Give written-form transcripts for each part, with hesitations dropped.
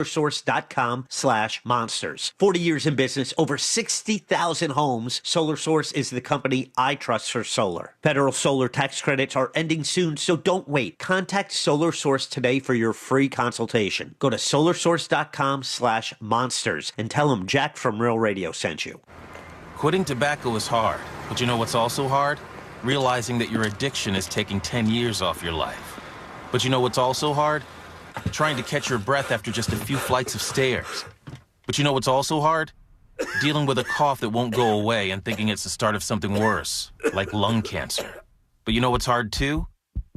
SolarSource.com/monsters. 40 years in business, over 60,000 homes. Solar Source is the company I trust for solar. Federal solar tax credits are ending soon, so don't wait. Contact Solar Source today for your free consultation. Go to SolarSource.com/monsters and tell them Jack from Real Radio sent you. Quitting tobacco is hard, but you know what's also hard? Realizing that your addiction is taking 10 years off your life. But you know what's also hard? Trying to catch your breath after just a few flights of stairs. But you know what's also hard? Dealing with a cough that won't go away and thinking it's the start of something worse, like lung cancer. But you know what's hard too?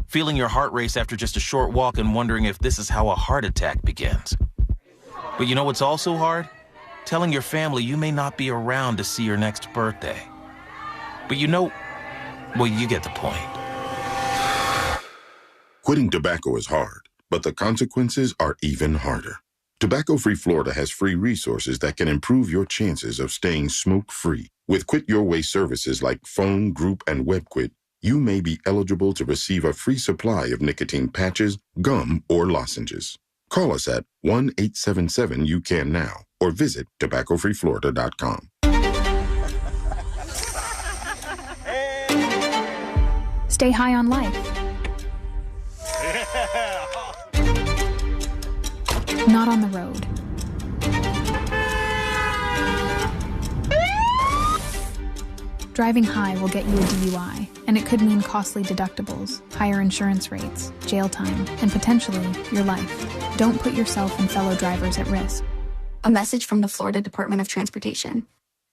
Feeling your heart race after just a short walk and wondering if this is how a heart attack begins. But you know what's also hard? Telling your family you may not be around to see your next birthday. But you know, well, you get the point. Quitting tobacco is hard, but the consequences are even harder. Tobacco-Free Florida has free resources that can improve your chances of staying smoke-free. With Quit Your Way services like phone, group, and web quit, you may be eligible to receive a free supply of nicotine patches, gum, or lozenges. Call us at 1-877-YOU-CAN-NOW or visit tobaccofreeflorida.com. Stay high on life. Not on the road. Driving high will get you a DUI, and it could mean costly deductibles, higher insurance rates, jail time, and potentially your life. Don't put yourself and fellow drivers at risk. A message from the Florida Department of Transportation.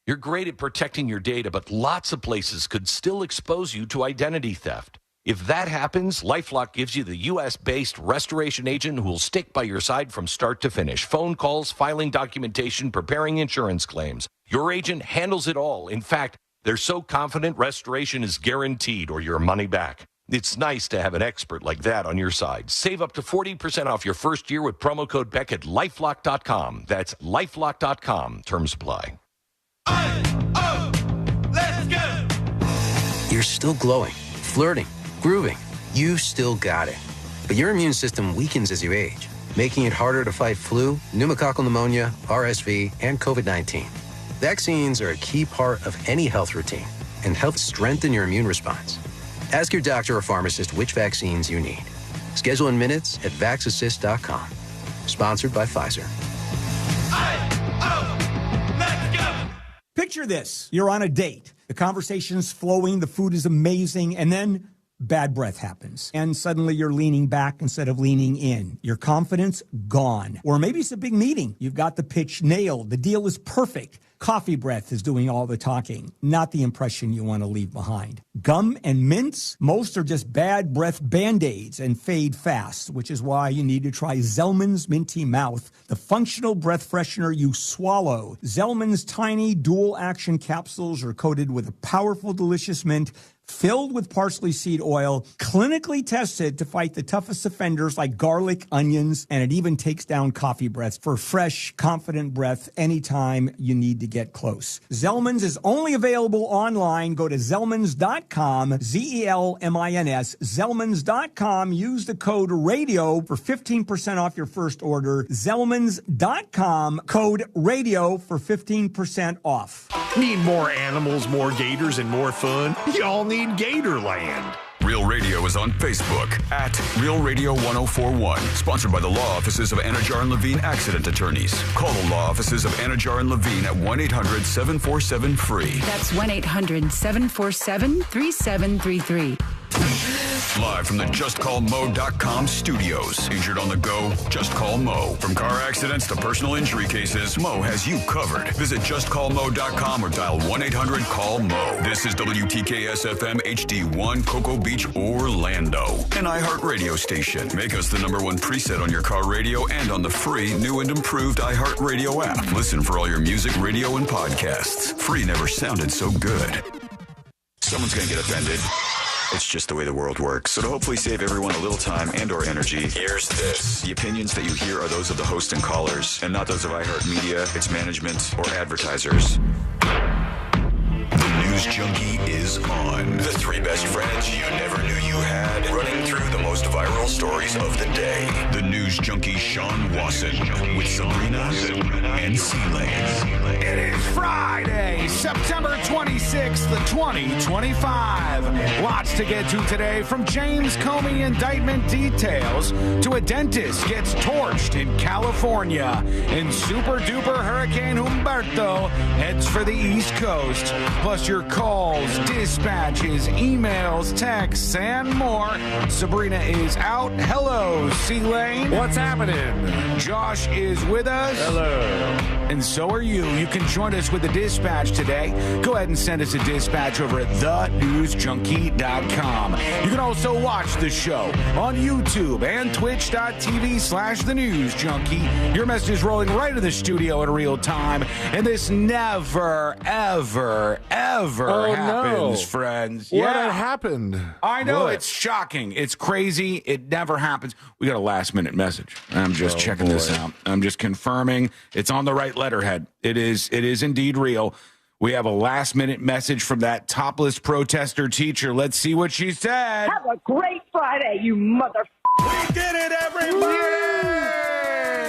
You're great at protecting your data, but lots of places could still expose you to identity theft. If that happens, Lifelock gives you the U.S.-based restoration agent who will stick by your side from start to finish. Phone calls, filing documentation, preparing insurance claims. Your agent handles it all. In fact, they're so confident restoration is guaranteed or your money back. It's nice to have an expert like that on your side. Save up to 40% off your first year with promo code Beck at LifeLock.com. That's LifeLock.com. Terms apply. Let's go! You're still glowing, flirting, grooving. You still got it. But your immune system weakens as you age, making it harder to fight flu, pneumococcal pneumonia, RSV, and COVID-19. Vaccines are a key part of any health routine and help strengthen your immune response. Ask your doctor or pharmacist which vaccines you need. Schedule in minutes at vaxassist.com. Sponsored by Pfizer. Let's go! Picture this. You're on a date. The conversation's flowing, the food is amazing, and then bad breath happens. And suddenly you're leaning back instead of leaning in. Your confidence gone. Or maybe it's a big meeting. You've got the pitch nailed. The deal is perfect. Coffee breath is doing all the talking, not the impression you want to leave behind. Gum and mints, most are just bad breath Band-Aids and fade fast, which is why you need to try Zelman's Minty Mouth, the functional breath freshener you swallow. Zelman's tiny dual-action capsules are coated with a powerful, delicious mint filled with parsley seed oil, clinically tested to fight the toughest offenders like garlic, onions, and it even takes down coffee breath for fresh, confident breath anytime you need to get close. Zelman's is only available online. Go to Zelmans.com, Z-E-L-M-I-N-S, Zelmans.com. Use the code RADIO for 15% off your first order. Zelmans.com, code RADIO for 15% off. Need more animals, more gators, and more fun? Y'all need Gatorland. Real Radio is on Facebook at Real Radio 1041. Sponsored by the law offices of Anajar and Levine Accident Attorneys. Call the law offices of Anajar and Levine at 1-800-747-FREE. That's 1-800-747-3733. Live from the JustCallMo.com studios. Injured on the go? Just call Mo. From car accidents to personal injury cases, Mo has you covered. Visit JustCallMo.com or dial 1-800-CALL-MO. This is WTKS-FM HD1, Cocoa Beach, Orlando. An iHeart radio station. Make us the #1 preset on your car radio and on the free, new and improved iHeart Radio app. Listen for all your music, radio, and podcasts. Free never sounded so good. Someone's going to get offended. It's just the way the world works. So to hopefully save everyone a little time and or energy, here's this. The opinions that you hear are those of the host and callers, and not those of iHeartMedia, its management, or advertisers. The news News Junkie is on. The three best friends you never knew you had, running through the most viral stories of the day. The News Junkie Sean Wasson with Sabrina and C-Lane. It is Friday, September 26th, 2025. Lots to get to today, from James Comey indictment details to a dentist gets torched in California, and super-duper Hurricane Humberto heads for the East Coast. Plus your calls, dispatches, emails, texts, and more. Sabrina is out. Hello, C-Lane. What's happening? Josh is with us. Hello. And so are you. You can join us with the dispatch today. Go ahead and send us a dispatch over at thenewsjunkie.com. You can also watch the show on YouTube and twitch.tv/thenewsjunkie. Your message is rolling right in the studio in real time. And this never, ever happens, friends. What happened? I know, it's shocking. It's crazy. It never happens. We got a last-minute message. I'm just checking this out. I'm just confirming it's on the right letterhead. It is indeed real. We have a last-minute message from that topless protester teacher. Let's see what she said. Have a great Friday, you mother. We did it, everybody!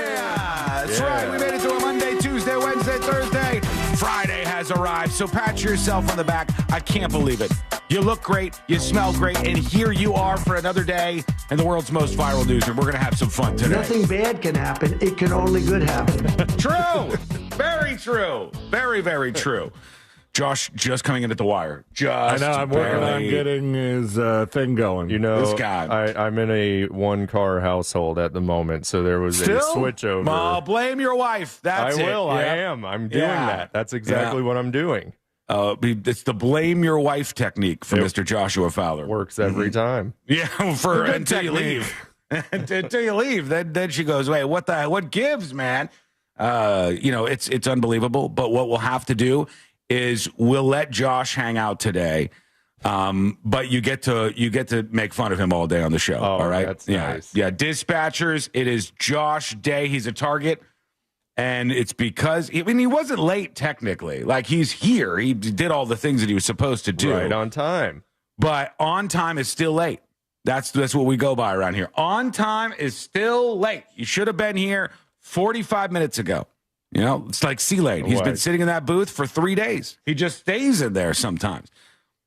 Yeah! That's right. We made it to a Monday, Tuesday, Wednesday, Thursday. Friday has arrived, so pat yourself on the back. I can't believe it. You look great, you smell great, and here you are for another day in the world's most viral newsroom. We're going to have some fun today. Nothing bad can happen. It can only good happen. True. Very true. Very, very true. Josh just coming in at the wire. I know. I'm working on getting his thing going. You know, this guy. I'm in a one-car household at the moment, so there was a switch over. Oh, blame your wife. That's it. I will. Yeah. I am. I'm doing that. That's exactly what I'm doing. It's the blame your wife technique from Mr. Joshua Fowler. Works every time. Yeah, until you leave. Until you leave. Then she goes, wait, what gives, man? It's unbelievable. But what we'll have to do is we'll let Josh hang out today. But you get to make fun of him all day on the show. Oh, all right. That's nice. Yeah. Dispatchers, it is Josh Day. He's a target. And it's because, he wasn't late technically. Like, he's here. He did all the things that he was supposed to do. Right on time. But on time is still late. That's what we go by around here. On time is still late. You should have been here 45 minutes ago. You know, it's like C-Lane. He's been sitting in that booth for 3 days. He just stays in there sometimes.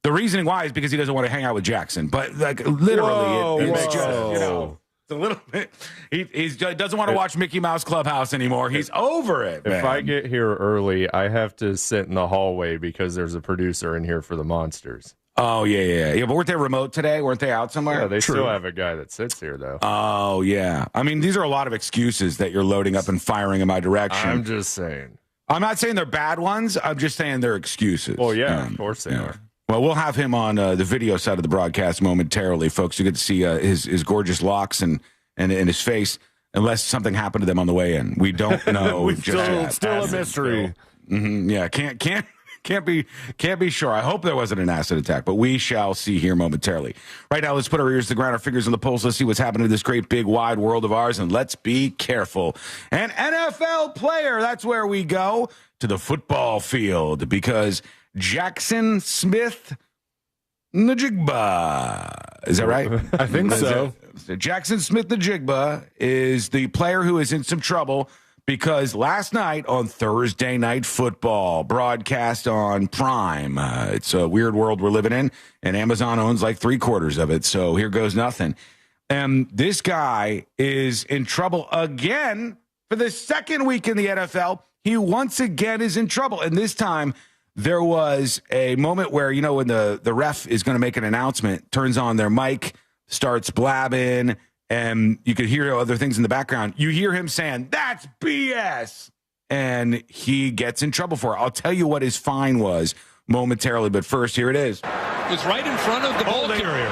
The reasoning why is because he doesn't want to hang out with Jackson. But, like, literally, it's just, it's a little bit. He doesn't want to watch Mickey Mouse Clubhouse anymore. He's over it, man. If I get here early, I have to sit in the hallway because there's a producer in here for the Monsters. Oh, yeah. But weren't they remote today? Weren't they out somewhere? Yeah, they still have a guy that sits here, though. Oh, yeah. I mean, these are a lot of excuses that you're loading up and firing in my direction. I'm just saying. I'm not saying they're bad ones. I'm just saying they're excuses. Well, yeah, of course they are. Well, we'll have him on the video side of the broadcast momentarily, folks. You get to see his gorgeous locks and his face, unless something happened to them on the way in. We don't know. Still a mystery. Mm-hmm. Yeah, can't be sure. I hope there wasn't an acid attack, but we shall see here momentarily. Right now, let's put our ears to the ground, our fingers on the pulse. Let's see what's happening to this great, big, wide world of ours, and let's be careful. An NFL player, that's where we go, to the football field, because Jackson Smith-Njigba. Is that right? I think so. Jackson Smith-Njigba is the player who is in some trouble because last night on Thursday Night Football, broadcast on Prime, it's a weird world we're living in, and Amazon owns like 3/4 of it, so here goes nothing. And this guy is in trouble again for the second week in the NFL. He once again is in trouble, and this time there was a moment where, when the ref is going to make an announcement, turns on their mic, starts blabbing, and you could hear other things in the background. You hear him saying, "That's BS." And he gets in trouble for it. I'll tell you what his fine was momentarily, but first, here it is. It was right in front of the ball carrier.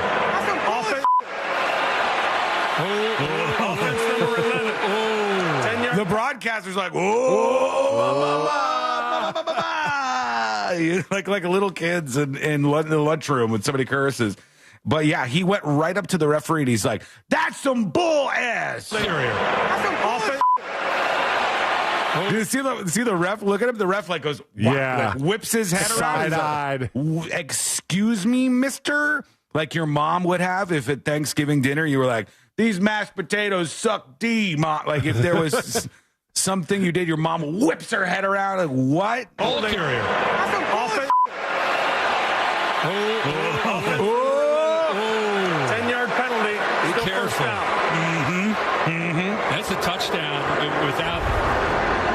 The broadcaster's like, "Whoa." Like little kids in the lunchroom when somebody curses. But yeah, he went right up to the referee and he's like, "That's some bull ass." Do you see the ref? Look at him. The ref like goes, yeah, like whips his head around. Side-eyed. Excuse me, mister? Like your mom would have if at Thanksgiving dinner you were like, these mashed potatoes suck D, Mom. Like if there was something you did, your mom whips her head around. Like, what? Ball carrier. Off 10-yard penalty. Be careful. That's a touchdown without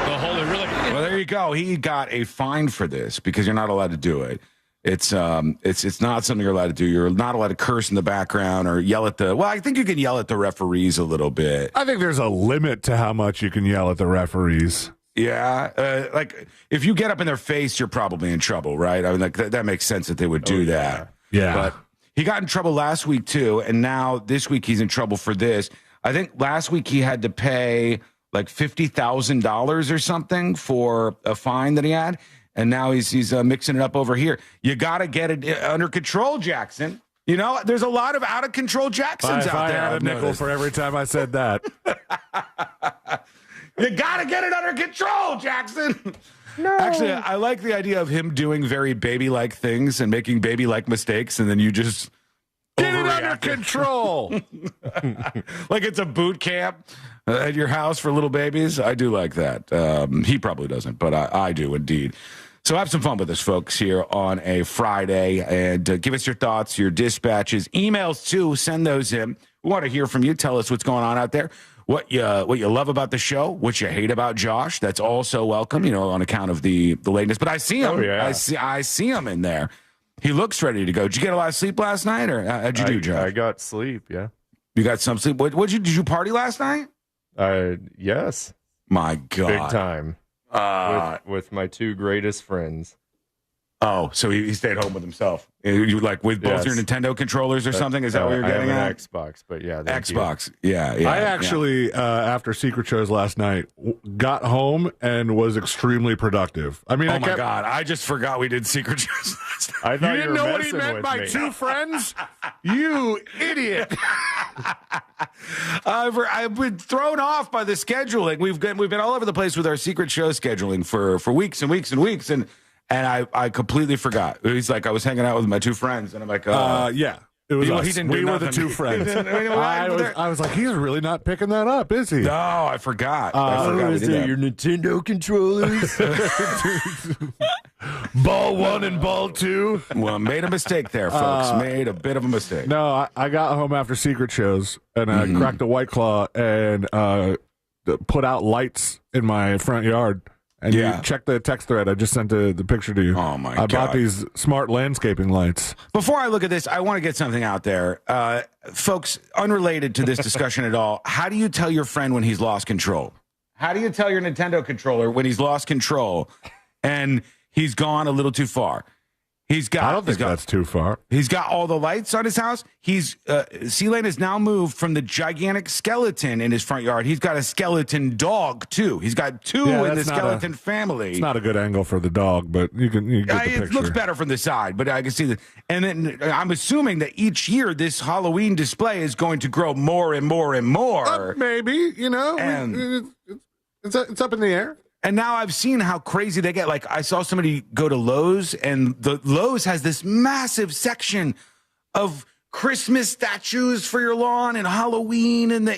the whole. Really. Well, there you go. He got a fine for this because you're not allowed to do it. It's not something you're allowed to do. You're not allowed to curse in the background or yell at the. Well, I think you can yell at the referees a little bit. I think there's a limit to how much you can yell at the referees. Yeah, like if you get up in their face, you're probably in trouble, right? I mean, like that makes sense that they would do that. Yeah. But he got in trouble last week too, and now this week he's in trouble for this. I think last week he had to pay like $50,000 or something for a fine that he had, and now he's mixing it up over here. You got to get it under control, Jackson. You know, there's a lot of out of control Jacksons out there. I had a nickel for every time I said that. You got to get it under control, Jackson. No. Actually, I like the idea of him doing very baby-like things and making baby-like mistakes, and then you just get it under control. Like it's a boot camp at your house for little babies. I do like that. He probably doesn't, but I do indeed. So have some fun with us, folks, here on a Friday, and give us your thoughts, your dispatches, emails too. Send those in. We want to hear from you. Tell us what's going on out there. What you love about the show, what you hate about Josh. That's also welcome, you know, on account of the lateness. But I see him. Oh, yeah. I see him in there. He looks ready to go. Did you get a lot of sleep last night, or how'd you do, Josh? I got sleep. Yeah. You got some sleep. Did you party last night? Yes. My God, big time. With my two greatest friends. Oh, so he stayed home with himself. You like with both your Nintendo controllers or something? Is that what you're getting at? An Xbox, but yeah, Xbox. Yeah. I actually, after Secret Shows last night, got home and was extremely productive. I mean, my God, I just forgot we did Secret Shows last night. I thought you didn't know what he meant by two friends? You idiot! I've been thrown off by the scheduling. We've been all over the place with our Secret Show scheduling for weeks and weeks and weeks, and I completely forgot. He's like, I was hanging out with my two friends, and I'm like, yeah. It was us. We were the two friends. I was like, he's really not picking that up, is he? No, I forgot. Your Nintendo controllers? Ball 1 and ball 2. Well, made a mistake there, folks. Made a bit of a mistake. No, I got home after Secret Shows, and I cracked a White Claw and put out lights in my front yard. And you check the text thread. I just sent the picture to you. Oh, my God. I bought these smart landscaping lights. Before I look at this, I want to get something out there. Folks, unrelated to this discussion at all, how do you tell your friend when he's lost control? How do you tell your Nintendo controller when he's lost control and he's gone a little too far? I don't think that's too far. He's got all the lights on his house. C-Lane has now moved from the gigantic skeleton in his front yard. He's got a skeleton dog, too. He's got two in the skeleton family. It's not a good angle for the dog, but you get the picture. It looks better from the side, but I can see that. And then I'm assuming that each year this Halloween display is going to grow more and more and more. Maybe, it's up in the air. And now I've seen how crazy they get. Like, I saw somebody go to Lowe's, and the Lowe's has this massive section of Christmas statues for your lawn and Halloween, and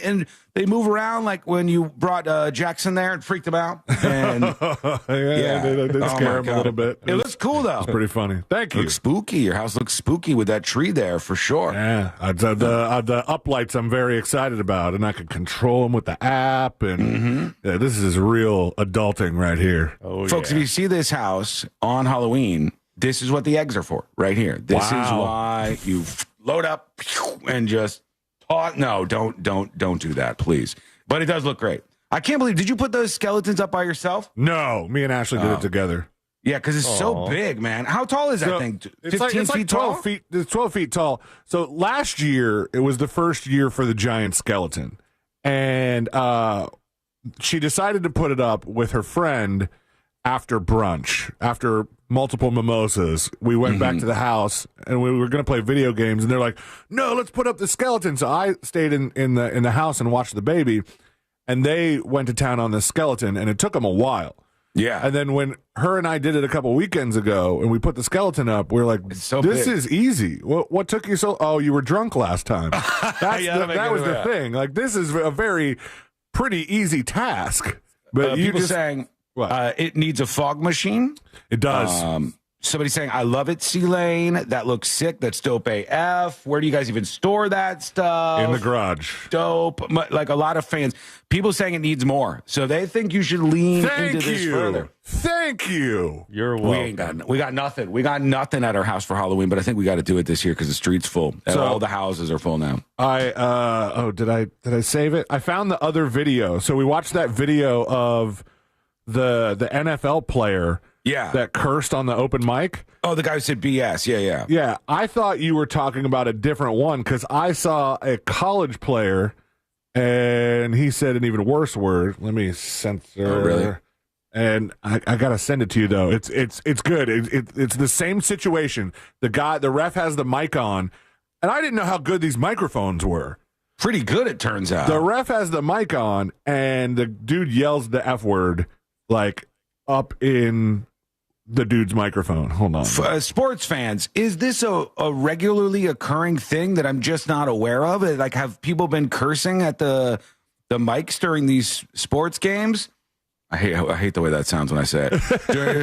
they move around like when you brought Jackson there and freaked him out. And they did scare him a little bit. It looks cool, though. It's pretty funny. Thank you. Looks spooky. Your house looks spooky with that tree there, for sure. Yeah. The uplights I'm very excited about, and I can control them with the app. And this is real adulting right here. Folks, if you see this house on Halloween, this is what the eggs are for right here. This is why you load up and just toss. No, don't do that, please. But it does look great. I can't believe, did you put those skeletons up by yourself? No, me and Ashley did it together. Yeah, because it's so big, man. How tall is that thing? 15 feet tall? 12 feet. It's 12 feet tall. So last year, it was the first year for the giant skeleton. And she decided to put it up with her friend after brunch, after multiple mimosas. We went back to the house, and we were going to play video games, and they're like, no, let's put up the skeleton. So I stayed in the house and watched the baby. and they went to town on this skeleton, and it took them a while. Yeah. And then when her and I did it a couple weekends ago, and we put the skeleton up, we were like, this is easy. What took you so? Oh, you were drunk last time. That was the thing. Like, this is a pretty easy task. But people saying it needs a fog machine. It does. Somebody saying, I love it, C-Lane. That looks sick. That's dope AF. Where do you guys even store that stuff? In the garage. Dope. Like a lot of fans. People saying it needs more. So they think you should lean into this further. Thank you. You're welcome. We got nothing. We got nothing at our house for Halloween, but I think we got to do it this year because the street's full. So, all the houses are full now. Did I save it? I found the other video. So we watched that video of the NFL player that cursed on the open mic. Oh, the guy who said BS. Yeah. Yeah, I thought you were talking about a different one because I saw a college player and he said an even worse word. Let me censor. Oh, really? And I gotta send it to you though. It's good. It's the same situation. The ref has the mic on, and I didn't know how good these microphones were. Pretty good, it turns out. The ref has the mic on, and the dude yells the F word like up in the dude's microphone. Hold on. Sports fans, is this a regularly occurring thing that I'm just not aware of? Like, have people been cursing at the mics during these sports games? I hate the way that sounds when I say it.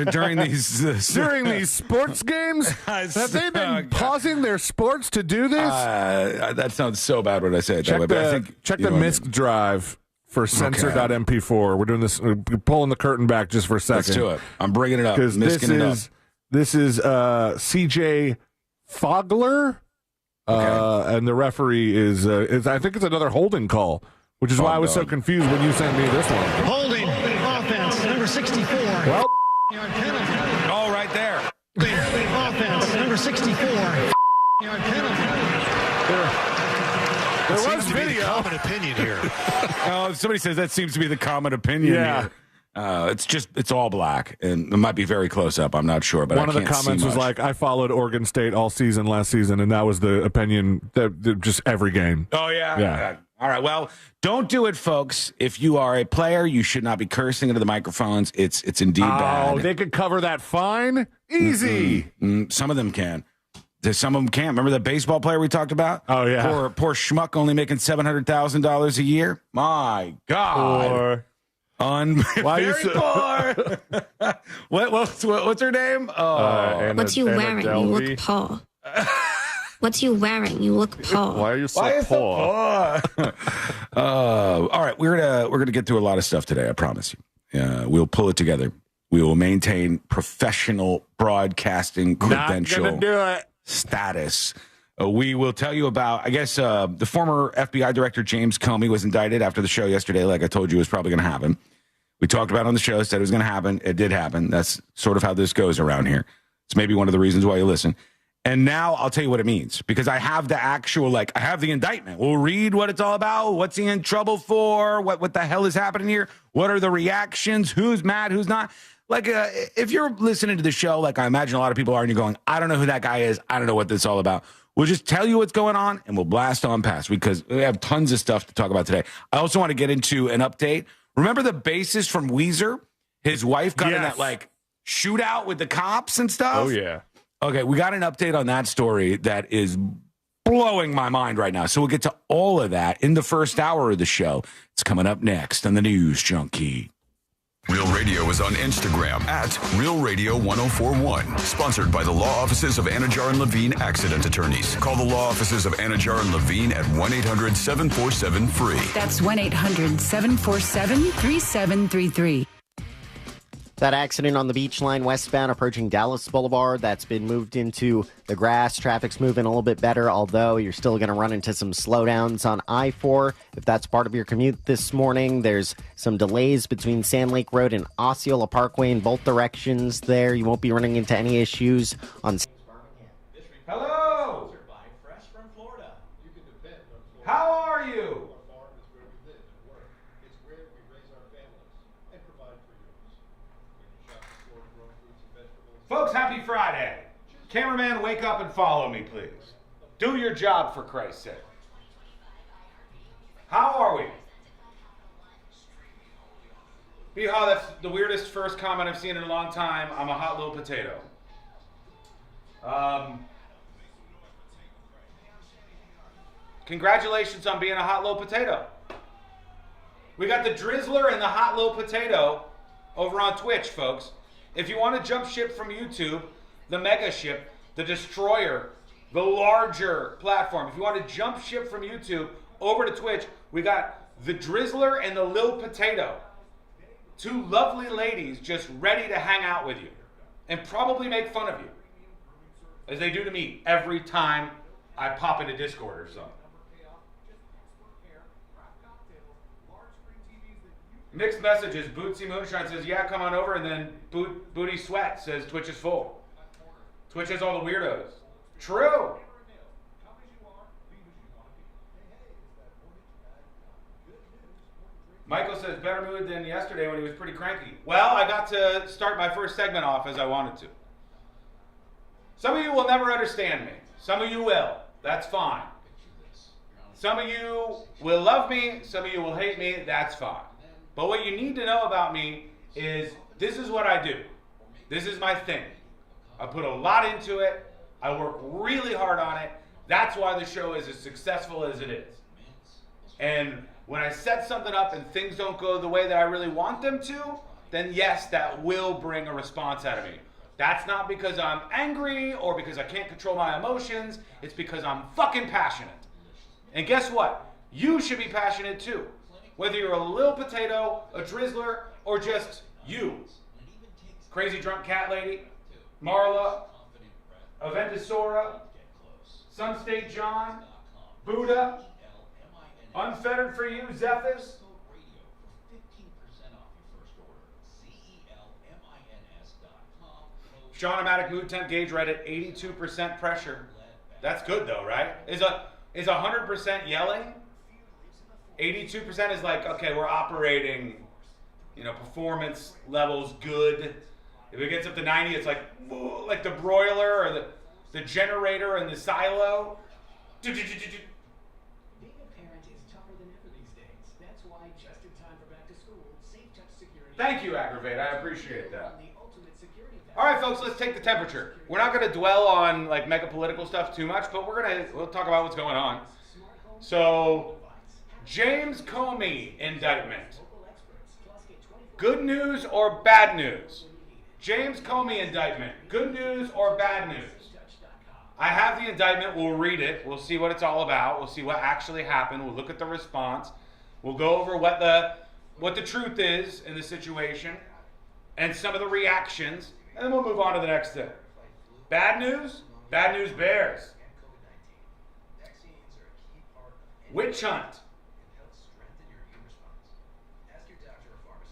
During these sports games, have they been pausing their sports to do this? That sounds so bad when I say it that way. But I think check the MISC drive for censor.mp4. We're doing this. We're pulling the curtain back just for a second. Let's do it. I'm bringing it up. Because this is CJ Fogler, and the referee is I think it's another holding call, which is why I was so confused when you sent me this one. Holding offense number 64. Well, yard penalty. Oh, right there. Offense number 64. Yard penalty. There was video. Common opinion here. Somebody says that seems to be the common opinion here. It's all black, and it might be very close up. I'm not sure, but one of the comments was like, "I followed Oregon State all season last season, and that was the opinion that just every game." Oh yeah. All right. Well, don't do it, folks. If you are a player, you should not be cursing into the microphones. It's indeed bad. Oh, they could cover that fine, easy. Some of them can. Some of them can't. Remember the baseball player we talked about? Oh, yeah. Poor schmuck only making $700,000 a year. My God. Very poor. What's her name? What's you wearing? You look poor. What's you wearing? You look poor. Why are you so poor? All right, we're gonna get through a lot of stuff today. I promise you. We'll pull it together. We will maintain professional broadcasting credential. Not gonna do it. Status. We will tell you about, I guess, the former FBI Director James Comey was indicted after the show yesterday, like I told you was probably going to happen. We talked about it on the show, said it was going to happen. It did happen. That's sort of how this goes around here. It's maybe one of the reasons why you listen. And now I'll tell you what it means, because I have the actual, I have the indictment. We'll read what it's all about. What's he in trouble for? What the hell is happening here? What are the reactions? Who's mad? Who's not? If you're listening to the show, I imagine a lot of people are, and you're going, I don't know who that guy is. I don't know what this is all about. We'll just tell you what's going on, and we'll blast on past, because we have tons of stuff to talk about today. I also want to get into an update. Remember the bassist from Weezer? His wife got in that, shootout with the cops and stuff? Oh, yeah. Okay, we got an update on that story that is blowing my mind right now. So we'll get to all of that in the first hour of the show. It's coming up next on the News Junkie. Real Radio is on Instagram at Real Radio 1041. Sponsored by the law offices of Anajar and Levine Accident Attorneys. Call the law offices of Anajar and Levine at 1-800-747-FREE. That's 1-800-747-3733. That accident on the Beach Line westbound approaching Dallas Boulevard, that's been moved into the grass. Traffic's moving a little bit better, although you're still going to run into some slowdowns on I-4. If that's part of your commute this morning, there's some delays between Sand Lake Road and Osceola Parkway in both directions there. You won't be running into any issues on... Hello! How are you? Folks, happy Friday. Cameraman, wake up and follow me, please. Do your job, for Christ's sake. How are we? Hee-haw, that's the weirdest first comment I've seen in a long time. I'm a hot little potato. Congratulations on being a hot little potato. We got the Drizzler and the hot little potato over on Twitch, folks. If you want to jump ship from YouTube, the mega ship, the destroyer, the larger platform, if you want to jump ship from YouTube over to Twitch, we got the Drizzler and the Lil Potato. Two lovely ladies just ready to hang out with you and probably make fun of you, as they do to me every time I pop into Discord or something. Mixed messages. Bootsy Moonshine says, yeah, come on over. And then Booty Sweat says, Twitch is full. Twitch has all the weirdos. True. Michael says, better mood than yesterday when he was pretty cranky. Well, I got to start my first segment off as I wanted to. Some of you will never understand me. Some of you will. That's fine. Some of you will love me. Some of you will hate me. That's fine. But what you need to know about me is this is what I do. This is my thing. I put a lot into it. I work really hard on it. That's why the show is as successful as it is. And when I set something up and things don't go the way that I really want them to, then yes, that will bring a response out of me. That's not because I'm angry or because I can't control my emotions. It's because I'm fucking passionate. And guess what? You should be passionate too. Whether you're a little potato, a drizzler, or just you. Crazy drunk cat lady, Marla, Aventisora, Sunstate John, Buddha, Unfettered for you, Zephys. Sean-O-Matic mood temp gauge right at 82% pressure. That's good though, right? Is 100% yelling? 82% is like, okay, we're operating, performance levels good. If it gets up to 90, it's like the broiler or the generator and the silo. Being a parent is tougher than ever these days. That's why just in time for back to school, Safe Touch Security. Thank you, Aggravate. I appreciate that. All right, folks, let's take the temperature. We're not going to dwell on like mega political stuff too much, but we'll talk about what's going on. So, James Comey indictment. Good news or bad news? James Comey indictment. Good news or bad news? I have the indictment. We'll read it. We'll see what it's all about. We'll see what actually happened. We'll look at the response. We'll go over what the truth is in the situation and some of the reactions, and then we'll move on to the next thing. Bad news? Bad news bears. Witch hunt.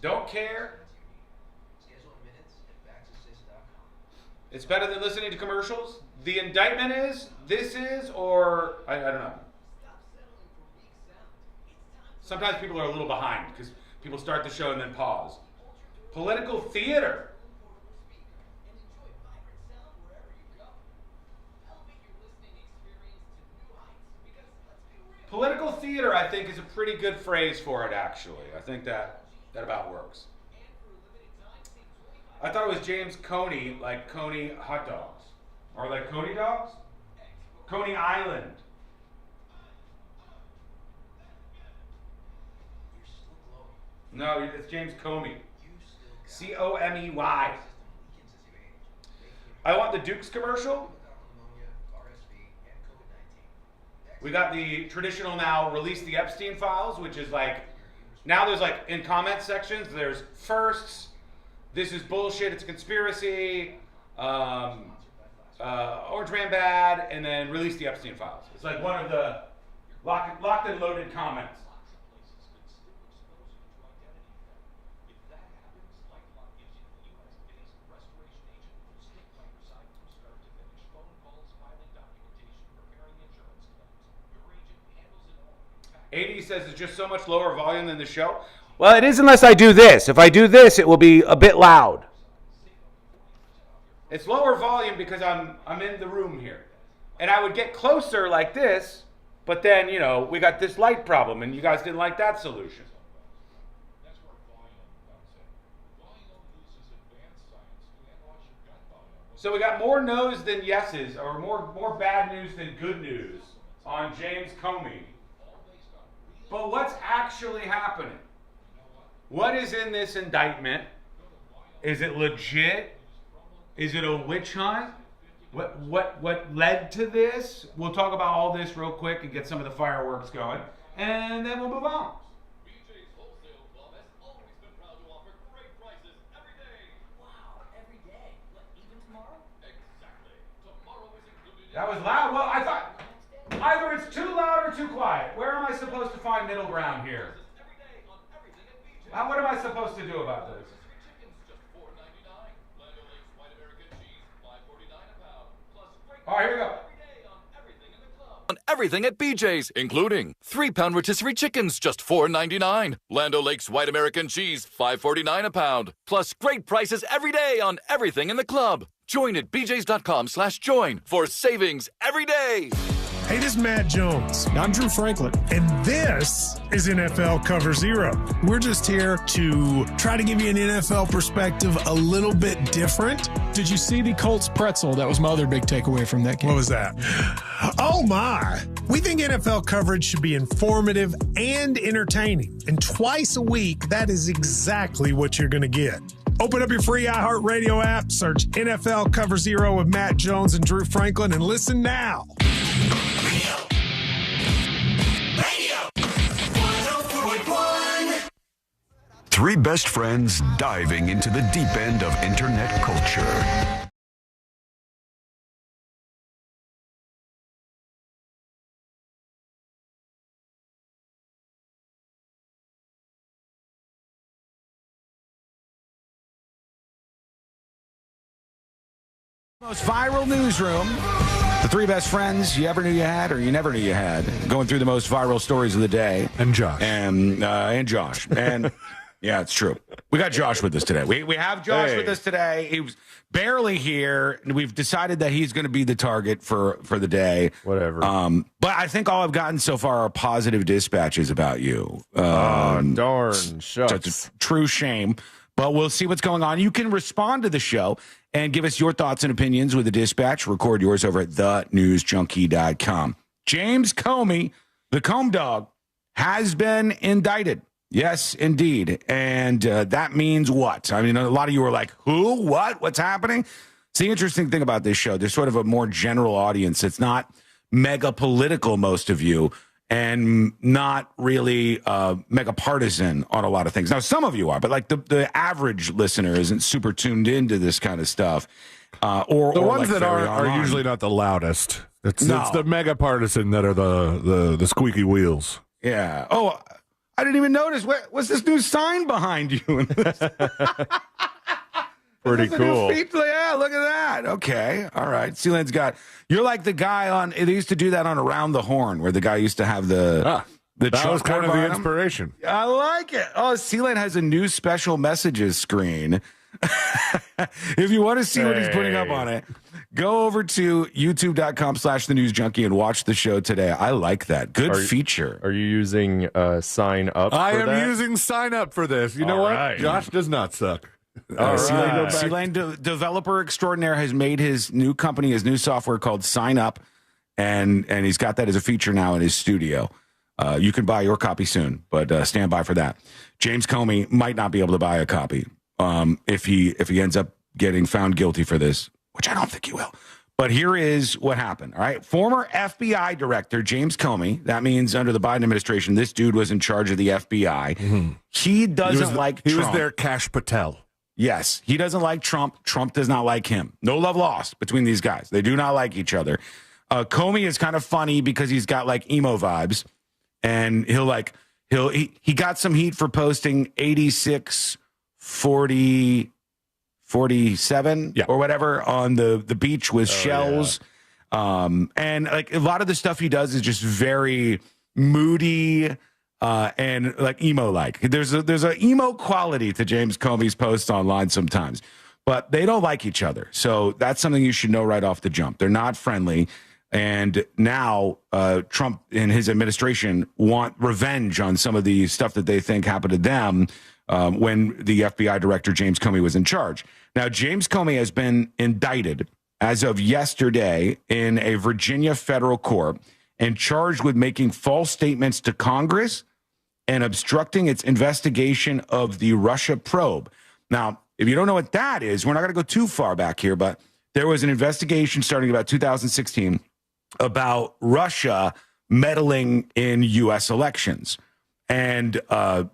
Don't care. It's better than listening to commercials. The indictment is, or I don't know. Sometimes people are a little behind because people start the show and then pause. Political theater. Political theater, I think, is a pretty good phrase for it, actually. I think that about works. I thought it was James Coney, like Coney hot dogs. Or like Coney dogs? Coney Island. No, it's James Comey. Comey. I want the Dukes commercial. We got the traditional now release the Epstein files, which is like, now there's like in comment sections, there's firsts, this is bullshit, it's a conspiracy, Orange Man bad, and then release the Epstein files. It's like one of the locked and loaded comments. AD says it's just so much lower volume than the show. Well, it is unless I do this. If I do this, it will be a bit loud. It's lower volume because I'm in the room here. And I would get closer like this, but then, we got this light problem, and you guys didn't like that solution. So we got more no's than yeses, or more bad news than good news on James Comey. But what's actually happening? What is in this indictment? Is it legit? Is it a witch hunt? What led to this? We'll talk about all this real quick and get some of the fireworks going, and then we'll move on. That was loud. Well, I thought either it's too loud or too quiet. Where am I supposed to find middle ground here? What am I supposed to do about this? All right, here we go. On everything at BJ's, including 3-pound rotisserie chickens, just $4.99. Land O'Lakes White American Cheese, $5.49 a pound. Plus great prices every day on everything in the club. Join at bjs.com/join for savings every day. Hey, this is Matt Jones. I'm Drew Franklin. And this is NFL Cover Zero. We're just here to try to give you an NFL perspective a little bit different. Did you see the Colts pretzel? That was my other big takeaway from that game. What was that? Oh, my. We think NFL coverage should be informative and entertaining. And twice a week, that is exactly what you're going to get. Open up your free iHeartRadio app, search NFL Cover Zero with Matt Jones and Drew Franklin, and listen now. Three best friends diving into the deep end of internet culture. Most viral newsroom. The three best friends you ever knew you had or you never knew you had. Going through the most viral stories of the day. And Josh. And Josh. And yeah, it's true. We got Josh with us today. We have Josh with us today. He was barely here. We've decided that he's going to be the target for the day. Whatever. But I think all I've gotten so far are positive dispatches about you. Darn shucks. It's a true shame. But we'll see what's going on. You can respond to the show and give us your thoughts and opinions with a dispatch. Record yours over at thenewsjunkie.com. James Comey, the Comey dog, has been indicted. Yes, indeed. And that means what? I mean, a lot of you are like, who? What? What's happening? It's the interesting thing about this show. There's sort of a more general audience. It's not mega political, most of you, and not really mega partisan on a lot of things. Now, some of you are, but like the average listener isn't super tuned into this kind of stuff. Or the ones like that are usually not the loudest. It's the mega partisan that are the squeaky wheels. Yeah. Oh, I didn't even notice. What's this new sign behind you? Pretty cool. Yeah, look at that. Okay. All right. Sealand's you're like the guy on, they used to do that on Around the Horn, where the guy used to have the that was kind of the inspiration. I like it. Oh, Sealand has a new special messages screen. If you want to see what he's putting up on it, go over to youtube.com/thenewsjunkie and watch the show today. I like that. Good feature. Are you using sign up? I am using sign up for this. You know what? Josh does not suck. Sealand, developer extraordinaire, has made his new company, his new software called Sign Up, and he's got that as a feature now in his studio. You can buy your copy soon, but stand by for that. James Comey might not be able to buy a copy if he ends up getting found guilty for this, which I don't think he will. But here is what happened. All right, former FBI director James Comey. That means under the Biden administration, this dude was in charge of the FBI. Mm-hmm. He doesn't like Trump. He was their Kash Patel. Yes, he doesn't like Trump. Trump does not like him. No love lost between these guys. They do not like each other. Comey is kind of funny because he's got like emo vibes, and he got some heat for posting 86, 40, 47 or whatever on the beach with shells. Yeah. And like a lot of the stuff he does is just very moody. And like emo-like. There's a emo quality to James Comey's posts online sometimes, but they don't like each other. So that's something you should know right off the jump. They're not friendly. And now Trump and his administration want revenge on some of the stuff that they think happened to them when the FBI director, James Comey, was in charge. Now, James Comey has been indicted as of yesterday in a Virginia federal court and charged with making false statements to Congress and obstructing its investigation of the Russia probe. Now, if you don't know what that is, we're not going to go too far back here, but there was an investigation starting about 2016 about Russia meddling in U.S. elections. And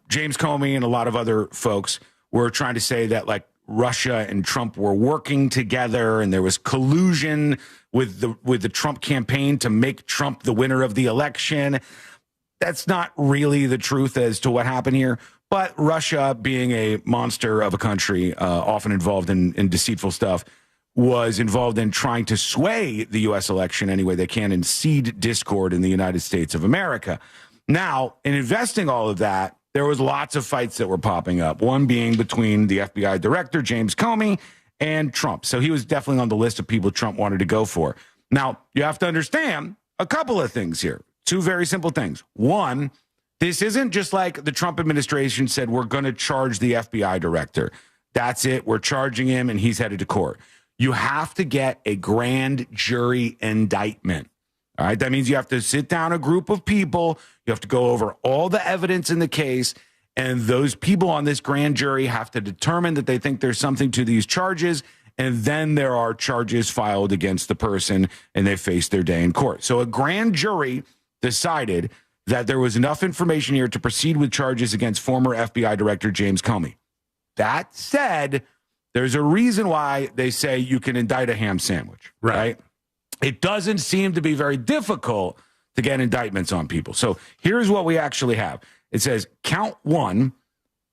James Comey and a lot of other folks were trying to say that, like, Russia and Trump were working together and there was collusion with the Trump campaign to make Trump the winner of the election. That's not really the truth as to what happened here. But Russia, being a monster of a country, often involved in deceitful stuff, was involved in trying to sway the U.S. election any way they can and seed discord in the United States of America. Now, in investing all of that, there was lots of fights that were popping up, one being between the FBI director, James Comey, and Trump. So he was definitely on the list of people Trump wanted to go for. Now, you have to understand a couple of things here. Two very simple things. One, this isn't just like the Trump administration said, we're going to charge the FBI director. That's it. We're charging him and he's headed to court. You have to get a grand jury indictment. All right. That means you have to sit down a group of people. You have to go over all the evidence in the case. And those people on this grand jury have to determine that they think there's something to these charges. And then there are charges filed against the person and they face their day in court. So a grand jury decided that there was enough information here to proceed with charges against former FBI Director James Comey. That said, there's a reason why they say you can indict a ham sandwich, right? It doesn't seem to be very difficult to get indictments on people. So here's what we actually have. It says, count one,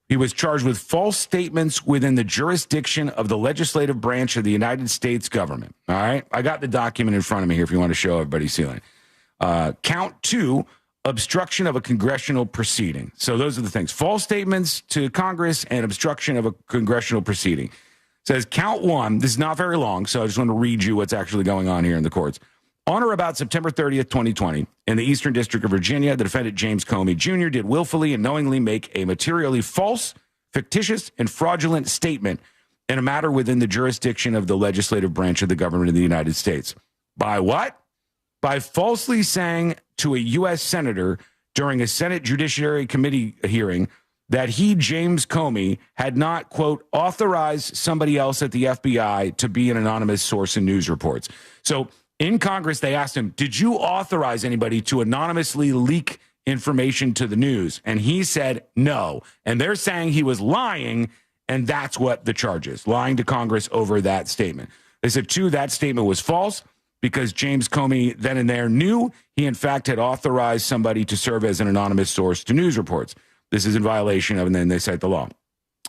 he was charged with false statements within the jurisdiction of the legislative branch of the United States government. All right? I got the document in front of me here if you want to show everybody, Sealand. Count two, obstruction of a congressional proceeding. So those are the things. False statements to Congress and obstruction of a congressional proceeding. Says count one. This is not very long, so I just want to read you what's actually going on here in the courts. On or about September 30th, 2020, in the Eastern District of Virginia, the defendant James Comey Jr. did willfully and knowingly make a materially false, fictitious, and fraudulent statement in a matter within the jurisdiction of the legislative branch of the government of the United States. By what? By falsely saying to a U.S. senator during a Senate Judiciary Committee hearing that he, James Comey, had not, quote, authorized somebody else at the FBI to be an anonymous source in news reports. So in Congress, they asked him, did you authorize anybody to anonymously leak information to the news? And he said no. And they're saying he was lying, and that's what the charge is, lying to Congress over that statement. They said, two, that statement was false because James Comey then and there knew he, in fact, had authorized somebody to serve as an anonymous source to news reports. This is in violation of, and then they cite the law.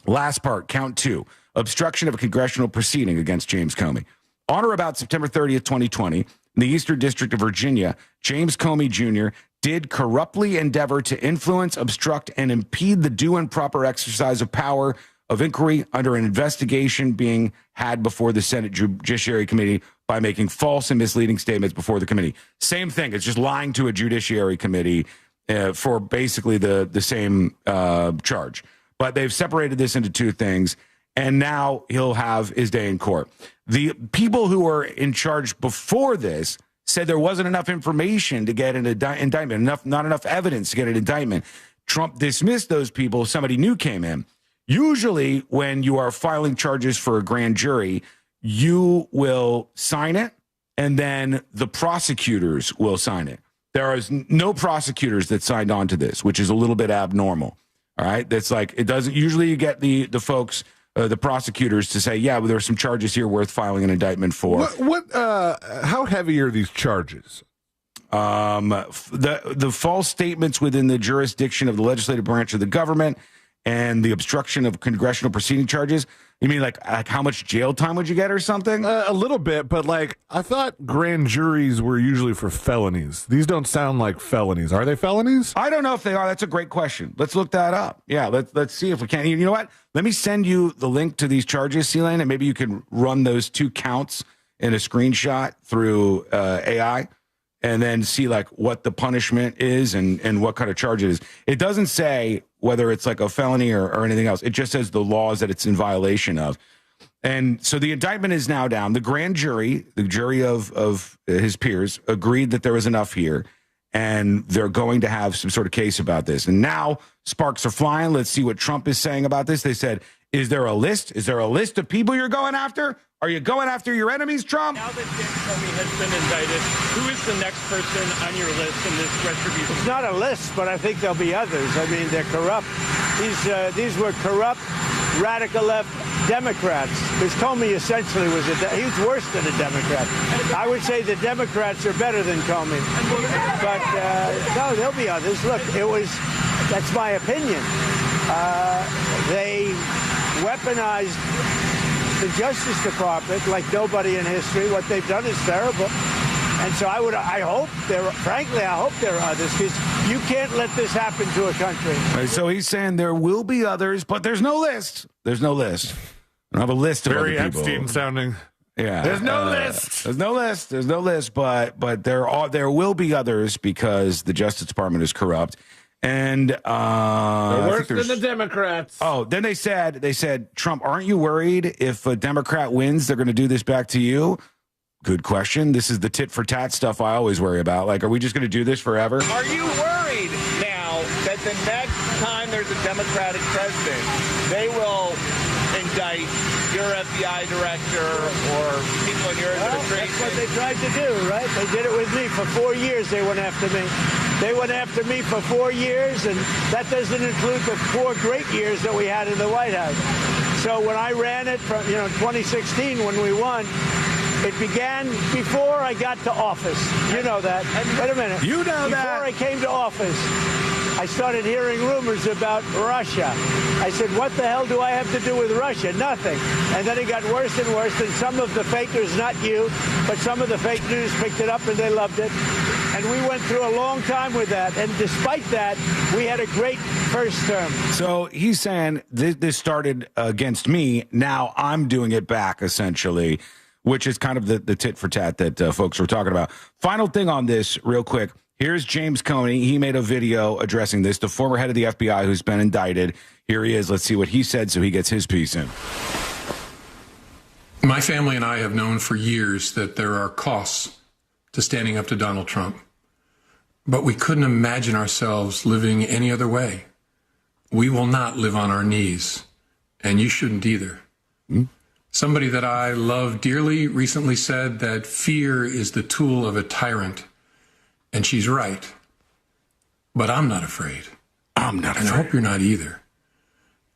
Last part, count two, obstruction of a congressional proceeding against James Comey. On or about September 30th, 2020, in the Eastern District of Virginia, James Comey Jr. did corruptly endeavor to influence, obstruct, and impede the due and proper exercise of power of inquiry under an investigation being had before the Senate Judiciary Committee by making false and misleading statements before the committee. Same thing. It's just lying to a Judiciary Committee for basically the same charge. But they've separated this into two things, and now he'll have his day in court. The people who were in charge before this said there wasn't enough information to get an indictment, not enough evidence to get an indictment. Trump dismissed those people. Somebody new came in. Usually when you are filing charges for a grand jury, you will sign it, and then the prosecutors will sign it. There is no prosecutors that signed on to this, which is a little bit abnormal. All right. That's like, it doesn't usually you get the folks, the prosecutors to say, yeah, well, there are some charges here worth filing an indictment for. How heavy are these charges? The false statements within the jurisdiction of the legislative branch of the government and the obstruction of congressional proceeding charges. You mean like how much jail time would you get or something? A little bit, but like I thought grand juries were usually for felonies. These don't sound like felonies. Are they felonies? I don't know if they are. That's a great question. Let's look that up. Yeah, let's see if we can. You know what? Let me send you the link to these charges, Sealand, and maybe you can run those two counts in a screenshot through AI and then see like what the punishment is and what kind of charge it is. It doesn't say whether it's like a felony or anything else. It just says the laws that it's in violation of. And so the indictment is now down. The grand jury, the jury of his peers, agreed that there was enough here, and they're going to have some sort of case about this. And now sparks are flying. Let's see what Trump is saying about this. They said, is there a list? Is there a list of people you're going after? Are you going after your enemies, Trump? Now that James Comey has been indicted, who is the next person on your list in this retribution? It's not a list, but I think there'll be others. I mean, they're corrupt. These were corrupt, radical left Democrats. Because Comey essentially was he was worse than a Democrat. I would say the Democrats are better than Comey. But no, there'll be others. Look, that's my opinion. They weaponized the Justice Department like nobody in history. What they've done is terrible. And so I hope there are others, because you can't let this happen to a country. Right, so he's saying there will be others, but there's no list. There's no list. I don't have a list of Very other people. Epstein sounding. Yeah. There's no list. There's no list. There's no list, but there will be others because the Justice Department is corrupt. And They're worse than the Democrats. Oh, then they said, Trump, aren't you worried if a Democrat wins, they're going to do this back to you? Good question. This is the tit for tat stuff I always worry about. Like, are we just going to do this forever? Are you worried now that the next time there's a Democratic president, they will indict your FBI director or people in your administration? That's what they tried to do, right? They did it with me. For 4 years, they went after me. They went after me for 4 years, and that doesn't include the 4 great years that we had in the White House. So when I ran it from 2016, when we won, it began before I got to office. You know that. Wait a minute. You know that. Before I came to office, I started hearing rumors about Russia. I said, what the hell do I have to do with Russia? Nothing. And then it got worse and worse, and some of the fakers, not you, but some of the fake news picked it up and they loved it. And we went through a long time with that. And despite that, we had a great first term. So he's saying this started against me. Now I'm doing it back, essentially, which is kind of the tit for tat that folks were talking about. Final thing on this, real quick. Here's James Comey. He made a video addressing this, the former head of the FBI who's been indicted. Here he is. Let's see what he said so he gets his piece in. My family and I have known for years that there are costs to standing up to Donald Trump. But we couldn't imagine ourselves living any other way. We will not live on our knees, and you shouldn't either. Somebody that I love dearly recently said that fear is the tool of a tyrant, and she's right. But I'm not afraid. I'm not afraid. And I hope you're not either.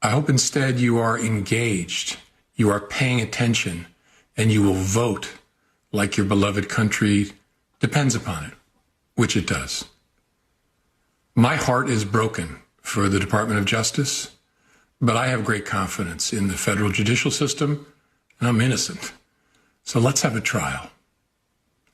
I hope instead you are engaged, you are paying attention, and you will vote like your beloved country depends upon it, which it does. My heart is broken for the Department of Justice, but I have great confidence in the federal judicial system, and I'm innocent. So let's have a trial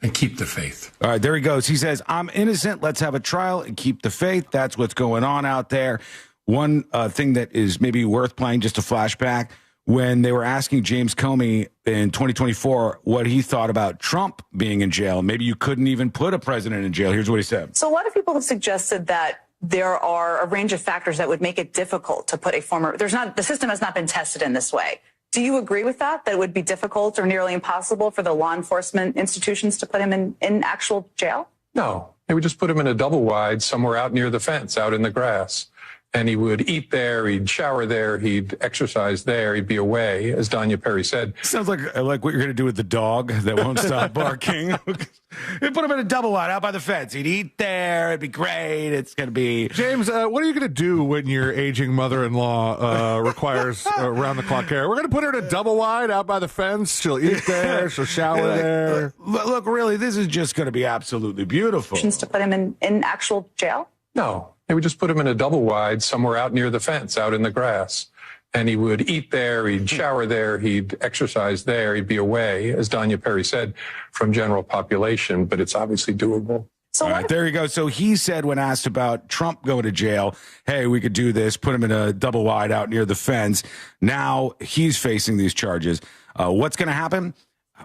and keep the faith. All right, there he goes. He says, I'm innocent. Let's have a trial and keep the faith. That's what's going on out there. One thing that is maybe worth playing, just a flashback, when they were asking James Comey in 2024 what he thought about Trump being in jail. Maybe you couldn't even put a president in jail. Here's what he said. So a lot of people have suggested that there are a range of factors that would make it difficult to put the system has not been tested in this way. Do you agree with that it would be difficult or nearly impossible for the law enforcement institutions to put him in actual jail? No, they would just put him in a double wide somewhere out near the fence, out in the grass. And he would eat there, he'd shower there, he'd exercise there, he'd be away, as Danya Perry said. Sounds like what you're going to do with the dog that won't stop barking. You put him in a double wide out by the fence. He'd eat there. It'd be great. It's going to be... James, what are you going to do when your aging mother-in-law requires round-the-clock care? We're going to put her in a double wide out by the fence. She'll eat there. She'll shower there. Look, really, this is just going to be absolutely beautiful. To put him in actual jail? No, they would just put him in a double wide somewhere out near the fence, out in the grass. And he would eat there, he'd shower there, he'd exercise there, he'd be away, as Danya Perry said, from general population. But it's obviously doable. All right, there you go. So he said when asked about Trump going to jail, hey, we could do this, put him in a double wide out near the fence. Now he's facing these charges. What's going to happen?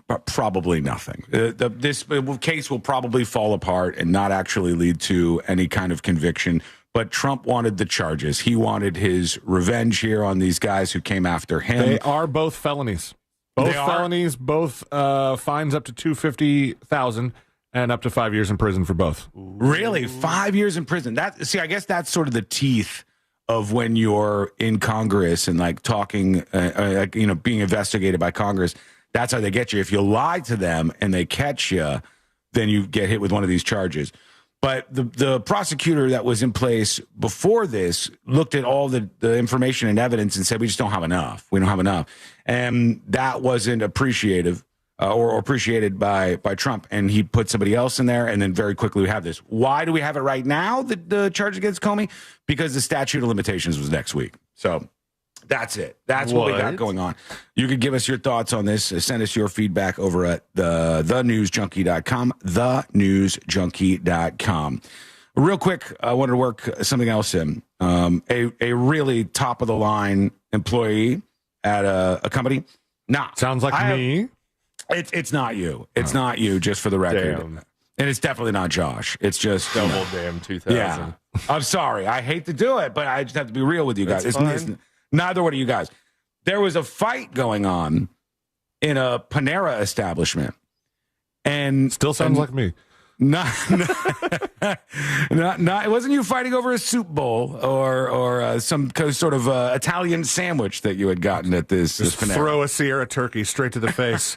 But probably nothing. This case will probably fall apart and not actually lead to any kind of conviction. But Trump wanted the charges. He wanted his revenge here on these guys who came after him. They are both felonies. Both felonies, both fines up to $250,000 and up to 5 years in prison for both. Really? 5 years in prison? I guess that's sort of the teeth of when you're in Congress and like talking, being investigated by Congress. That's how they get you. If you lie to them and they catch you, then you get hit with one of these charges. But the prosecutor that was in place before this looked at all the information and evidence and said, we just don't have enough. We don't have enough. And that wasn't appreciated by Trump. And he put somebody else in there. And then very quickly we have this. Why do we have it right now, the charge against Comey? Because the statute of limitations was next week. So that's it. That's what we got going on. You could give us your thoughts on this. Send us your feedback over at thenewsjunkie.com, thenewsjunkie.com. Real quick, I wanted to work something else in. A really top-of-the-line employee at a company. Sounds like me. It's not you. It's not you, just for the record. Damn. And it's definitely not Josh. It's just double damn 2000. Yeah. I'm sorry. I hate to do it, but I just have to be real with you guys. It's Neither one of you guys. There was a fight going on in a Panera establishment. And still sounds like me. It wasn't you fighting over a soup bowl or some sort of Italian sandwich that you had gotten at this Panera. Throw a Sierra turkey straight to the face.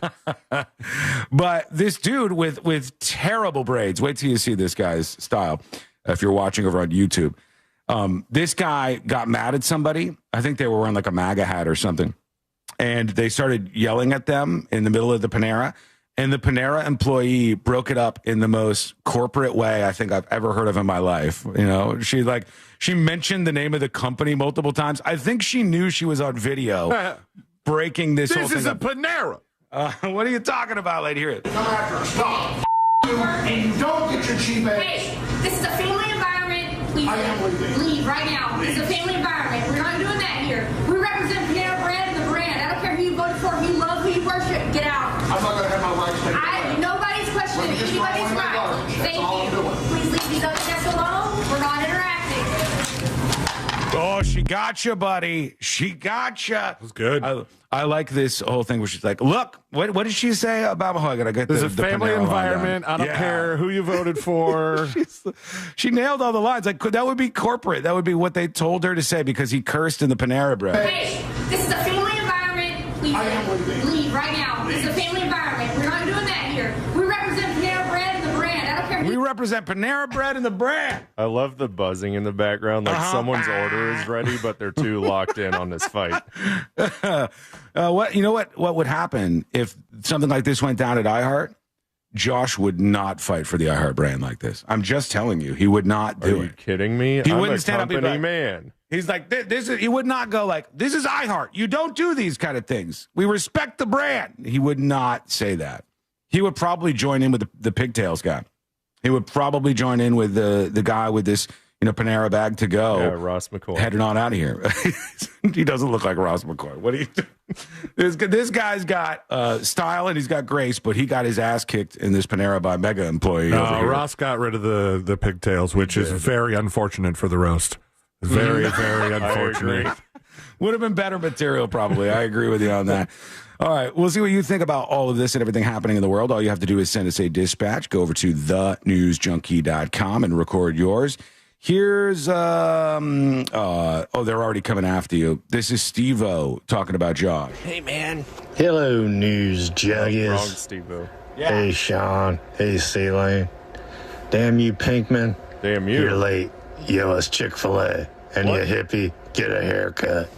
But this dude with terrible braids, wait till you see this guy's style if you're watching over on YouTube. This guy got mad at somebody. I think they were wearing like a MAGA hat or something. And they started yelling at them in the middle of the Panera. And the Panera employee broke it up in the most corporate way I think I've ever heard of in my life. You know, she mentioned the name of the company multiple times. I think she knew she was on video breaking this whole thing. This is a up. Panera. What are you talking about, lady? Hear it. Come after us. Stop. And you don't get your cheap ass. Hey, this is a family environment. Please I am leaving. Leave right now. This is a family environment. We're not doing that here. We represent Panera Bread and the brand. I don't care who you voted for, who you love, who you worship. Get out. I'm not going to have my rights taken away. Nobody's questioning anybody's right. Thank you. Please leave these other guests alone. We're not interacting. Oh, she got you, buddy. She got you. That was good. I like this whole thing where she's like, look, what did she say about I gotta get There's the a family Panera environment. I don't care who you voted for. She nailed all the lines. Like, that would be corporate. That would be what they told her to say because he cursed in the Panera Bread. Hey, this is a family environment. Please leave right now. This is a family environment. We're not doing that here. We represent Panera Bread and the brand. I don't care. We represent Panera Bread and the brand. I love the buzzing in the background, like someone's order is ready, but they're too locked in on this fight. What would happen if something like this went down at iHeart? Josh would not fight for the iHeart brand like this. I'm just telling you, he would not do it. Are you kidding me? He I'm wouldn't a stand up. company man. He's like, he would not go like, this is iHeart. You don't do these kind of things. We respect the brand. He would not say that. He would probably join in with the pigtails guy. He would probably join in with the guy with this, Panera bag to go. Yeah, Ross McCoy. Heading on out of here. He doesn't look like Ross McCoy. What do you do? This guy's got style and he's got grace, but he got his ass kicked in this Panera by MAGA employee. No, Ross got rid of the pigtails, which is very unfortunate for the roast. Very, very unfortunate. Would have been better material, probably. I agree with you on that. All right, we'll see what you think about all of this and everything happening in the world. All you have to do is send us a dispatch. Go over to thenewsjunkie.com and record yours. Here's, they're already coming after you. This is Steve-O talking about Josh. Hey, man. Hello, news junkies. Wrong, Steve-O. Yeah. Hey, Sean. Hey, C-Lane. Damn you, Pinkman. Damn you. You're late. Yo, it's Chick-fil-A. And you hippie, get a haircut.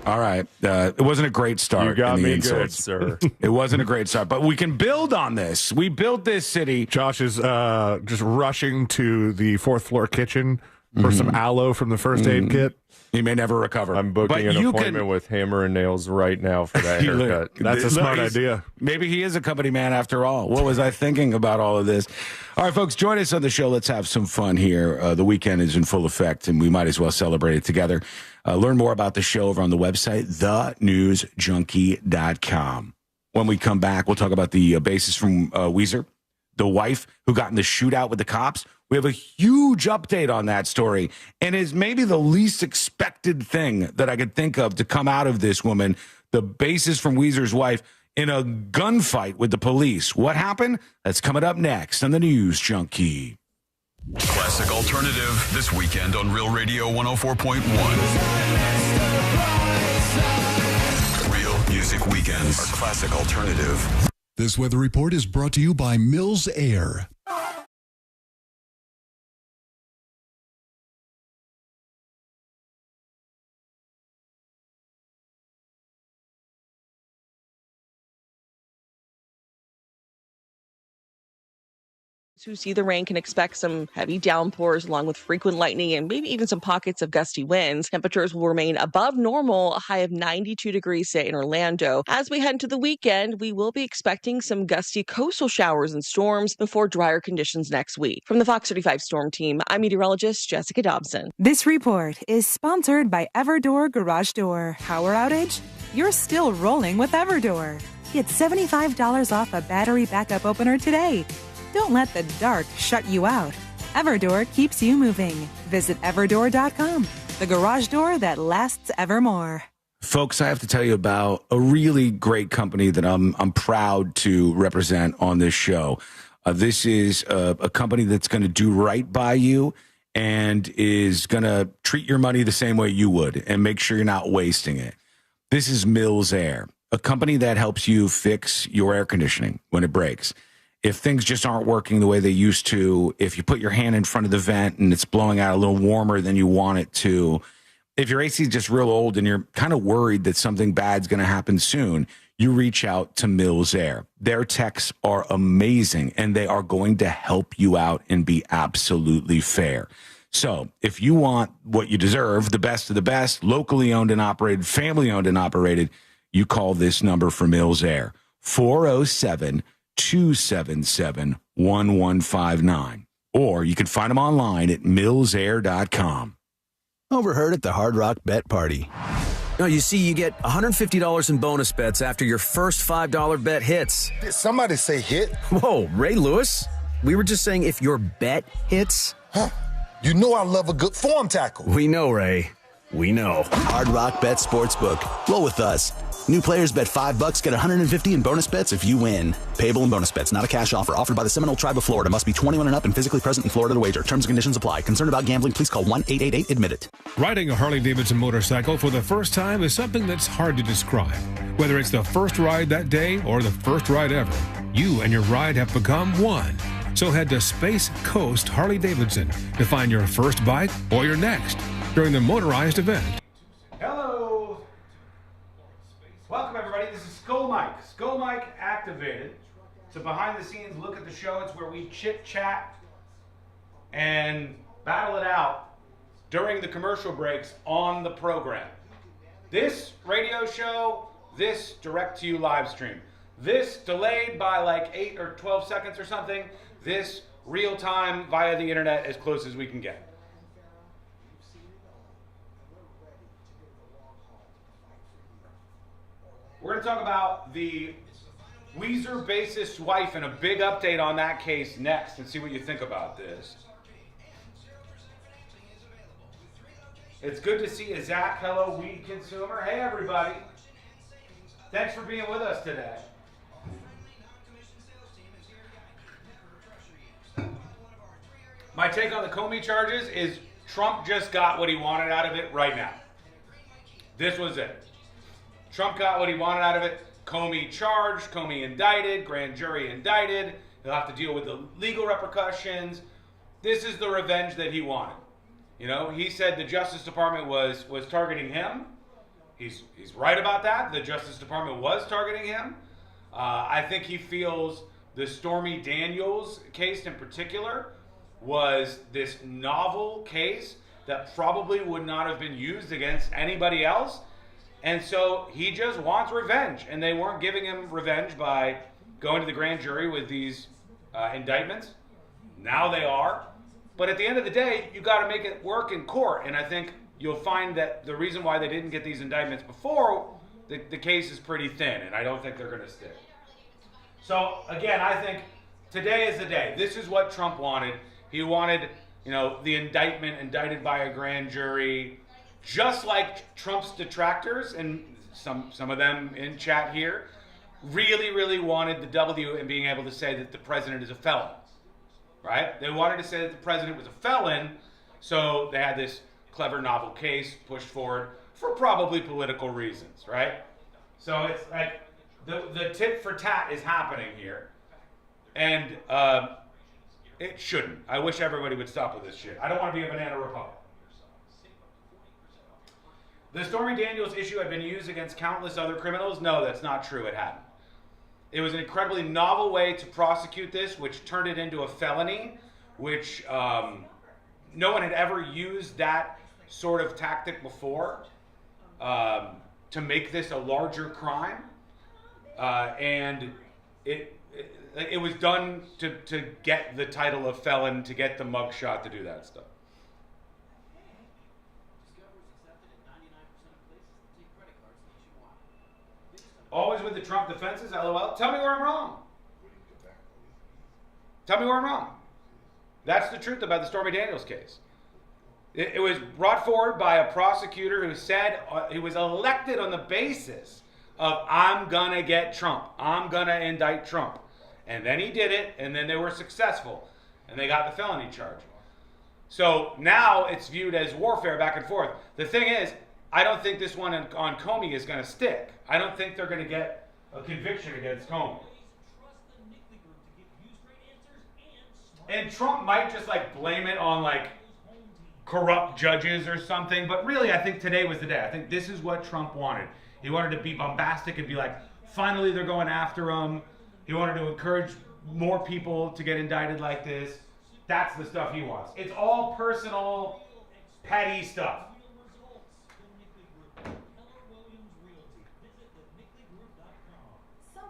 All right. It wasn't a great start. You got in the me insults. good, sir. It wasn't a great start, but we can build on this. We built this city. Josh is just rushing to the fourth floor kitchen for some aloe from the first aid kit. He may never recover. I'm booking an appointment with Hammer and Nails right now for that haircut. That's a smart idea. Maybe he is a company man after all. What was I thinking about all of this? All right, folks, join us on the show. Let's have some fun here. The weekend is in full effect, and we might as well celebrate it together. Learn more about the show over on the website, thenewsjunkie.com. When we come back, we'll talk about the bassist from Weezer, the wife who got in the shootout with the cops. We have a huge update on that story, and is maybe the least expected thing that I could think of to come out of this woman, the bassist from Weezer's wife, in a gunfight with the police. What happened? That's coming up next on the News Junkie. Classic Alternative this weekend on Real Radio 104.1. Real Music Weekends are Classic Alternative. This weather report is brought to you by Mills Air. Who see the rain can expect some heavy downpours along with frequent lightning and maybe even some pockets of gusty winds. Temperatures will remain above normal, a high of 92 degrees today in Orlando. As we head into the weekend, we will be expecting some gusty coastal showers and storms before drier conditions next week. From the Fox 35 Storm Team, I'm meteorologist Jessica Dobson. This report is sponsored by Everdoor Garage Door. Power outage? You're still rolling with Everdoor. Get $75 off a battery backup opener today. Don't let the dark shut you out. Everdoor keeps you moving. Visit everdoor.com, the garage door that lasts evermore. Folks, I have to tell you about a really great company that I'm proud to represent on this show. This is a company that's going to do right by you and is going to treat your money the same way you would and make sure you're not wasting it. This is Mills Air, a company that helps you fix your air conditioning when it breaks. If things just aren't working the way they used to, if you put your hand in front of the vent and it's blowing out a little warmer than you want it to, if your AC is just real old and you're kind of worried that something bad's going to happen soon, you reach out to Mills Air. Their techs are amazing, and they are going to help you out and be absolutely fair. So if you want what you deserve, the best of the best, locally owned and operated, family owned and operated, you call this number for Mills Air, 407-277-1159. Or you can find them online at millsair.com. Overheard at the Hard Rock Bet Party. No, you see, you get $150 in bonus bets after your first $5 bet hits. Did somebody say hit? Whoa, Ray Lewis? We were just saying if your bet hits. Huh. You know I love a good form tackle. We know, Ray. We know. Hard Rock Bet Sportsbook. Roll with us. New players bet $5, get $150 in bonus bets if you win. Payable in bonus bets, not a cash offer. Offered by the Seminole Tribe of Florida. Must be 21 and up and physically present in Florida to wager. Terms and conditions apply. Concerned about gambling? Please call 1-888-ADMIT-IT. Riding a Harley-Davidson motorcycle for the first time is something that's hard to describe. Whether it's the first ride that day or the first ride ever, you and your ride have become one. So head to Space Coast Harley-Davidson to find your first bike or your next during the motorized event. Hello. Welcome, everybody. This is Skull Mike. Skull Mike activated. It's a behind-the-scenes look at the show. It's where we chit-chat and battle it out during the commercial breaks on the program. This radio show, this direct-to-you live stream. This delayed by like 8 or 12 seconds or something. This real-time via the internet as close as we can get. We're going to talk about the Weezer bassist's wife and a big update on that case next and see what you think about this. It's good to see a Zach Hello Weed Consumer. Hey, everybody. Thanks for being with us today. My take on the Comey charges is Trump just got what he wanted out of it right now. This was it. Trump got what he wanted out of it. Comey charged, Comey indicted, grand jury indicted. He'll have to deal with the legal repercussions. This is the revenge that he wanted. You know, he said the Justice Department was targeting him. He's right about that. The Justice Department was targeting him. I think he feels the Stormy Daniels case in particular was this novel case that probably would not have been used against anybody else. And so he just wants revenge. And they weren't giving him revenge by going to the grand jury with these indictments. Now they are. But at the end of the day, you got to make it work in court. And I think you'll find that the reason why they didn't get these indictments before the case is pretty thin, and I don't think they're going to stick. So, again, I think today is the day. This is what Trump wanted. He wanted, the indictment, indicted by a grand jury, just like Trump's detractors, and some of them in chat here, really, really wanted the W and being able to say that the president is a felon, right? They wanted to say that the president was a felon, so they had this clever, novel case pushed forward for probably political reasons, right? So it's like the tit for tat is happening here, and it shouldn't. I wish everybody would stop with this shit. I don't want to be a banana republic. The Stormy Daniels issue had been used against countless other criminals. No, that's not true. It hadn't. It was an incredibly novel way to prosecute this, which turned it into a felony, which no one had ever used that sort of tactic before to make this a larger crime. And it was done to get the title of felon, to get the mugshot, to do that stuff. Always with the Trump defenses, LOL. Tell me where I'm wrong. Tell me where I'm wrong. That's the truth about the Stormy Daniels case. It was brought forward by a prosecutor who said he was elected on the basis of, I'm gonna get Trump. I'm gonna indict Trump. And then he did it, and then they were successful, and they got the felony charge. So now it's viewed as warfare back and forth. The thing is, I don't think this one on Comey is going to stick. I don't think they're going to get a conviction against Comey. And Trump might just blame it on corrupt judges or something. But really, I think today was the day. I think this is what Trump wanted. He wanted to be bombastic and be like, finally they're going after him. He wanted to encourage more people to get indicted like this. That's the stuff he wants. It's all personal, petty stuff.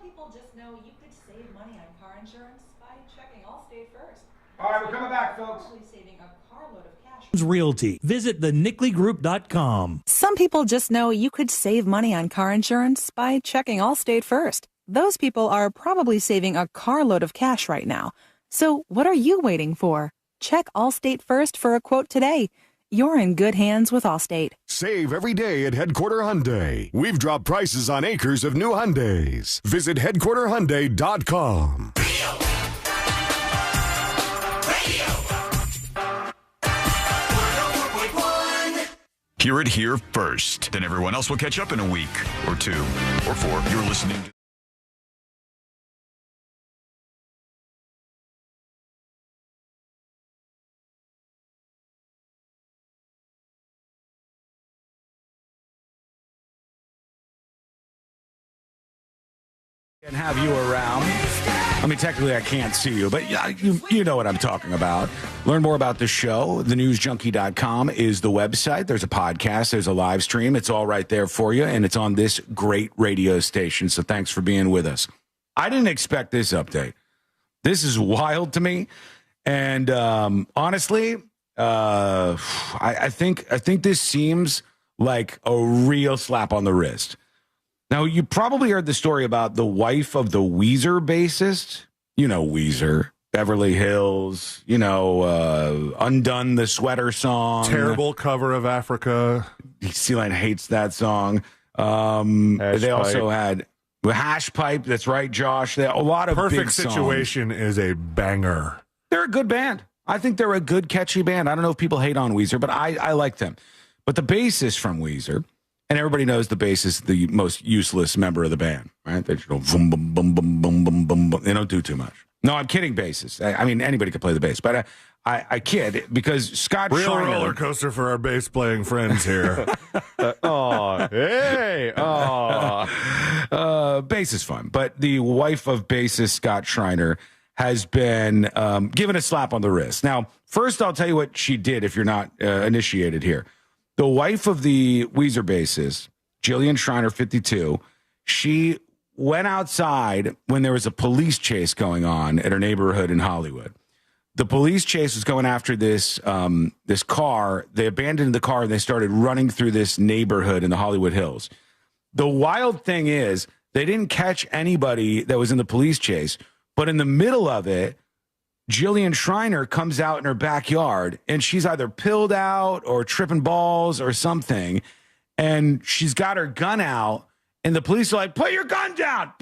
People just know you could save money on car insurance by checking Allstate first. All right, we're coming back, folks. Saving a carload of cash. Realty. Visit thenicklygroup.com. Some people just know you could save money on car insurance by checking Allstate first. Those people are probably saving a carload of cash right now. So what are you waiting for? Check Allstate first for a quote today. You're in good hands with Allstate. Save every day at Headquarter Hyundai. We've dropped prices on acres of new Hyundais. Visit headquarterhyundai.com. Hear it here first. Then everyone else will catch up in a week or 2 or 4. You're listening to and have you around. I mean, technically I can't see you, but you know what I'm talking about. Learn more about the show. TheNewsJunkie.com is the website. There's a podcast. There's a live stream. It's all right there for you, and it's on this great radio station, so thanks for being with us. I didn't expect this update. This is wild to me, and honestly, I think this seems like a real slap on the wrist. Now, you probably heard the story about the wife of the Weezer bassist. You know Weezer, Beverly Hills, Undone, the sweater song. Terrible cover of Africa. Sealine hates that song. They also had Hash Pipe. That's right, Josh. A lot of Perfect big Situation songs. is a banger. They're a good band. I think they're a good, catchy band. I don't know if people hate on Weezer, but I like them. But the bassist from Weezer, and everybody knows the bass is the most useless member of the band, right? They just go boom, boom, boom, boom, boom, boom, boom, boom. They don't do too much. No, I'm kidding, bassists. I mean, anybody can play the bass, but I kid because Scott Real Schreiner, roller coaster for our bass playing friends here. Bass is fun, but the wife of bassist Scott Schreiner has been given a slap on the wrist. Now, first, I'll tell you what she did if you're not initiated here. The wife of the Weezer bassist, Jillian Schreiner, 52, she went outside when there was a police chase going on at her neighborhood in Hollywood. The police chase was going after this car. They abandoned the car and they started running through this neighborhood in the Hollywood Hills. The wild thing is they didn't catch anybody that was in the police chase, but in the middle of it, Jillian Schreiner comes out in her backyard and she's either pilled out or tripping balls or something. And she's got her gun out and the police are like, put your gun down,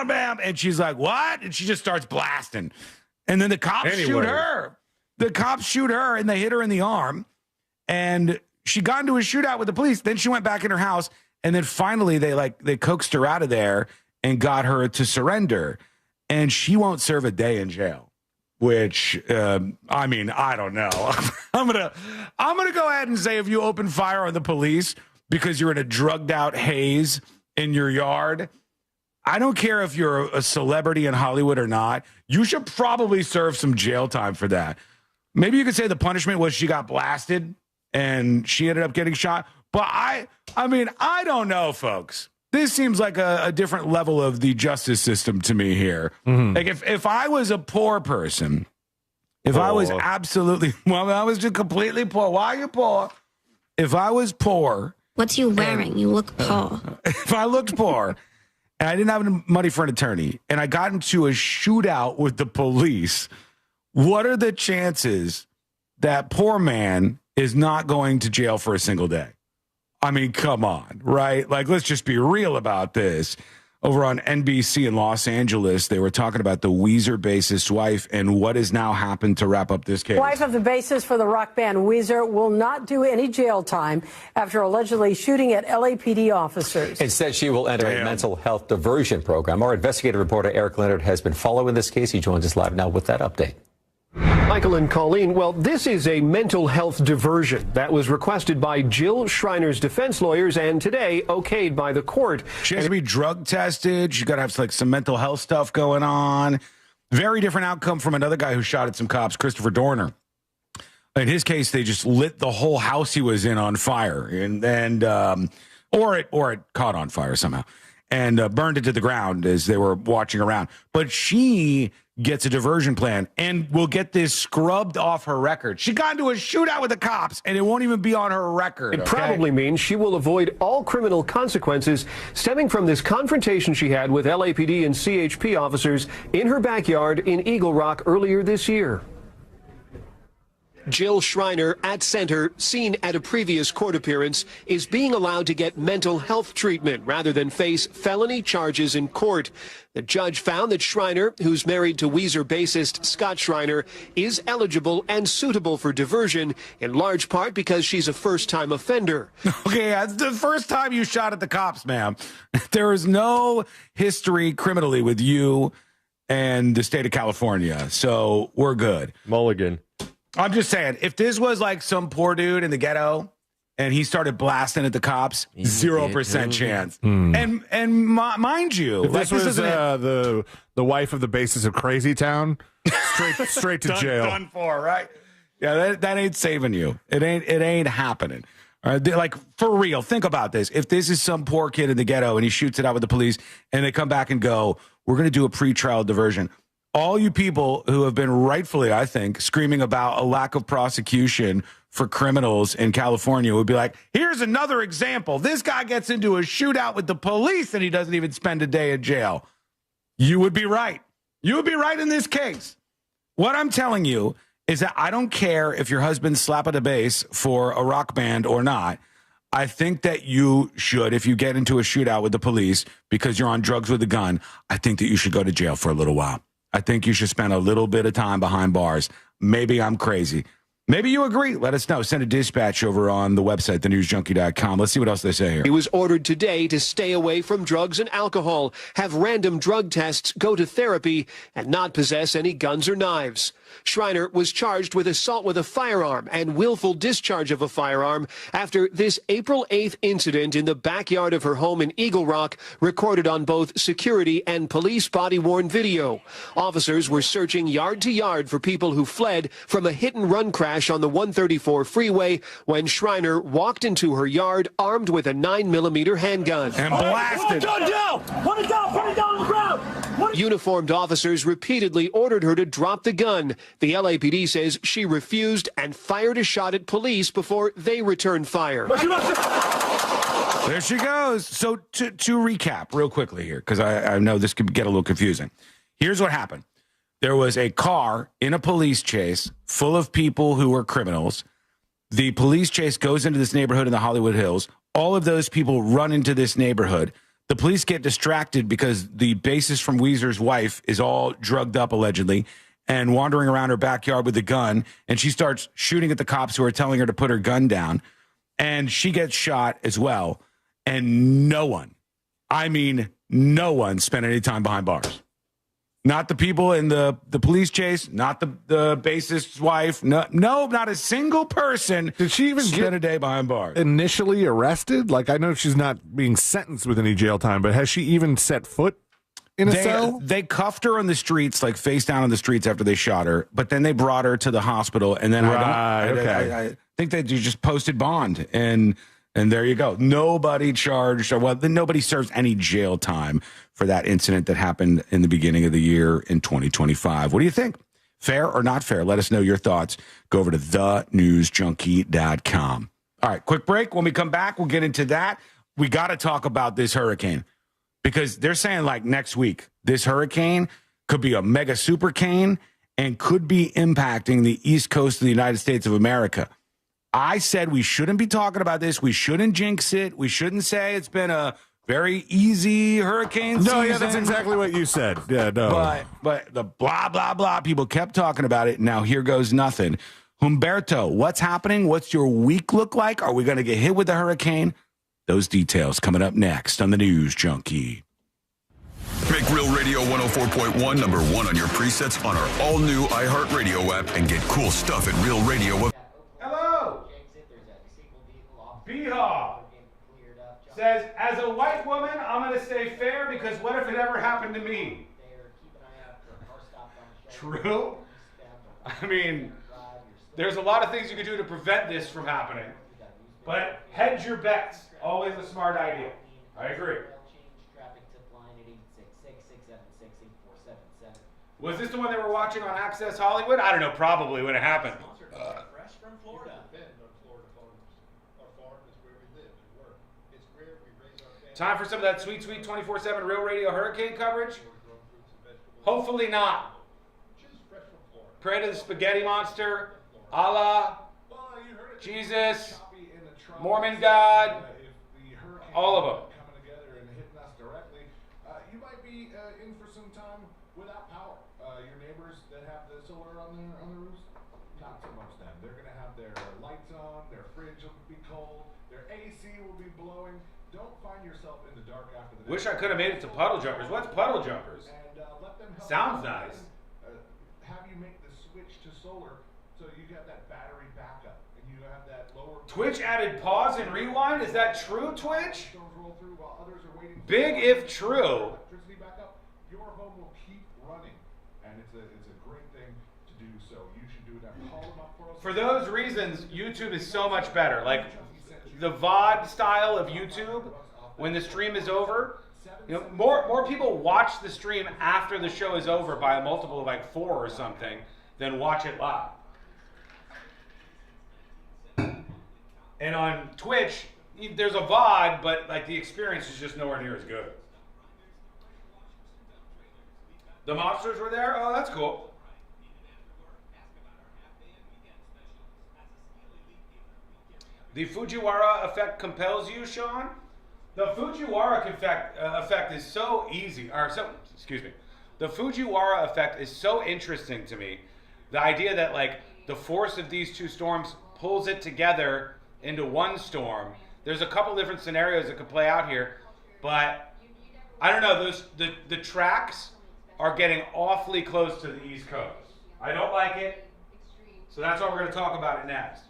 ma'am. And she's like, what? And she just starts blasting. And then the cops shoot her. The cops shoot her and they hit her in the arm. And she got into a shootout with the police. Then she went back in her house. And then finally they coaxed her out of there and got her to surrender. And she won't serve a day in jail. Which, I mean, I don't know. I'm gonna go ahead and say if you open fire on the police because you're in a drugged out haze in your yard, I don't care if you're a celebrity in Hollywood or not. You should probably serve some jail time for that. Maybe you could say the punishment was she got blasted and she ended up getting shot. But I mean, I don't know, folks. This seems like a different level of the justice system to me here. Mm-hmm. Like if I was a poor person, I was absolutely, I was just completely poor. Why are you poor? If I was poor. What's you wearing? You look poor. If I looked poor and I didn't have any money for an attorney and I got into a shootout with the police, what are the chances that poor man is not going to jail for a single day? I mean, come on, right? Like, let's just be real about this. Over on NBC in Los Angeles, they were talking about the Weezer bassist's wife and what has now happened to wrap up this case. Wife of the bassist for the rock band Weezer will not do any jail time after allegedly shooting at LAPD officers. Instead, she will enter a mental health diversion program. Our investigative reporter Eric Leonard has been following this case. He joins us live now with that update. Michael and Colleen, well, this is a mental health diversion that was requested by Jill Schreiner's defense lawyers and today okayed by the court. She has to be drug tested. She's got to have like some mental health stuff going on. Very different outcome from another guy who shot at some cops, Christopher Dorner. In his case, they just lit the whole house he was in on fire, or it caught on fire somehow and burned it to the ground as they were watching around. But she gets a diversion plan and will get this scrubbed off her record. She got into a shootout with the cops and it won't even be on her record. It probably means she will avoid all criminal consequences stemming from this confrontation she had with LAPD and CHP officers in her backyard in Eagle Rock earlier this year. Jill Schreiner at center, seen at a previous court appearance, is being allowed to get mental health treatment rather than face felony charges in court. The judge found that Schreiner, who's married to Weezer bassist Scott Schreiner, is eligible and suitable for diversion, in large part because she's a first-time offender. Okay, it's the first time you shot at the cops, ma'am. There is no history criminally with you and the state of California, so we're good. Mulligan. I'm just saying, if this was like some poor dude in the ghetto and he started blasting at the cops, 0% chance. And mind you, if this was the wife of the bassist of Crazy Town, straight to jail. Done for, right? Yeah, that ain't saving you. It ain't happening. All right, like, for real, think about this. If this is some poor kid in the ghetto and he shoots it out with the police and they come back and go, we're going to do a pretrial diversion. All you people who have been rightfully, I think, screaming about a lack of prosecution for criminals in California would be like, here's another example. This guy gets into a shootout with the police and he doesn't even spend a day in jail. You would be right. You would be right in this case. What I'm telling you is that I don't care if your husband slapped a bass for a rock band or not. I think that you should, if you get into a shootout with the police because you're on drugs with a gun, I think that you should go to jail for a little while. I think you should spend a little bit of time behind bars. Maybe I'm crazy. Maybe you agree. Let us know. Send a dispatch over on the website, thenewsjunkie.com. Let's see what else they say here. He was ordered today to stay away from drugs and alcohol, have random drug tests, go to therapy, and not possess any guns or knives. Schreiner was charged with assault with a firearm and willful discharge of a firearm after this April 8th incident in the backyard of her home in Eagle Rock, recorded on both security and police body-worn video. Officers were searching yard to yard for people who fled from a hit-and-run crash on the 134 freeway when Schreiner walked into her yard armed with a 9mm handgun. And blasted. Put it down! Put it down! Put it down on the ground! Uniformed officers repeatedly ordered her to drop the gun. The LAPD says she refused and fired a shot at police before they returned fire. There she goes. So to recap real quickly here, because I know this could get a little confusing. Here's what happened. There was a car in a police chase full of people who were criminals. The police chase goes into this neighborhood in the Hollywood Hills. All of those people run into this neighborhood. The police get distracted because the bassist from Weezer's wife is all drugged up, allegedly, and wandering around her backyard with a gun. And she starts shooting at the cops who are telling her to put her gun down. And she gets shot as well. And no one, I mean, no one spent any time behind bars. Not the people in the police chase, not the bassist's wife. No, not a single person. Did she even spend a day behind bars? Initially arrested? Like, I know she's not being sentenced with any jail time, but has she even set foot in a cell? They cuffed her on the streets, like face down on the streets after they shot her, but then they brought her to the hospital, and then I think they just posted bond, and there you go. Nobody charged, nobody serves any jail time for that incident that happened in the beginning of the year in 2025. What do you think? Fair or not fair? Let us know your thoughts. Go over to thenewsjunkie.com. All right, quick break. When we come back, we'll get into that. We got to talk about this hurricane because they're saying like next week, this hurricane could be a mega super cane and could be impacting the East Coast of the United States of America. I said we shouldn't be talking about this. We shouldn't jinx it. We shouldn't say it's been a very easy hurricane season. No, yeah, that's exactly what you said. Yeah, no. But the blah, blah, blah, people kept talking about it. Now here goes nothing. Humberto, what's happening? What's your week look like? Are we going to get hit with the hurricane? Those details coming up next on the News Junkie. Make Real Radio 104.1 number one on your presets on our all-new iHeartRadio app and get cool stuff at Real Radio. Hello. Behaw says, as a white woman, I'm going to say fair because what if it ever happened to me? True. I mean, there's a lot of things you can do to prevent this from happening, but hedge your bets. Always a smart idea. I agree. Was this the one they were watching on Access Hollywood? I don't know, probably when it happened. Fresh from Florida. Time for some of that sweet 24/7 Real Radio hurricane coverage? Hopefully not. Pray to the spaghetti monster, Allah, Jesus, Mormon God, all of them. You might be in for some time without power. Your neighbors that have the solar on their roofs, not so much them. They're going to have their lights on, their fridge will be cold, their AC will be blowing. Don't find yourself in the dark after the day. Wish I could have made it to Puddle Jumpers. What's Puddle Jumpers? And let them help Sounds you nice. Have you make the switch to solar so you got that battery backup and you have that lower. Twitch added pause and rewind. Is that true, Twitch? Big if true. Electricity backup, your home will keep running, and it's a great thing to do. So you should do that. Call them up For those reasons, YouTube is so much better. Like the VOD style of YouTube, when the stream is over, you know, more people watch the stream after the show is over by a multiple of like 4 or something than watch it live. And on Twitch, there's a VOD, but like the experience is just nowhere near as good. The monsters were there? Oh, that's cool. The Fujiwara effect compels you, Sean? The Fujiwara effect is so easy, The Fujiwara effect is so interesting to me. The idea that like the force of these two storms pulls it together into one storm. There's a couple different scenarios that could play out here, but I don't know, the tracks are getting awfully close to the East Coast. I don't like it, so that's why we're going to talk about it next.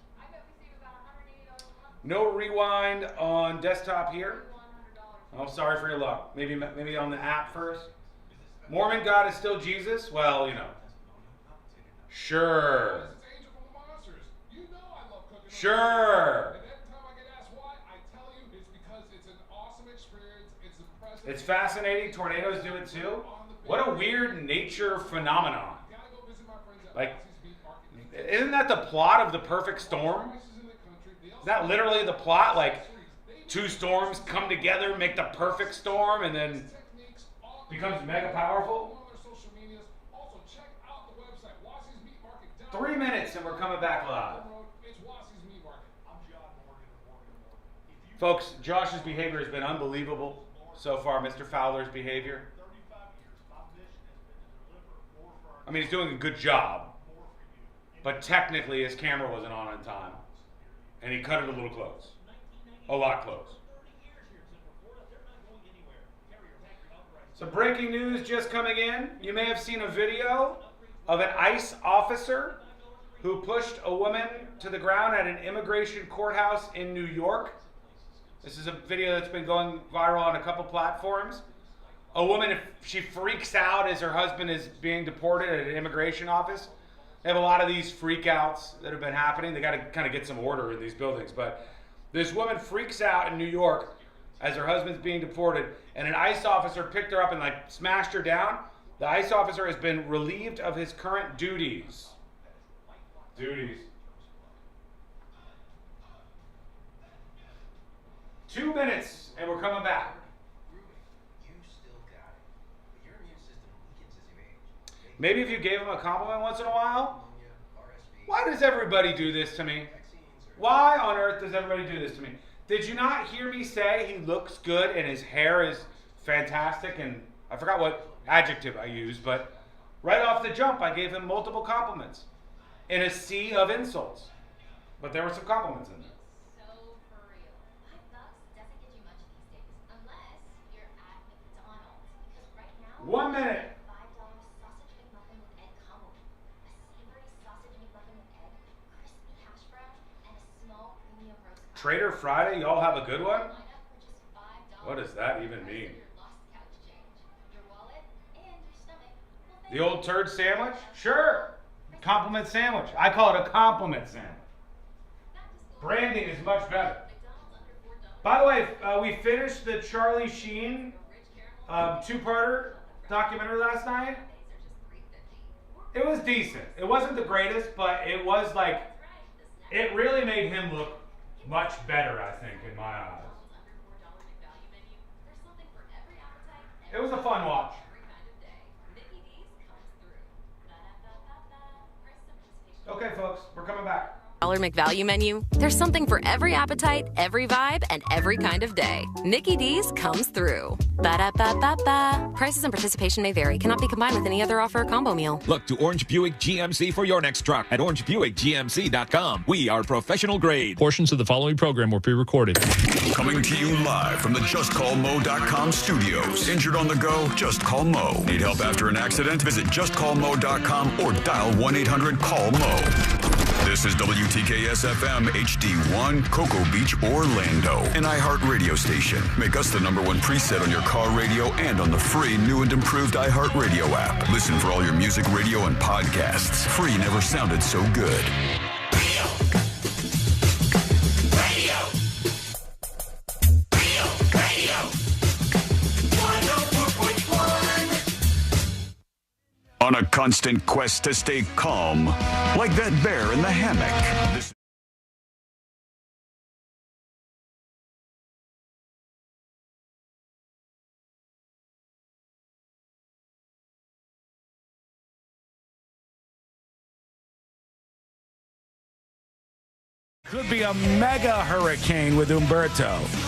No rewind on desktop here. Oh, sorry for your luck. Maybe on the app first. Mormon God is still Jesus? Well, you know. Sure. Sure. It's fascinating. Tornadoes do it too. What a weird nature phenomenon. Like, isn't that the plot of The Perfect Storm? Is that literally the plot? Like, two storms come together, make the perfect storm, and then becomes mega powerful? 3 minutes and we're coming back live. Folks, Josh's behavior has been unbelievable so far, Mr. Fowler's behavior. I mean, he's doing a good job, but technically his camera wasn't on time, and he cut it a little close. A lot close. Some breaking news just coming in. You may have seen a video of an ICE officer who pushed a woman to the ground at an immigration courthouse in New York. This is a video that's been going viral on a couple platforms. A woman, she freaks out as her husband is being deported at an immigration office. They have a lot of these freakouts that have been happening. They got to kind of get some order in these buildings. But this woman freaks out in New York as her husband's being deported, and an ICE officer picked her up and like smashed her down. The ICE officer has been relieved of his current duties. 2 minutes, and we're coming back. Maybe if you gave him a compliment once in a while. Why does everybody do this to me? Why on earth does everybody do this to me? Did you not hear me say he looks good and his hair is fantastic? And I forgot what adjective I used, but right off the jump, I gave him multiple compliments in a sea of insults. But there were some compliments in there. 1 minute. Trader Friday, y'all have a good one? What does that even mean? The old turd sandwich? Sure. Compliment sandwich. I call it a compliment sandwich. Branding is much better. By the way, we finished the Charlie Sheen two-parter documentary last night. It was decent. It wasn't the greatest, but it was like, it really made him look much better, I think, in my eyes. It was a fun watch. Okay, folks, we're coming back. McValue menu. There's something for every appetite, every vibe, and every kind of day. Mickey D's comes through. Ba-da-ba-ba-ba. Prices and participation may vary. Cannot be combined with any other offer or combo meal. Look to Orange Buick GMC for your next truck at orangebuickgmc.com. We are professional grade. Portions of the following program were pre-recorded. Coming to you live from the JustCallMo.com studios. Injured on the go? Just call Mo. Need help after an accident? Visit JustCallMo.com or dial 1-800-CALL-MO. This is WTKS-FM HD1, Cocoa Beach, Orlando, an iHeart radio station. Make us the #1 preset on your car radio and on the free new and improved iHeart radio app. Listen for all your music, radio, and podcasts. Free never sounded so good. On a constant quest to stay calm, like that bear in the hammock. This could be a mega hurricane with Humberto.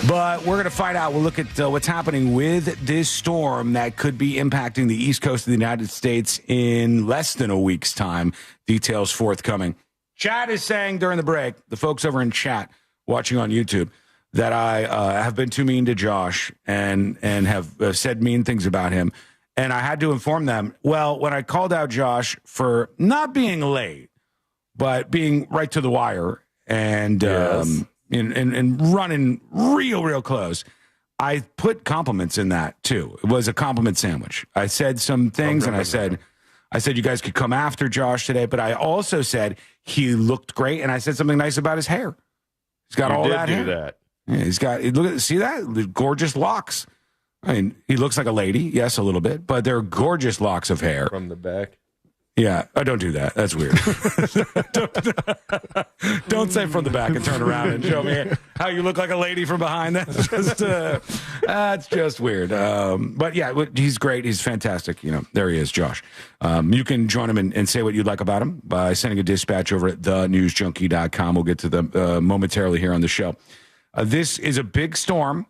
But we're going to find out. We'll look at what's happening with this storm that could be impacting the East Coast of the United States in less than a week's time. Details forthcoming. Chat is saying during the break, the folks over in chat watching on YouTube, that I have been too mean to Josh and have said mean things about him. And I had to inform them. Well, when I called out Josh for not being late, but being right to the wire and Yes. And running real close, I put compliments in that too. It was a compliment sandwich. I said some things, and I said you guys could come after Josh today, but I also said he looked great, and I said something nice about his hair. He's got all that hair. That. Yeah, he's got, look at, see that? The gorgeous locks. I mean, he looks like a lady, yes, a little bit, but they're gorgeous locks of hair. From the back. Yeah, don't do that. That's weird. don't say from the back and turn around and show me how you look like a lady from behind. That's just weird. But yeah, he's great. He's fantastic. There he is, Josh. You can join him and say what you'd like about him by sending a dispatch over at thenewsjunkie.com. We'll get to them momentarily here on the show. This is a big storm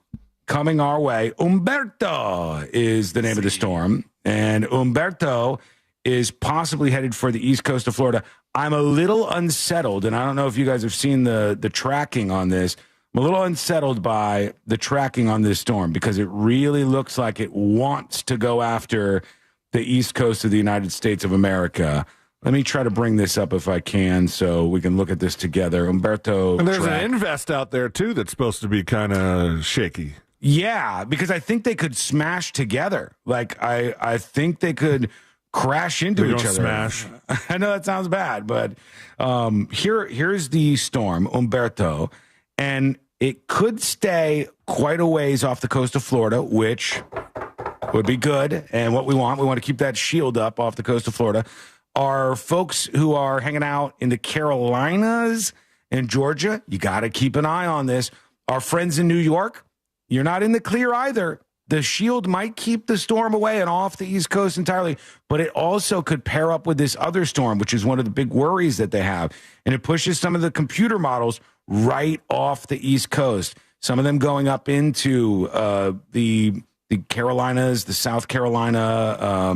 coming our way. Ombberto is the name of the storm, and Ombberto is possibly headed for the east coast of Florida. I'm a little unsettled, and I don't know if you guys have seen the tracking on this. I'm a little unsettled by the tracking on this storm because it really looks like it wants to go after the east coast of the United States of America. Let me try to bring this up if I can so we can look at this together. Ombberto. And there's an invest out there, too, that's supposed to be kind of shaky. Yeah, because I think they could smash together. Like, I think they could crash into each other. Smash. I know that sounds bad, but here's the storm, Ombberto, and it could stay quite a ways off the coast of Florida, which would be good. And what we want to keep that shield up off the coast of Florida. Our folks who are hanging out in the Carolinas and Georgia, you got to keep an eye on this. Our friends in New York, you're not in the clear either. The shield might keep the storm away and off the East Coast entirely, but it also could pair up with this other storm, which is one of the big worries that they have. And it pushes some of the computer models right off the East Coast. Some of them going up into the Carolinas, the South Carolina,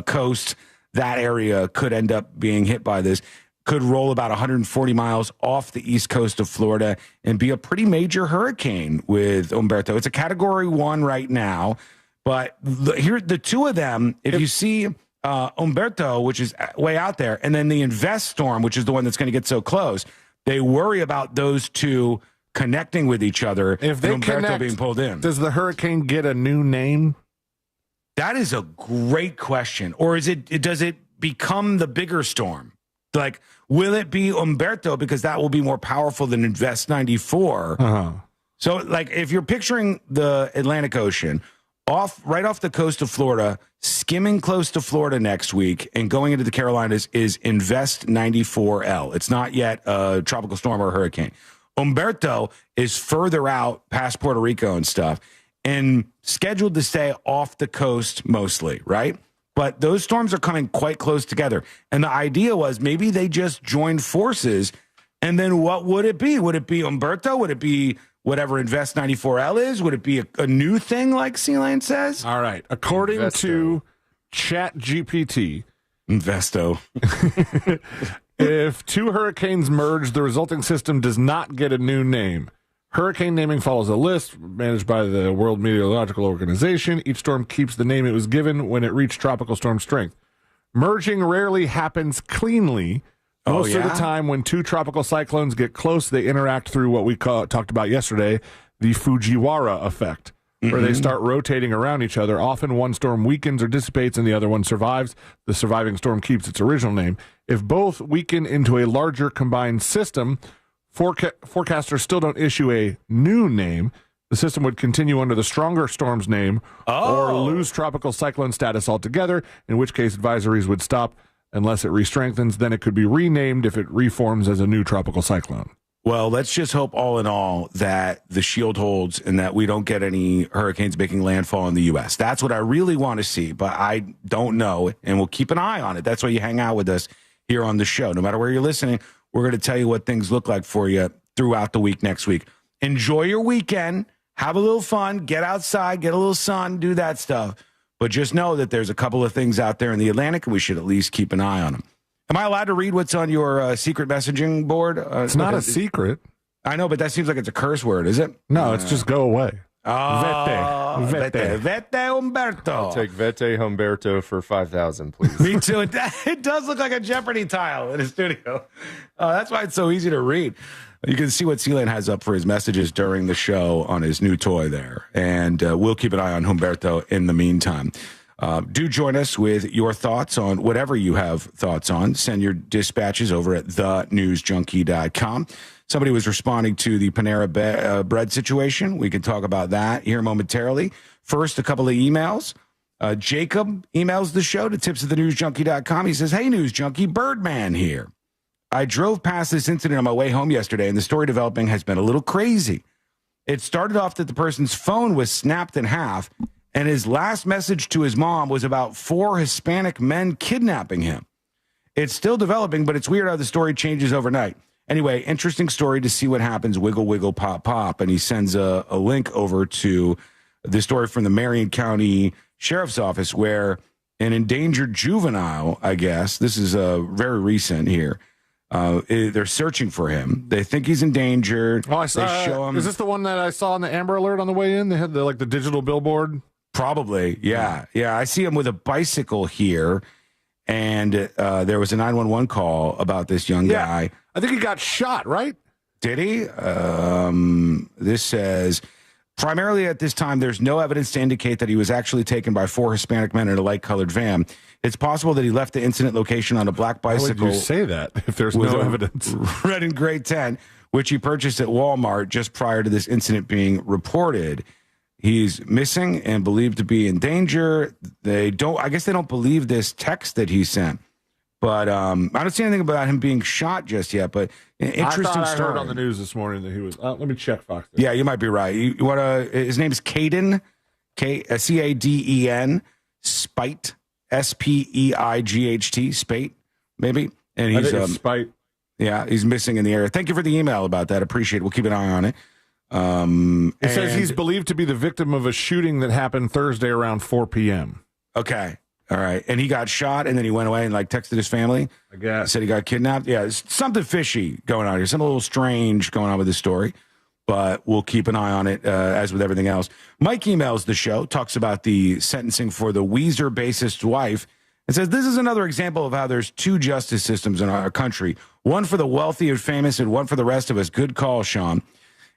coast. That area could end up being hit by this. Could roll about 140 miles off the east coast of Florida and be a pretty major hurricane with Ombberto. It's a Category 1 right now, but here, the two of them, if you see Ombberto, which is way out there, and then the Invest storm, which is the one that's going to get so close, they worry about those two connecting with each other if they and Ombberto connect, being pulled in. Does the hurricane get a new name? That is a great question. Or does it become the bigger storm? Like, will it be Ombberto because that will be more powerful than Invest 94? Uh-huh. So, like, if you're picturing the Atlantic Ocean right off the coast of Florida, skimming close to Florida next week and going into the Carolinas is Invest 94L. It's not yet a tropical storm or a hurricane. Ombberto is further out past Puerto Rico and stuff and scheduled to stay off the coast mostly, right? But those storms are coming quite close together. And the idea was maybe they just joined forces. And then what would it be? Would it be Ombberto? Would it be whatever Invest 94L is? Would it be a new thing like C-Lane says? All right. According to ChatGPT. Investo. If two hurricanes merge, the resulting system does not get a new name. Hurricane naming follows a list managed by the World Meteorological Organization. Each storm keeps the name it was given when it reached tropical storm strength. Merging rarely happens cleanly. Most of the time when two tropical cyclones get close, they interact through what we talked about yesterday, the Fujiwara effect, where they start rotating around each other. Often one storm weakens or dissipates and the other one survives. The surviving storm keeps its original name. If both weaken into a larger combined system, forecasters still don't issue a new name. The system would continue under the stronger storm's name or lose tropical cyclone status altogether, in which case advisories would stop unless it re-strengthens. Then it could be renamed if it reforms as a new tropical cyclone. Well, let's just hope all in all that the shield holds and that we don't get any hurricanes making landfall in the U.S. That's what I really want to see, but I don't know, and we'll keep an eye on it. That's why you hang out with us here on the show. No matter where you're listening, we're going to tell you what things look like for you throughout the week next week. Enjoy your weekend. Have a little fun. Get outside. Get a little sun. Do that stuff. But just know that there's a couple of things out there in the Atlantic, and we should at least keep an eye on them. Am I allowed to read what's on your secret messaging board? It's not a secret. I know, but that seems like it's a curse word, is it? No, it's just go away. Vete Ombberto. I'll take Vete Humberto for $5,000, please. Me too. It does look like a Jeopardy tile in the studio. That's why it's so easy to read. You can see what C-Lane has up for his messages during the show on his new toy there. And we'll keep an eye on Humberto in the meantime. Do join us with your thoughts on whatever you have thoughts on. Send your dispatches over at thenewsjunkie.com. Somebody was responding to the Panera bread situation. We can talk about that here momentarily. First, a couple of emails. Jacob emails the show to tips@thenewsjunkie.com. He says, "Hey, News Junkie, Birdman here. I drove past this incident on my way home yesterday, and the story developing has been a little crazy. It started off that the person's phone was snapped in half, and his last message to his mom was about 4 Hispanic men kidnapping him. It's still developing, but it's weird how the story changes overnight. Anyway, interesting story to see what happens. Wiggle, wiggle, pop, pop." And he sends a link over to the story from the Marion County Sheriff's Office where an endangered juvenile, I guess, this is very recent here, they're searching for him. They think he's endangered. Oh, I saw, they show him. Is this the one that I saw on the Amber Alert on the way in? They had the digital billboard? Probably, yeah. Yeah, I see him with a bicycle here, and there was a 911 call about this young guy. I think he got shot, right? Did he? This says, primarily at this time, there's no evidence to indicate that he was actually taken by 4 Hispanic men in a light-colored van. It's possible that he left the incident location on a black bicycle. How would you say that if there's no evidence? Red and gray tent, which he purchased at Walmart just prior to this incident being reported. He's missing and believed to be in danger. I guess they don't believe this text that he sent. But I don't see anything about him being shot just yet. But an interesting I story. heard on the news this morning that he was. Let me check Fox. Yeah, you might be right. You want to? His name is Caden, Caden, Spite, Speight, Spate, maybe. And he's Spite. Yeah, he's missing in the area. Thank you for the email about that. Appreciate it. We'll keep an eye on it. It says he's believed to be the victim of a shooting that happened Thursday around 4 p.m. Okay. All right. And he got shot, and then he went away and texted his family. I guess. Said he got kidnapped. Yeah, there's something fishy going on here. Something a little strange going on with this story. But we'll keep an eye on it, as with everything else. Mike emails the show, talks about the sentencing for the Weezer bassist's wife, and says, "This is another example of how there's 2 justice systems in our country. One for the wealthy and famous, and one for the rest of us. Good call, Sean."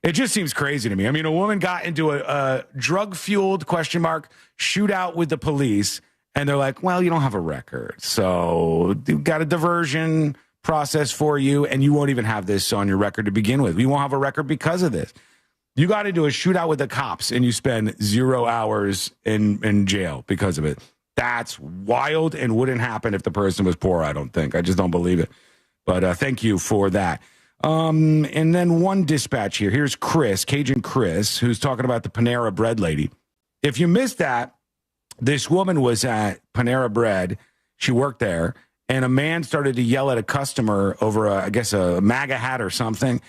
It just seems crazy to me. I mean, a woman got into a drug-fueled, shootout with the police, and they're like, "Well, you don't have a record, so we've got a diversion process for you, and you won't even have this on your record to begin with. We won't have a record because of this. You got into a shootout with the cops, and you spend 0 hours in jail because of it. That's wild and wouldn't happen if the person was poor, I don't think. I just don't believe it. But thank you for that. And then one dispatch here. Here's Chris, Cajun Chris, who's talking about the Panera Bread lady. If you missed that, this woman was at Panera Bread. She worked there. And a man started to yell at a customer over, I guess, a MAGA hat or something.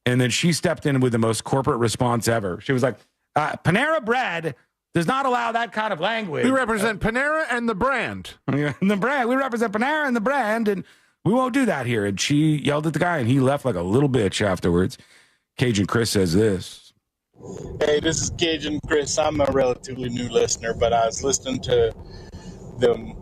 And then she stepped in with the most corporate response ever. She was like, Panera Bread does not allow that kind of language. We represent Panera and the brand. And the brand. We represent Panera and the brand, and we won't do that here. And she yelled at the guy, and he left like a little bitch afterwards. Cajun Chris says this. Hey, this is Cajun Chris. I'm a relatively new listener, but I was listening to them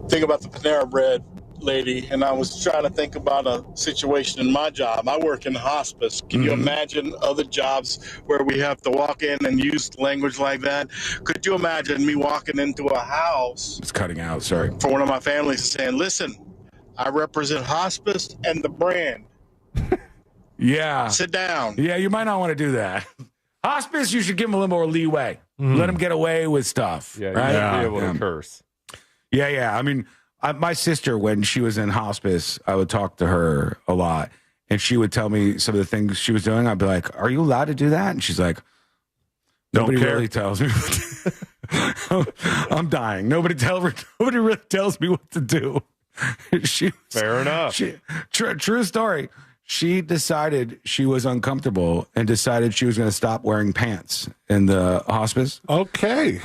think about the Panera Bread lady, and I was trying to think about a situation in my job. I work in hospice. Can you imagine other jobs where we have to walk in and use language like that? Could you imagine me walking into a house? It's cutting out, sorry. For one of my families and saying, "Listen, I represent hospice and the brand." Yeah. Sit down. Yeah, you might not want to do that. Hospice, you should give them a little more leeway. Let them get away with stuff. Yeah, right? you should be able to curse. Yeah. I mean, my sister, when she was in hospice, I would talk to her a lot, and she would tell me some of the things she was doing. I'd be like, "Are you allowed to do that?" And she's like, "Nobody really tells me." I'm dying. Nobody really tells me what to do. Fair enough. True story. She decided she was uncomfortable and decided she was going to stop wearing pants in the hospice. Okay.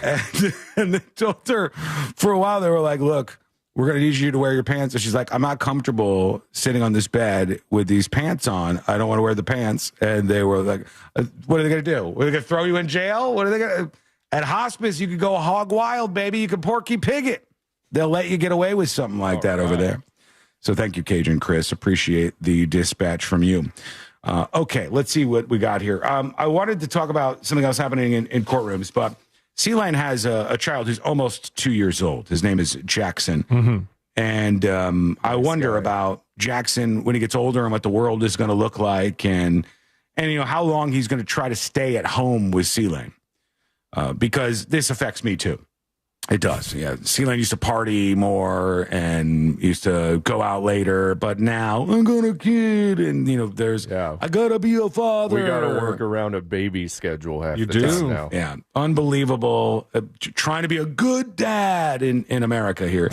And they told her for a while, they were like, "Look, we're going to need you to wear your pants." And she's like, "I'm not comfortable sitting on this bed with these pants on. I don't want to wear the pants." And they were like, "What are they going to do? Are they going to throw you in jail? What are they going to?" At hospice, you could go hog wild, baby. You could Porky Pig it. They'll let you get away with something like that over there. So thank you, Cajun Chris. Appreciate the dispatch from you. Okay, let's see what we got here. I wanted to talk about something else happening in courtrooms, but Sea-Lane has a child who's almost 2 years old. His name is Jackson. Mm-hmm. And I wonder about Jackson when he gets older and what the world is going to look like and how long he's going to try to stay at home with Sea-Lane. Because this affects me too. It does. Yeah. Sea-Lane used to party more and used to go out later, but now I got a kid and I gotta be a father. We gotta work around a baby schedule half the time now. Yeah. Unbelievable. Trying to be a good dad in America here.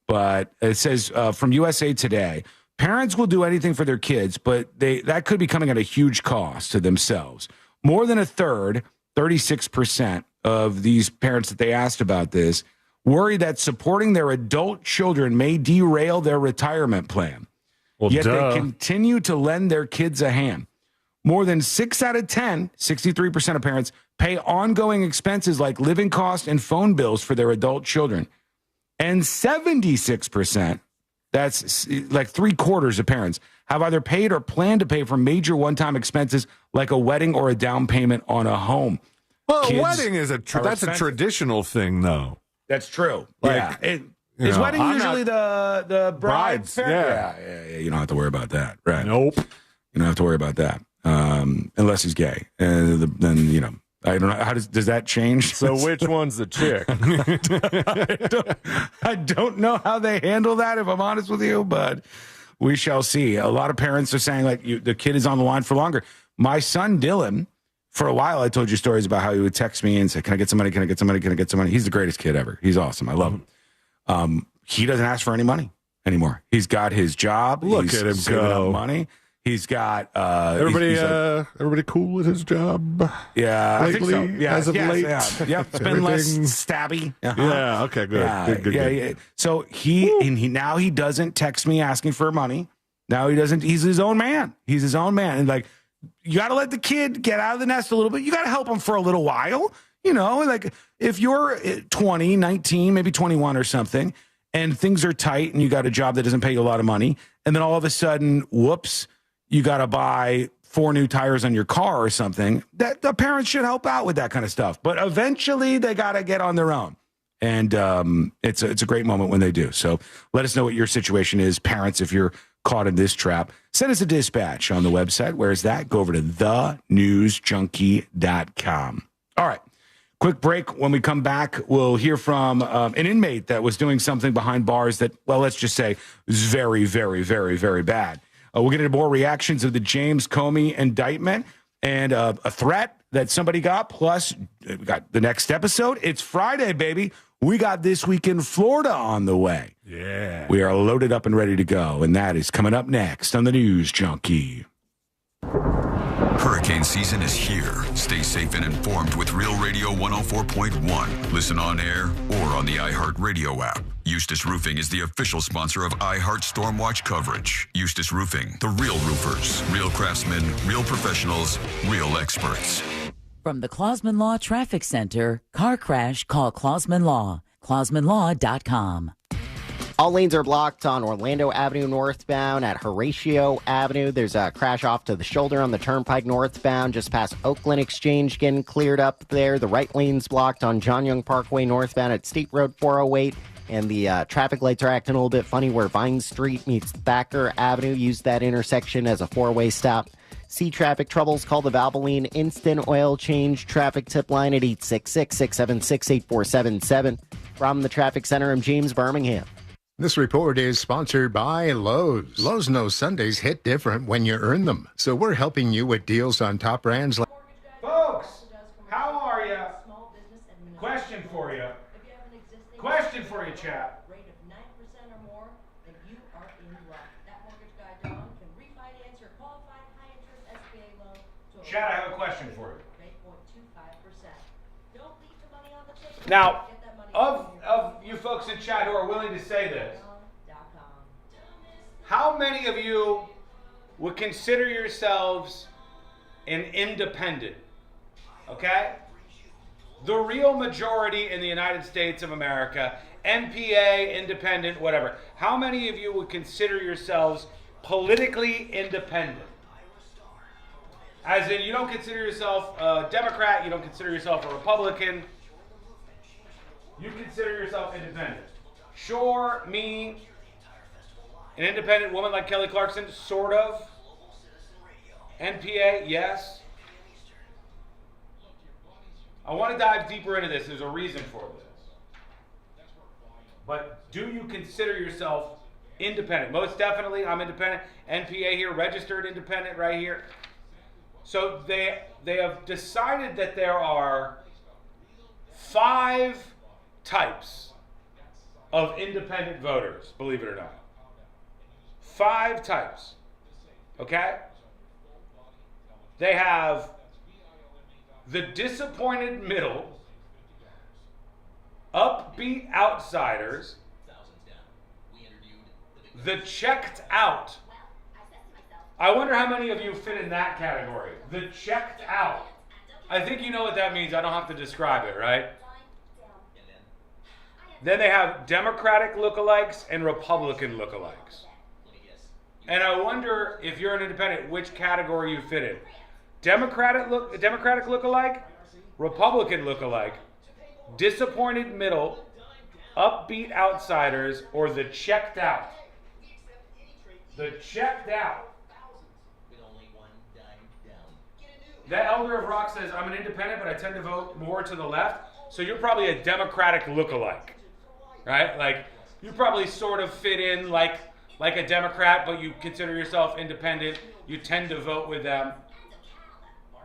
But it says from USA Today, parents will do anything for their kids, but that could be coming at a huge cost to themselves. More than a third, 36%, of these parents that they asked about this worry that supporting their adult children may derail their retirement plan. Yet they continue to lend their kids a hand. More than 6 out of 10, 63% of parents, pay ongoing expenses like living costs and phone bills for their adult children. And 76%, that's like 3/4 of parents, have either paid or plan to pay for major one-time expenses like a wedding or a down payment on a home. Well, a wedding is that's a traditional thing, though. That's true. Is wedding usually the bride's? Yeah. You don't have to worry about that, right? Nope. You don't have to worry about that, unless he's gay, and then I don't know. How does that change? So which one's the chick? I don't know how they handle that, if I'm honest with you, but we shall see. A lot of parents are saying the kid is on the line for longer. My son Dylan. For a while, I told you stories about how he would text me and say, can I get some money? Can I get some money? Can I get some money? He's the greatest kid ever. He's awesome. I love him. He doesn't ask for any money anymore. He's got his job. Look at him go. Money. He's got everybody cool with his job. Yeah, lately, I think so. as of late. Yeah. It's been less stabby. Yeah. Okay. Good. Good. So now he doesn't text me asking for money. Now he doesn't. He's his own man. And you got to let the kid get out of the nest a little bit. You got to help him for a little while. If you're 20, 19, maybe 21 or something, and things are tight and you got a job that doesn't pay you a lot of money, and then all of a sudden, whoops, you got to buy 4 new tires on your car or something, that the parents should help out with that kind of stuff. But eventually they got to get on their own. And it's a great moment when they do. So let us know what your situation is, parents, if you're caught in this trap. Send us a dispatch on the website. Where's that? Go over to thenewsjunkie.com. All right. Quick break. When we come back, we'll hear from an inmate that was doing something behind bars that, well, let's just say is very, very, very, very bad. We'll get into more reactions of the James Comey indictment and a threat that somebody got. Plus, we got the next episode. It's Friday, baby. We got This Week in Florida on the way. Yeah. We are loaded up and ready to go, and that is coming up next on the News Junkie. Hurricane season is here. Stay safe and informed with Real Radio 104.1. Listen on air or on the iHeartRadio app. Eustace Roofing is the official sponsor of iHeart Stormwatch coverage. Eustace Roofing, the real roofers, real craftsmen, real professionals, real experts. From the Clausman Law Traffic Center, car crash, call Clausman Law. ClausmanLaw.com. All lanes are blocked on Orlando Avenue northbound at Horatio Avenue. There's a crash off to the shoulder on the Turnpike northbound, just past Oakland Exchange, getting cleared up there. The right lane's blocked on John Young Parkway northbound at State Road 408. And the traffic lights are acting a little bit funny where Vine Street meets Thacker Avenue. Use that intersection as a 4-way stop. See traffic troubles, call the Valvoline Instant Oil Change traffic tip line at 866-676-8477. From the Traffic Center, I'm James Birmingham. This report is sponsored by Lowe's. Lowe's knows Sundays hit different when you earn them. So we're helping you with deals on top brands like... Folks, how are you? Question for you. Question for you, chap. Chad, I have a question for you. Now, of you folks in chat who are willing to say this, how many of you would consider yourselves an independent? Okay? The real majority in the United States of America, NPA, independent, whatever. How many of you would consider yourselves politically independent? As in, you don't consider yourself a Democrat, you don't consider yourself a Republican. You consider yourself independent. Sure, me, an independent woman like Kelly Clarkson, sort of. NPA, yes. I want to dive deeper into this. There's a reason for this. But do you consider yourself independent? Most definitely, I'm independent. NPA here, registered independent right here. So they have decided that there are 5 types of independent voters, believe it or not. 5 types. Okay? They have the disappointed middle, upbeat outsiders, the checked out. I wonder how many of you fit in that category. The checked out. I think you know what that means. I don't have to describe it, right? Then they have Democratic lookalikes and Republican lookalikes. And I wonder if you're an independent, which category you fit in. Democratic lookalike, Republican lookalike, disappointed middle, upbeat outsiders, or the checked out. The checked out. That Elder of Rock says, I'm an independent, but I tend to vote more to the left. So you're probably a Democratic lookalike, right? Like, you probably sort of fit in like a Democrat, but you consider yourself independent. You tend to vote with them.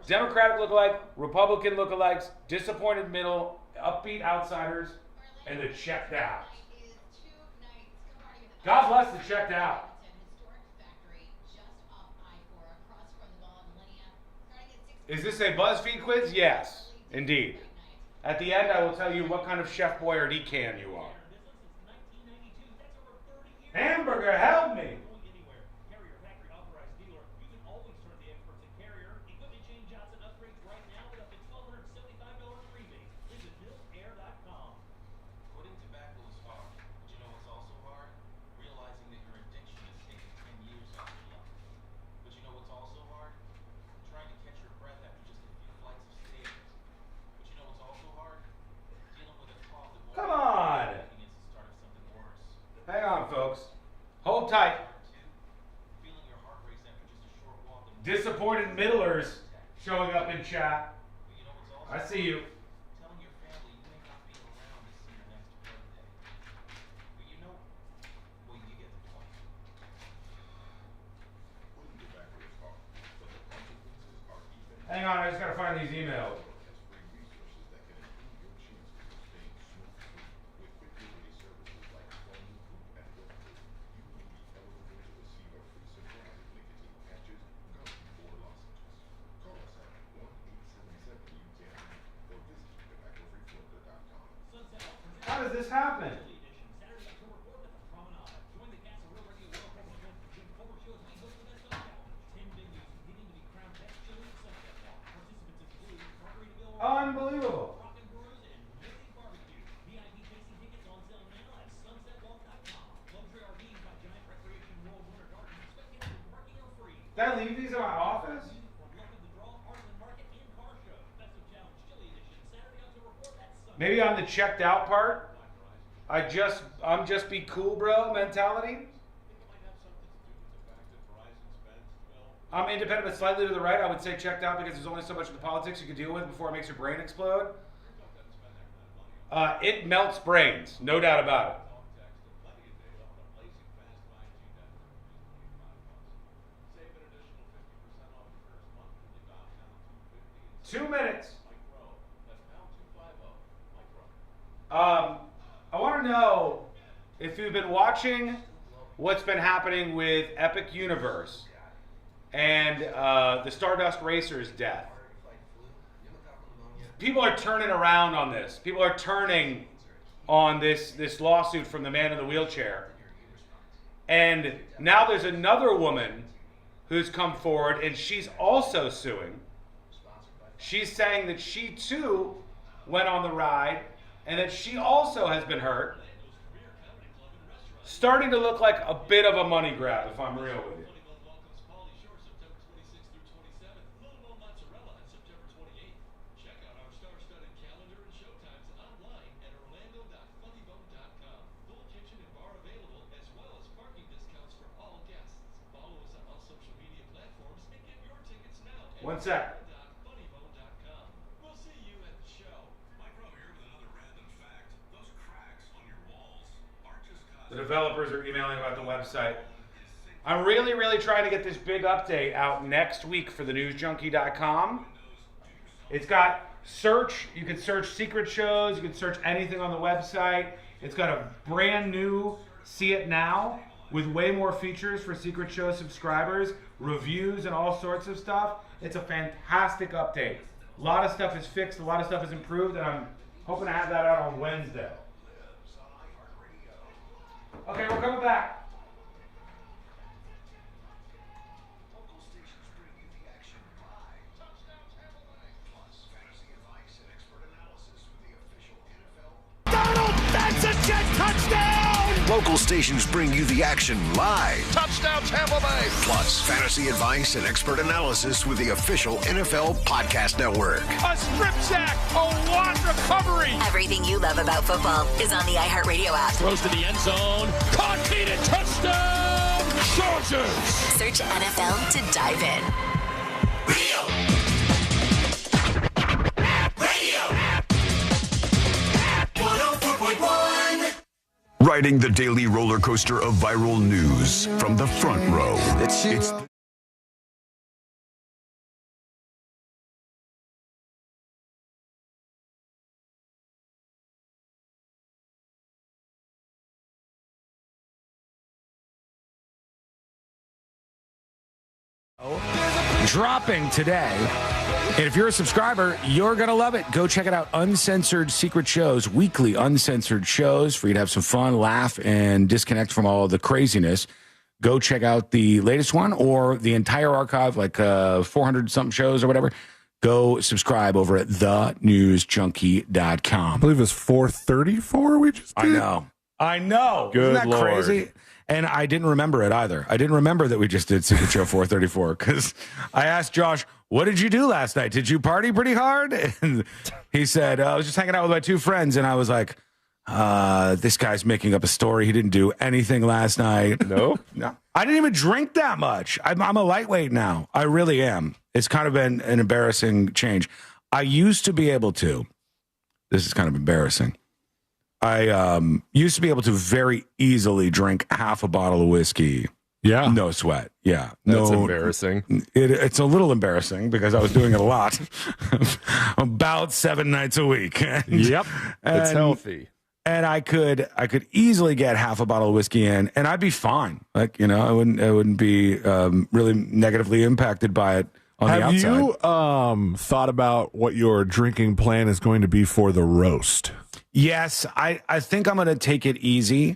Democratic lookalike, Republican lookalikes, disappointed middle, upbeat outsiders, and the checked out. God bless the checked out. Is this a BuzzFeed quiz? Yes, indeed. At the end, I will tell you what kind of Chef Boyardee can you are. Hamburger, help me! Come on! Hang on, folks. Hold tight. Disappointed middlers showing up in chat. I see you. Hang on, I just gotta find these emails. How does this happen? Unbelievable. Did I leave these in my office? Maybe I'm the checked out part. I'm just be cool, bro mentality. I'm independent but slightly to the right. I would say checked out because there's only so much of the politics you can deal with before it makes your brain explode. It melts brains, no doubt about it. Two minutes. I want to know if you've been watching what's been happening with Epic Universe and the Stardust Racer's death. People are turning around on this. People are turning on this lawsuit from the man in the wheelchair. And now there's another woman who's come forward and she's also suing. She's saying that she too went on the ride and that she also has been hurt. Starting to look like a bit of a money grab, if I'm real with you. One sec. The developers are emailing about the website. I'm really, really trying to get this big update out next week for the newsjunkie.com. It's got search. You can search secret shows. You can search anything on the website. It's got a brand new See It Now with way more features for secret show subscribers, reviews, and all sorts of stuff. It's a fantastic update. A lot of stuff is fixed. A lot of stuff is improved, and I'm hoping to have that out on Wednesday. Okay, we're coming back. That's a jet touchdown! Local stations bring you the action live. Touchdown Tampa Bay! Plus, fantasy advice and expert analysis with the official NFL Podcast Network. A strip sack! A lot recovery! Everything you love about football is on the iHeartRadio app. Throws to the end zone. Caught, Keenan, touchdown! Chargers! Search NFL to dive in. Riding the daily roller coaster of viral news from the front row. It's dropping today. And if you're a subscriber, you're going to love it. Go check it out. Uncensored Secret Shows, weekly uncensored shows for you to have some fun, laugh, and disconnect from all the craziness. Go check out the latest one or the entire archive, like 400-something shows or whatever. Go subscribe over at thenewsjunkie.com. I believe it's 434 we just did. I know. Good Isn't that Lord. crazy? And I didn't remember it either. I didn't remember that we just did Secret Show 434 because I asked Josh, what did you do last night? Did you party pretty hard? And he said, I was just hanging out with my two friends. And I was like, this guy's making up a story. He didn't do anything last night. No. I didn't even drink that much. I'm a lightweight now. I really am. It's kind of been an embarrassing change. I used to be able to. This is kind of embarrassing. I used to be able to very easily drink half a bottle of whiskey. Yeah. No sweat. Yeah. That's embarrassing. It's a little embarrassing because I was doing it a lot. About 7 nights a week. Yep. It's healthy. And I could easily get half a bottle of whiskey in and I'd be fine. Like, you know, I wouldn't be really negatively impacted by it on the outside. Have you thought about what your drinking plan is going to be for the roast? Yes, I think I'm going to take it easy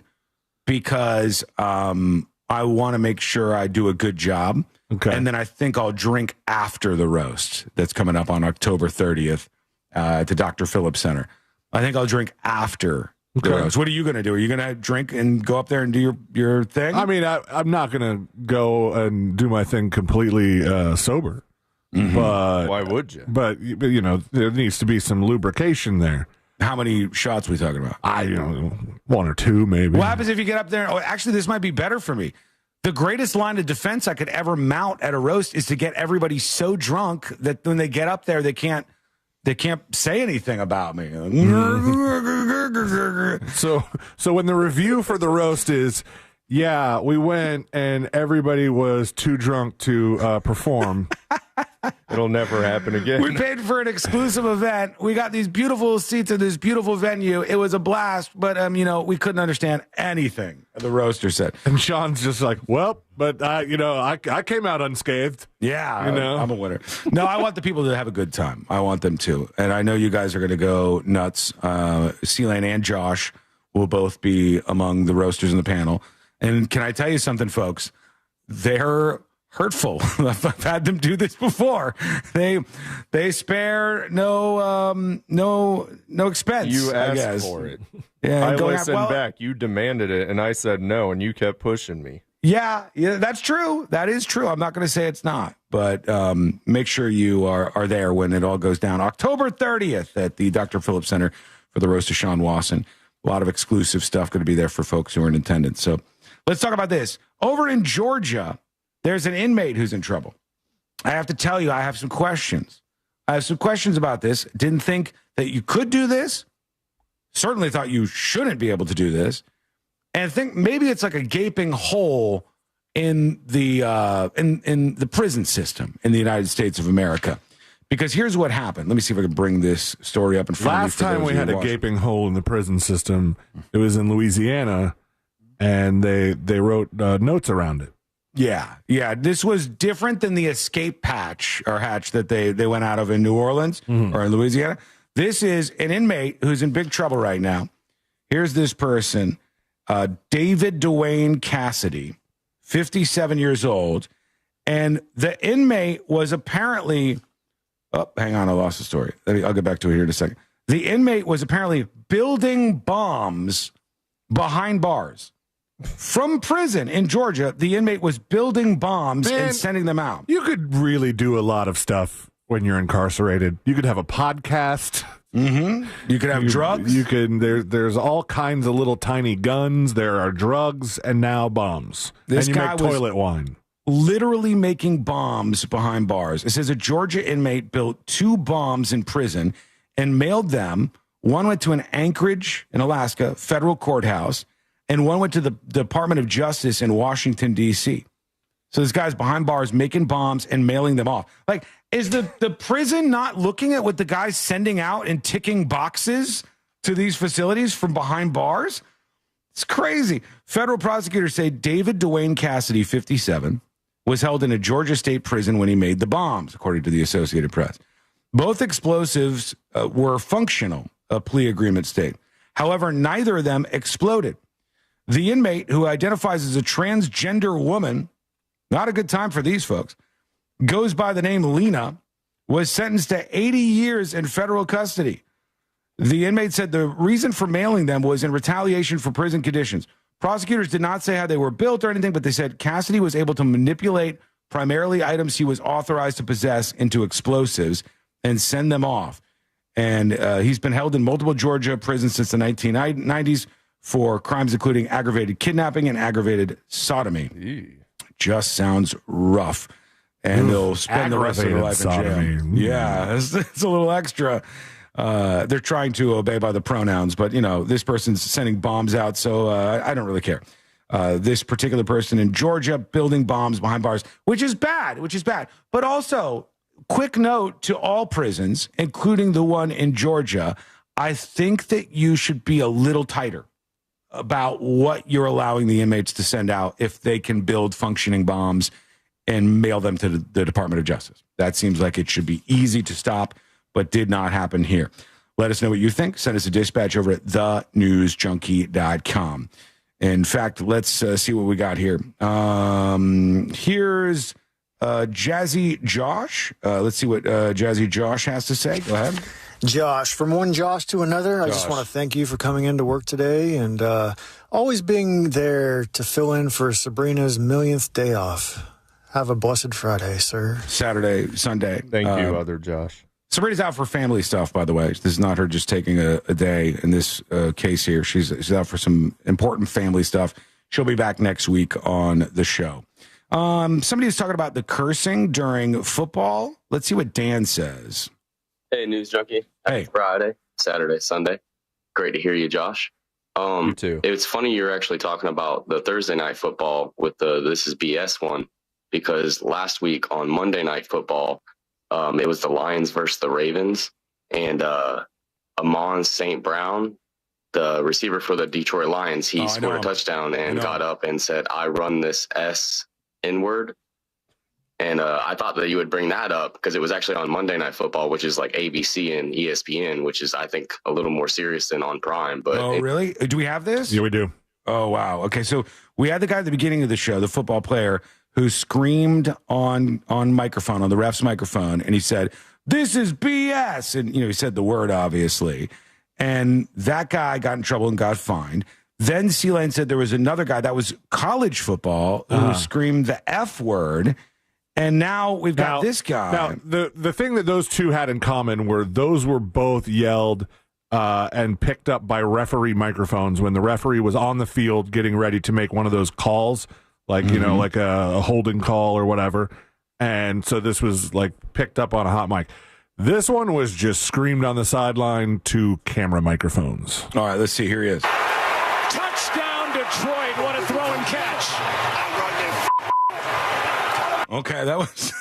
because I want to make sure I do a good job. Okay. And then I think I'll drink after the roast that's coming up on October 30th at the Dr. Phillips Center. I think I'll drink after the roast. What are you going to do? Are you going to drink and go up there and do your thing? I mean, I'm not going to go and do my thing completely sober. Mm-hmm. But why would you? But, you know, there needs to be some lubrication there. How many shots are we talking about? One or two, maybe. What happens if you get up there? Oh, actually, this might be better for me. The greatest line of defense I could ever mount at a roast is to get everybody so drunk that when they get up there, they can't say anything about me. So when the review for the roast is, yeah, we went and everybody was too drunk to perform. It'll never happen again. We paid for an exclusive event. We got these beautiful seats at this beautiful venue. It was a blast, but you know, we couldn't understand anything the roaster said. And Sean's just like, well, but I came out unscathed. Yeah, you know, I'm a winner. No, I want the people to have a good time. I want them to, and I know you guys are going to go nuts. C-Lane and Josh will both be among the roasters in the panel. And can I tell you something, folks? They're hurtful. I've had them do this before. They spare no expense. You I asked guess. for it. Yeah, I listened back. You demanded it, and I said no, and you kept pushing me. Yeah, that's true. That is true. I'm not going to say it's not, but make sure you are there when it all goes down. October 30th at the Dr. Phillips Center for the roast of Sean Wasson. A lot of exclusive stuff going to be there for folks who are in attendance. So let's talk about this. Over in Georgia, there's an inmate who's in trouble. I have to tell you, I have some questions. I have some questions about this. Didn't think that you could do this. Certainly thought you shouldn't be able to do this. And I think maybe it's like a gaping hole in the in the prison system in the United States of America. Because here's what happened. Let me see if I can bring this story up in front of you. Last time we had a gaping hole in the prison system, it was in Louisiana, and they wrote notes around it. Yeah. This was different than the escape hatch that they went out of in New Orleans or in Louisiana. This is an inmate who's in big trouble right now. Here's this person, David Dwayne Cassidy, 57 years old. And the inmate was apparently, hang on, I lost the story. I'll get back to it here in a second. The inmate was apparently building bombs behind bars. From prison in Georgia, the inmate was building bombs and sending them out. You could really do a lot of stuff when you're incarcerated. You could have a podcast. Mm-hmm. You could have drugs. You can. There's all kinds of little tiny guns. There are drugs and now bombs. This and you guy make toilet wine. Literally making bombs behind bars. It says a Georgia inmate built 2 bombs in prison and mailed them. One went to an Anchorage in Alaska federal courthouse, and one went to the Department of Justice in Washington, D.C. So this guy's behind bars making bombs and mailing them off. Like, is the prison not looking at what the guy's sending out and ticking boxes to these facilities from behind bars? It's crazy. Federal prosecutors say David Dwayne Cassidy, 57, was held in a Georgia state prison when he made the bombs, according to the Associated Press. Both explosives were functional, a plea agreement state. However, neither of them exploded. The inmate, who identifies as a transgender woman, not a good time for these folks, goes by the name Lena, was sentenced to 80 years in federal custody. The inmate said the reason for mailing them was in retaliation for prison conditions. Prosecutors did not say how they were built or anything, but they said Cassidy was able to manipulate primarily items he was authorized to possess into explosives and send them off. And he's been held in multiple Georgia prisons since the 1990s for crimes including aggravated kidnapping and aggravated sodomy. Just sounds rough. And they'll spend the rest of their life in jail. Yeah, it's a little extra. They're trying to obey by the pronouns, but, this person's sending bombs out, so I don't really care. This particular person in Georgia building bombs behind bars, which is bad. But also, quick note to all prisons, including the one in Georgia, I think that you should be a little tighter about what you're allowing the inmates to send out if they can build functioning bombs and mail them to the Department of Justice. That seems like it should be easy to stop, but did not happen here. Let us know what you think. Send us a dispatch over at thenewsjunkie.com. In fact, let's see what we got here. Here's Jazzy Josh. Let's see what Jazzy Josh has to say. Go ahead. Josh, from one Josh to another, I just want to thank you for coming into work today and always being there to fill in for Sabrina's millionth day off. Have a blessed Friday, sir. Saturday, Sunday. Thank you, other Josh. Sabrina's out for family stuff, by the way. This is not her just taking a day in this case here. She's out for some important family stuff. She'll be back next week on the show. Somebody was talking about the cursing during football. Let's see what Dan says. Hey, News Junkie. Hey. Friday, Saturday, Sunday. Great to hear you, Josh. You too. It's funny you're actually talking about the Thursday night football with the This Is BS one, because last week on Monday Night Football, it was the Lions versus the Ravens, and Amon St. Brown, the receiver for the Detroit Lions, he scored a touchdown and got up and said, "I run this S inward." And I thought that you would bring that up because it was actually on Monday Night Football, which is like ABC and ESPN, which is, I think, a little more serious than on Prime. But really? Do we have this? Yeah, we do. Oh, wow. Okay, so we had the guy at the beginning of the show, the football player, who screamed on microphone, on the ref's microphone, and he said, "This is BS." And, he said the word, obviously. And that guy got in trouble and got fined. Then C-Lane said there was another guy, that was college football, who screamed the F word. And now we've got this guy. Now, the thing that those two had in common were those were both yelled and picked up by referee microphones when the referee was on the field getting ready to make one of those calls, like, like a holding call or whatever. And so this was like picked up on a hot mic. This one was just screamed on the sideline to camera microphones. All right, let's see. Here he is. Touchdown, Detroit. What a throw and catch. Okay, that was...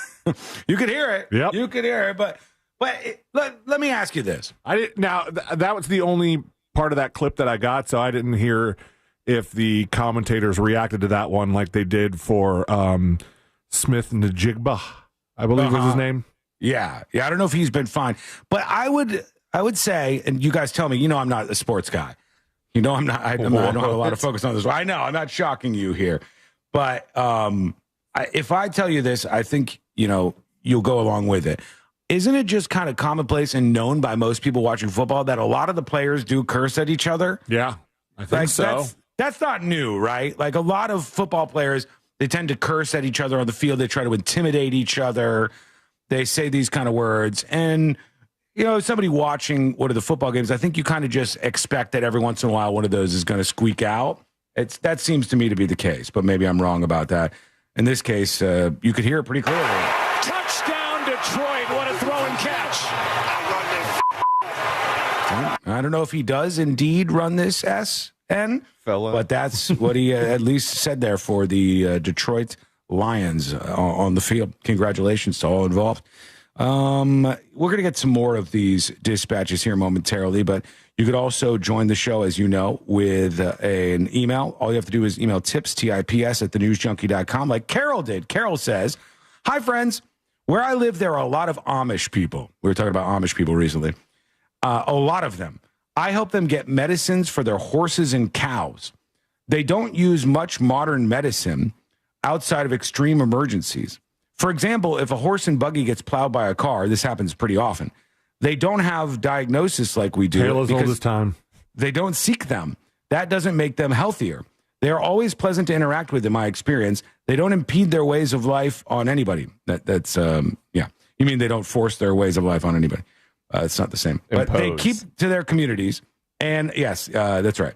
you could hear it. Yep. You could hear it, but let me ask you this. That was the only part of that clip that I got, so I didn't hear if the commentators reacted to that one like they did for Smith-Njigba, I believe was his name. Yeah. I don't know if he's been fined, but I would say, and you guys tell me, I'm not a sports guy. I'm not. I don't have a lot of focus on this. I know I'm not shocking you here, but if I tell you this, I think you'll go along with it. Isn't it just kind of commonplace and known by most people watching football that a lot of the players do curse at each other? Yeah, I think so. That's not new, right? Like a lot of football players, they tend to curse at each other on the field. They try to intimidate each other. They say these kind of words. And, somebody watching one of the football games, I think you kind of just expect that every once in a while one of those is going to squeak out. That seems to me to be the case, but maybe I'm wrong about that. In this case, you could hear it pretty clearly. Touchdown, Detroit. What a throw and catch. I don't know if he does indeed run this SN, but that's what he at least said there for the Detroit Lions on the field. Congratulations to all involved. We're going to get some more of these dispatches here momentarily, but you could also join the show, as you know, with an email. All you have to do is email tips, TIPS, at thenewsjunkie.com, like Carol did. Carol says, "Hi, friends. Where I live, there are a lot of Amish people." We were talking about Amish people recently. A lot of them. I help them get medicines for their horses and cows. They don't use much modern medicine outside of extreme emergencies. For example, if a horse and buggy gets plowed by a car, this happens pretty often. They don't have diagnosis like we do. Tale as old as time. They don't seek them. That doesn't make them healthier. They are always pleasant to interact with, in my experience. They don't impede their ways of life on anybody. That's yeah. You mean they don't force their ways of life on anybody? It's not the same. But they keep to their communities. And yes, that's right.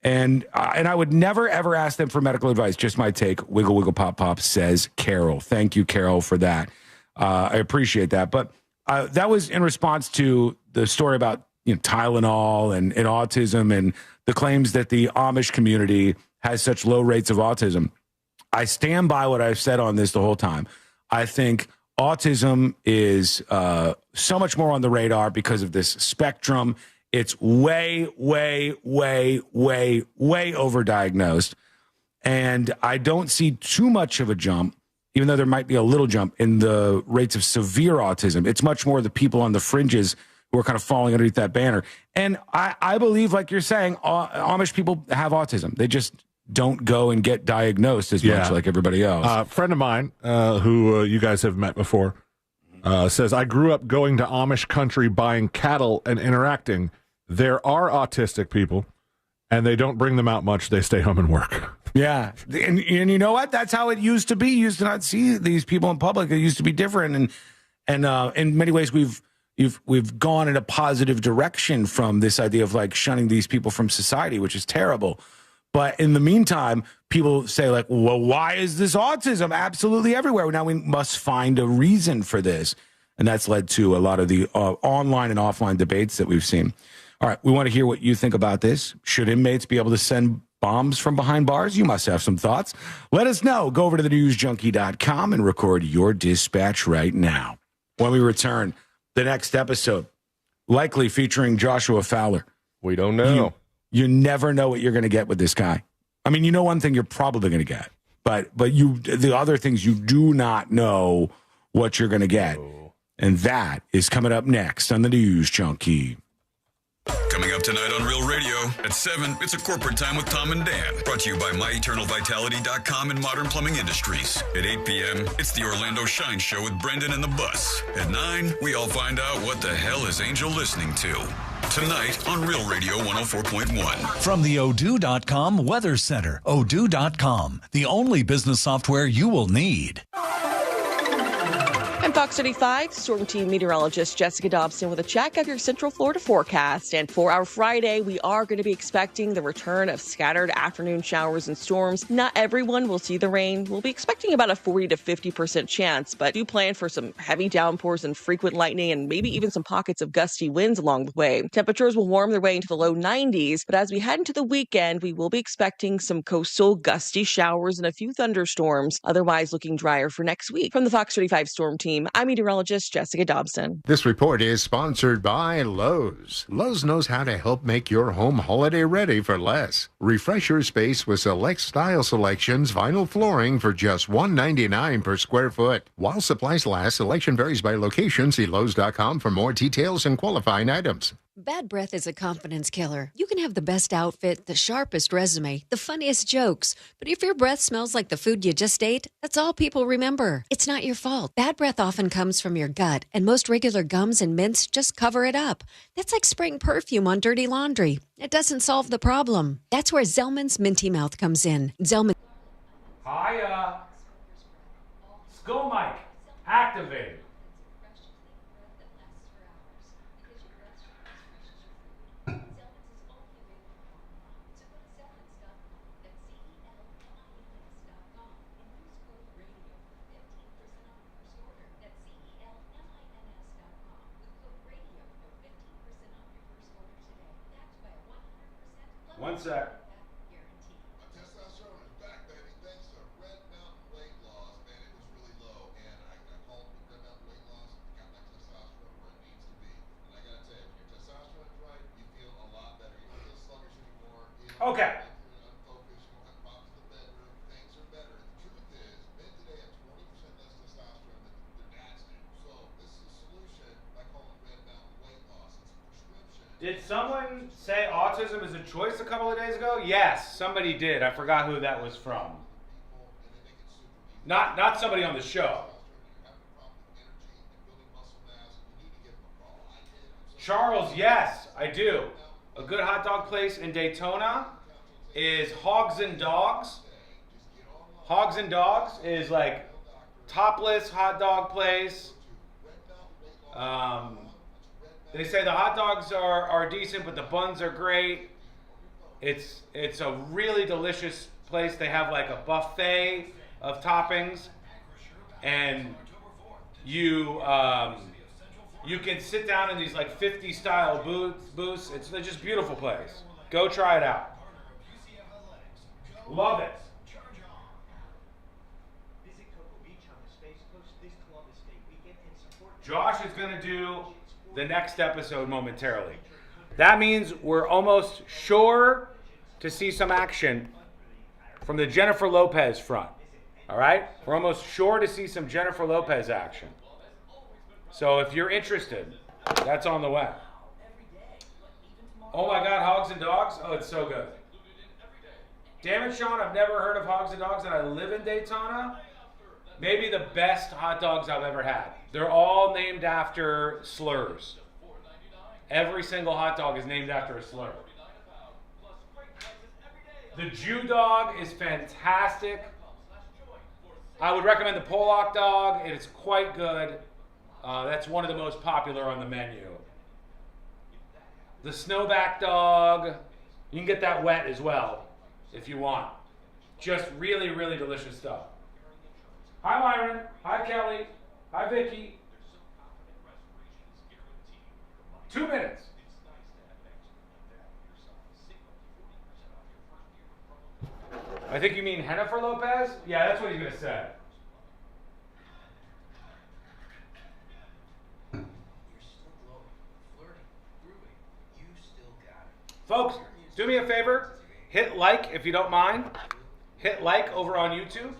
And I would never, ever ask them for medical advice. Just my take. Wiggle, wiggle, pop, pop, says Carol. Thank you, Carol, for that. I appreciate that. But that was in response to the story about Tylenol and autism and the claims that the Amish community has such low rates of autism. I stand by what I've said on this the whole time. I think autism is so much more on the radar because of this spectrum. It's way, way, way, way, way overdiagnosed. And I don't see too much of a jump, even though there might be a little jump in the rates of severe autism. It's much more the people on the fringes who are kind of falling underneath that banner. And I believe, like you're saying, Amish people have autism. They just don't go and get diagnosed as much like everybody else. A friend of mine who you guys have met before says, I grew up going to Amish country, buying cattle and interacting. There are autistic people, and they don't bring them out much. They stay home and work. Yeah. And you know what? That's how it used to be. You used to not see these people in public. It used to be different. And in many ways, we've gone in a positive direction from this idea of like shunning these people from society, which is terrible. But in the meantime, people say like, well, why is this autism absolutely everywhere? Now we must find a reason for this. And that's led to a lot of the online and offline debates that we've seen. All right, we want to hear what you think about this. Should inmates be able to send bombs from behind bars? You must have some thoughts. Let us know. Go over to thenewsjunkie.com and record your dispatch right now. When we return, the next episode, likely featuring Joshua Fowler. We don't know. You never know what you're going to get with this guy. I mean, you know one thing you're probably going to get, but the other things you do not know what you're going to get. And that is coming up next on the News Junkie. Coming up tonight on Real Radio at 7, it's a corporate time with Tom and Dan. Brought to you by MyEternalVitality.com and Modern Plumbing Industries. At 8 p.m., it's the Orlando Shine Show with Brendan and the Bus. At 9, we all find out what the hell is Angel listening to. Tonight on Real Radio 104.1. From the Odoo.com Weather Center. Odoo.com, the only business software you will need. I'm Fox 35 Storm Team meteorologist Jessica Dobson with a check of your Central Florida forecast. And for our Friday, we are going to be expecting the return of scattered afternoon showers and storms. Not everyone will see the rain. We'll be expecting about a 40 to 50% chance, but do plan for some heavy downpours and frequent lightning and maybe even some pockets of gusty winds along the way. Temperatures will warm their way into the low 90s, but as we head into the weekend, we will be expecting some coastal gusty showers and a few thunderstorms, otherwise looking drier for next week. From the Fox 35 Storm Team, I'm meteorologist Jessica Dobson. This report is sponsored by Lowe's. Lowe's knows how to help make your home holiday ready for less. Refresh your space with select style selections, vinyl flooring for just $1.99 per square foot. While supplies last, selection varies by location. See Lowe's.com for more details and qualifying items. Bad breath is a confidence killer. You can have the best outfit, the sharpest resume, the funniest jokes, but if your breath smells like the food you just ate, that's all people remember. It's not your fault. Bad breath often comes from your gut, and most regular gums and mints just cover it up. That's like spraying perfume on dirty laundry. It doesn't solve the problem. That's where Zelman's Minty Mouth comes in. Zelman. Hiya. Skull mic activated. One sec. Okay. Did someone say autism is a choice a couple of days ago? Yes, somebody did. I forgot who that was from. Not somebody on the show. Charles, yes, I do. A good hot dog place in Daytona is Hogs and Dogs. Hogs and Dogs is like topless hot dog place. They say the hot dogs are decent, but the buns are great. It's a really delicious place. They have like a buffet of toppings, and you can sit down in these like 50 style booths. It's just a beautiful place. Go try it out. Love it. Josh is going to do the next episode momentarily. That means we're almost sure to see some action from the Jennifer Lopez front. All right? We're almost sure to see some Jennifer Lopez action. So if you're interested, that's on the way. Oh my God, Hogs and Dogs? Oh, it's so good. Damn it, Sean, I've never heard of Hogs and Dogs, and I live in Daytona. Maybe the best hot dogs I've ever had. They're all named after slurs. Every single hot dog is named after a slur. The Jew dog is fantastic. I would recommend the Pollock dog. It is quite good. That's one of the most popular on the menu. The Snowback dog, you can get that wet as well if you want. Just really, really delicious stuff. Hi, Myron. Hi, Kelly. Hi, Vicky. 2 minutes. I think you mean Jennifer Lopez? Yeah, that's what he's going to say. Folks, do me a favor. Hit like if you don't mind. Hit like over on YouTube.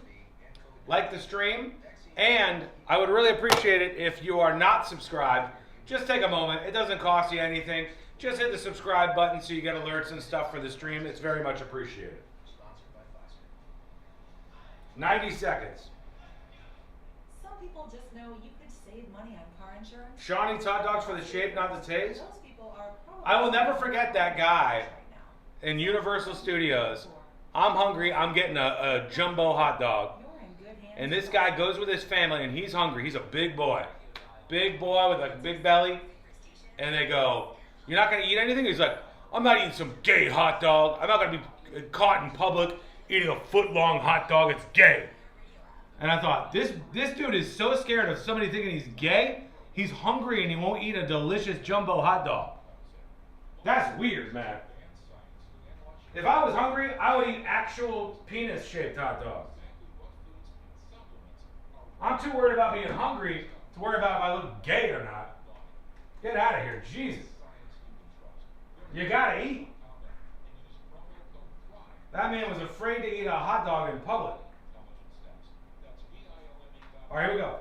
Like the stream. And I would really appreciate it if you are not subscribed. Just take a moment. It doesn't cost you anything. Just hit the subscribe button so you get alerts and stuff for the stream. It's very much appreciated. 90 seconds. Some people just know you could save money on car insurance. Shawnee's hot dogs for the shape, not the taste. Those people are probably I will never forget that guy in Universal Studios. I'm hungry. I'm getting a jumbo hot dog. You're in good hands. And this guy goes with his family, and he's hungry. He's a big boy with a big belly. And they go, "You're not going to eat anything?" He's like, "I'm not eating some gay hot dog. I'm not going to be caught in public eating a foot-long hot dog. It's gay." And I thought, this dude is so scared of somebody thinking he's gay, he's hungry and he won't eat a delicious jumbo hot dog. That's weird, man. If I was hungry, I would eat actual penis-shaped hot dogs. I'm too worried about being hungry to worry about if I look gay or not. Get out of here, Jesus. You gotta eat. That man was afraid to eat a hot dog in public. All right, here we go.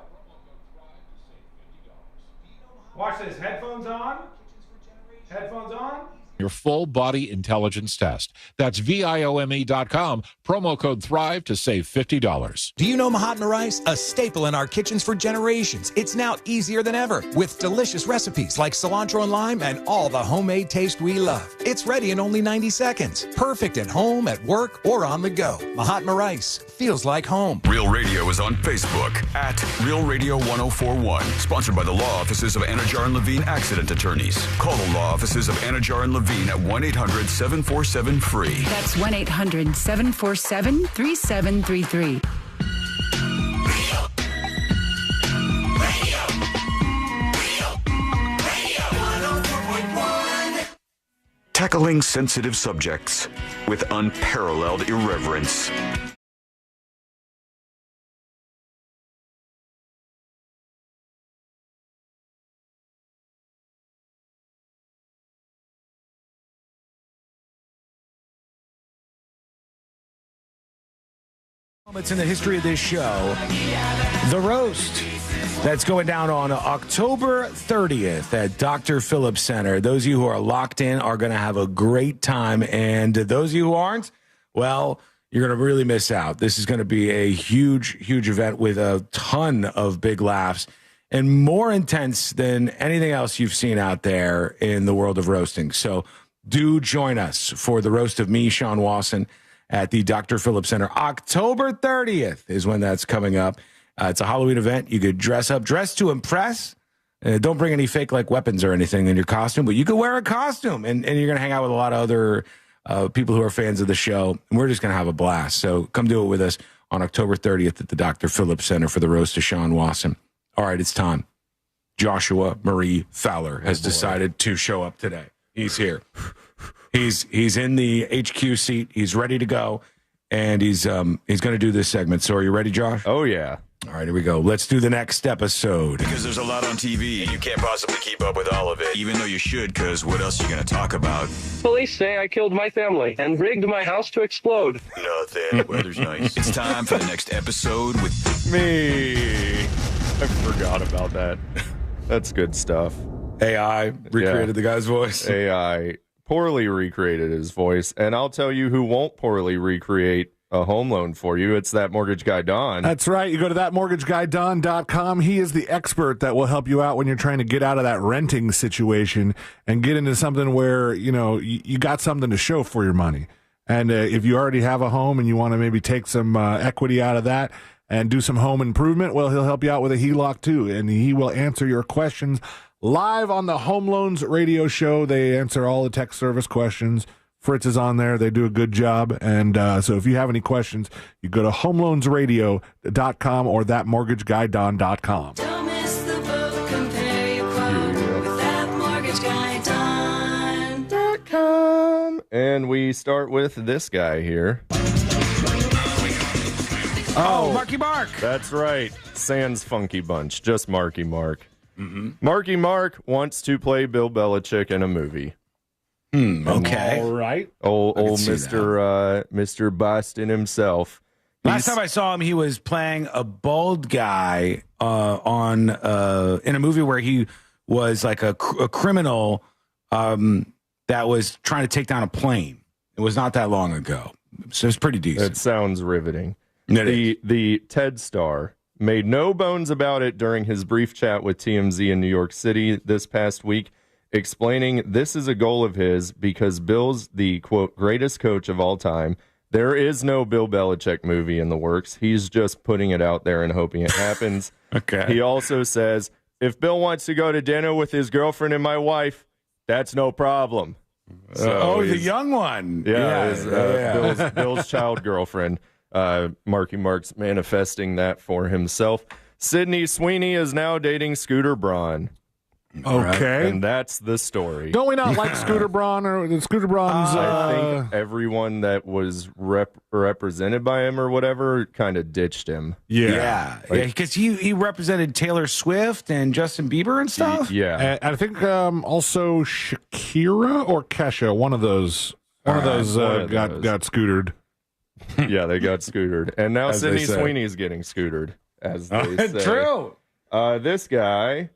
Watch this. Headphones on. Headphones on. Your full body intelligence test. That's VIOME.com. Promo code THRIVE to save $50. Do you know Mahatma rice? A staple in our kitchens for generations. It's now easier than ever with delicious recipes like cilantro and lime and all the homemade taste we love. It's ready in only 90 seconds. Perfect at home, at work, or on the go. Mahatma rice feels like home. Real Radio is on Facebook at Real Radio 1041. Sponsored by the law offices of Anajar and Levine Accident Attorneys. Call the law offices of Anajar and Levine at 1-800-747-FREE. That's 1-800-747-3733. Tackling sensitive subjects with unparalleled irreverence. Moments in the history of this show. The roast that's going down on October 30th at Dr. Phillips Center. Those of you who are locked in are going to have a great time. And those of you who aren't, well, you're going to really miss out. This is going to be a huge, huge event with a ton of big laughs and more intense than anything else you've seen out there in the world of roasting. So do join us for the roast of me, Sean Wasson, at the Dr. Phillips Center. October 30th is when that's coming up. It's a Halloween event. You could dress to impress. Don't bring any fake like weapons or anything in your costume, but you could wear a costume, and you're going to hang out with a lot of other people who are fans of the show, and we're just going to have a blast. So come do it with us on October 30th at the Dr. Phillips Center for the roast of Sean Wasson. All right, it's time. Joshua Marie Fowler has decided to show up today. He's here. He's in the HQ seat. He's ready to go, and he's going to do this segment. So are you ready, Josh? Oh, yeah. All right, here we go. Let's do the next episode. Because there's a lot on TV, you can't possibly keep up with all of it, even though you should, because what else are you going to talk about? Police say I killed my family and rigged my house to explode. Nothing. The weather's nice. It's time for the next episode with me. I forgot about that. That's good stuff. AI recreated the guy's voice. AI poorly recreated his voice. And I'll tell you who won't poorly recreate a home loan for you. It's that mortgage guy, Don. That's right. You go to thatmortgageguyDon.com. He is the expert that will help you out when you're trying to get out of that renting situation and get into something where, you got something to show for your money. And if you already have a home and you want to maybe take some equity out of that and do some home improvement, well, he'll help you out with a HELOC too. And he will answer your questions live on the Home Loans radio show. They answer all the tech service questions. Fritz is on there. They do a good job. And so if you have any questions, you go to homeloansradio.com or thatmortgageguyDon.com. Don't miss the boat. Compare your quote with thatmortgageguyDon.com. And we start with this guy here. Oh, Marky Mark. That's right. Sans Funky Bunch. Just Marky Mark. Mm-hmm. Marky Mark wants to play Bill Belichick in a movie. Okay. All right. Old Mr. Boston himself. Last time I saw him, he was playing a bald guy in a movie where he was like a criminal that was trying to take down a plane. It was not that long ago. So it's pretty decent. It sounds riveting. The TED star made no bones about it during his brief chat with TMZ in New York City this past week, explaining this is a goal of his because Bill's the, quote, greatest coach of all time. There is no Bill Belichick movie in the works. He's just putting it out there and hoping it happens. Okay. He also says, if Bill wants to go to dinner with his girlfriend and my wife, that's no problem. So the young one. Bill's child girlfriend. Marky Mark's manifesting that for himself. Sydney Sweeney is now dating Scooter Braun. Okay. And that's the story. Don't we not like Scooter Braun or Scooter Braun's? I think everyone that was represented by him or whatever kind of ditched him. Yeah. Because he represented Taylor Swift and Justin Bieber and stuff. Yeah. And I think also Shakira or Kesha, one of those got scootered. Yeah, they got scootered. And now As Sydney they say. Sweeney's getting scootered, as they say. True. This guy.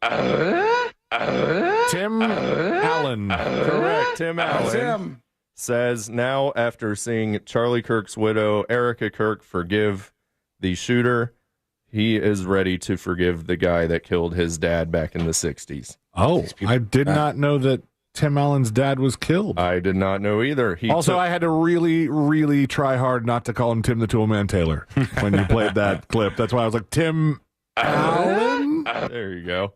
Tim Allen. Correct. Tim Allen Tim. says now after seeing Charlie Kirk's widow, Erica Kirk, forgive the shooter, he is ready to forgive the guy that killed his dad back in the 60s. Oh, I did not know that Tim Allen's dad was killed. I did not know either. I had to really, really try hard not to call him Tim the Toolman Taylor when you played that clip. That's why I was like, Tim Allen? There you go.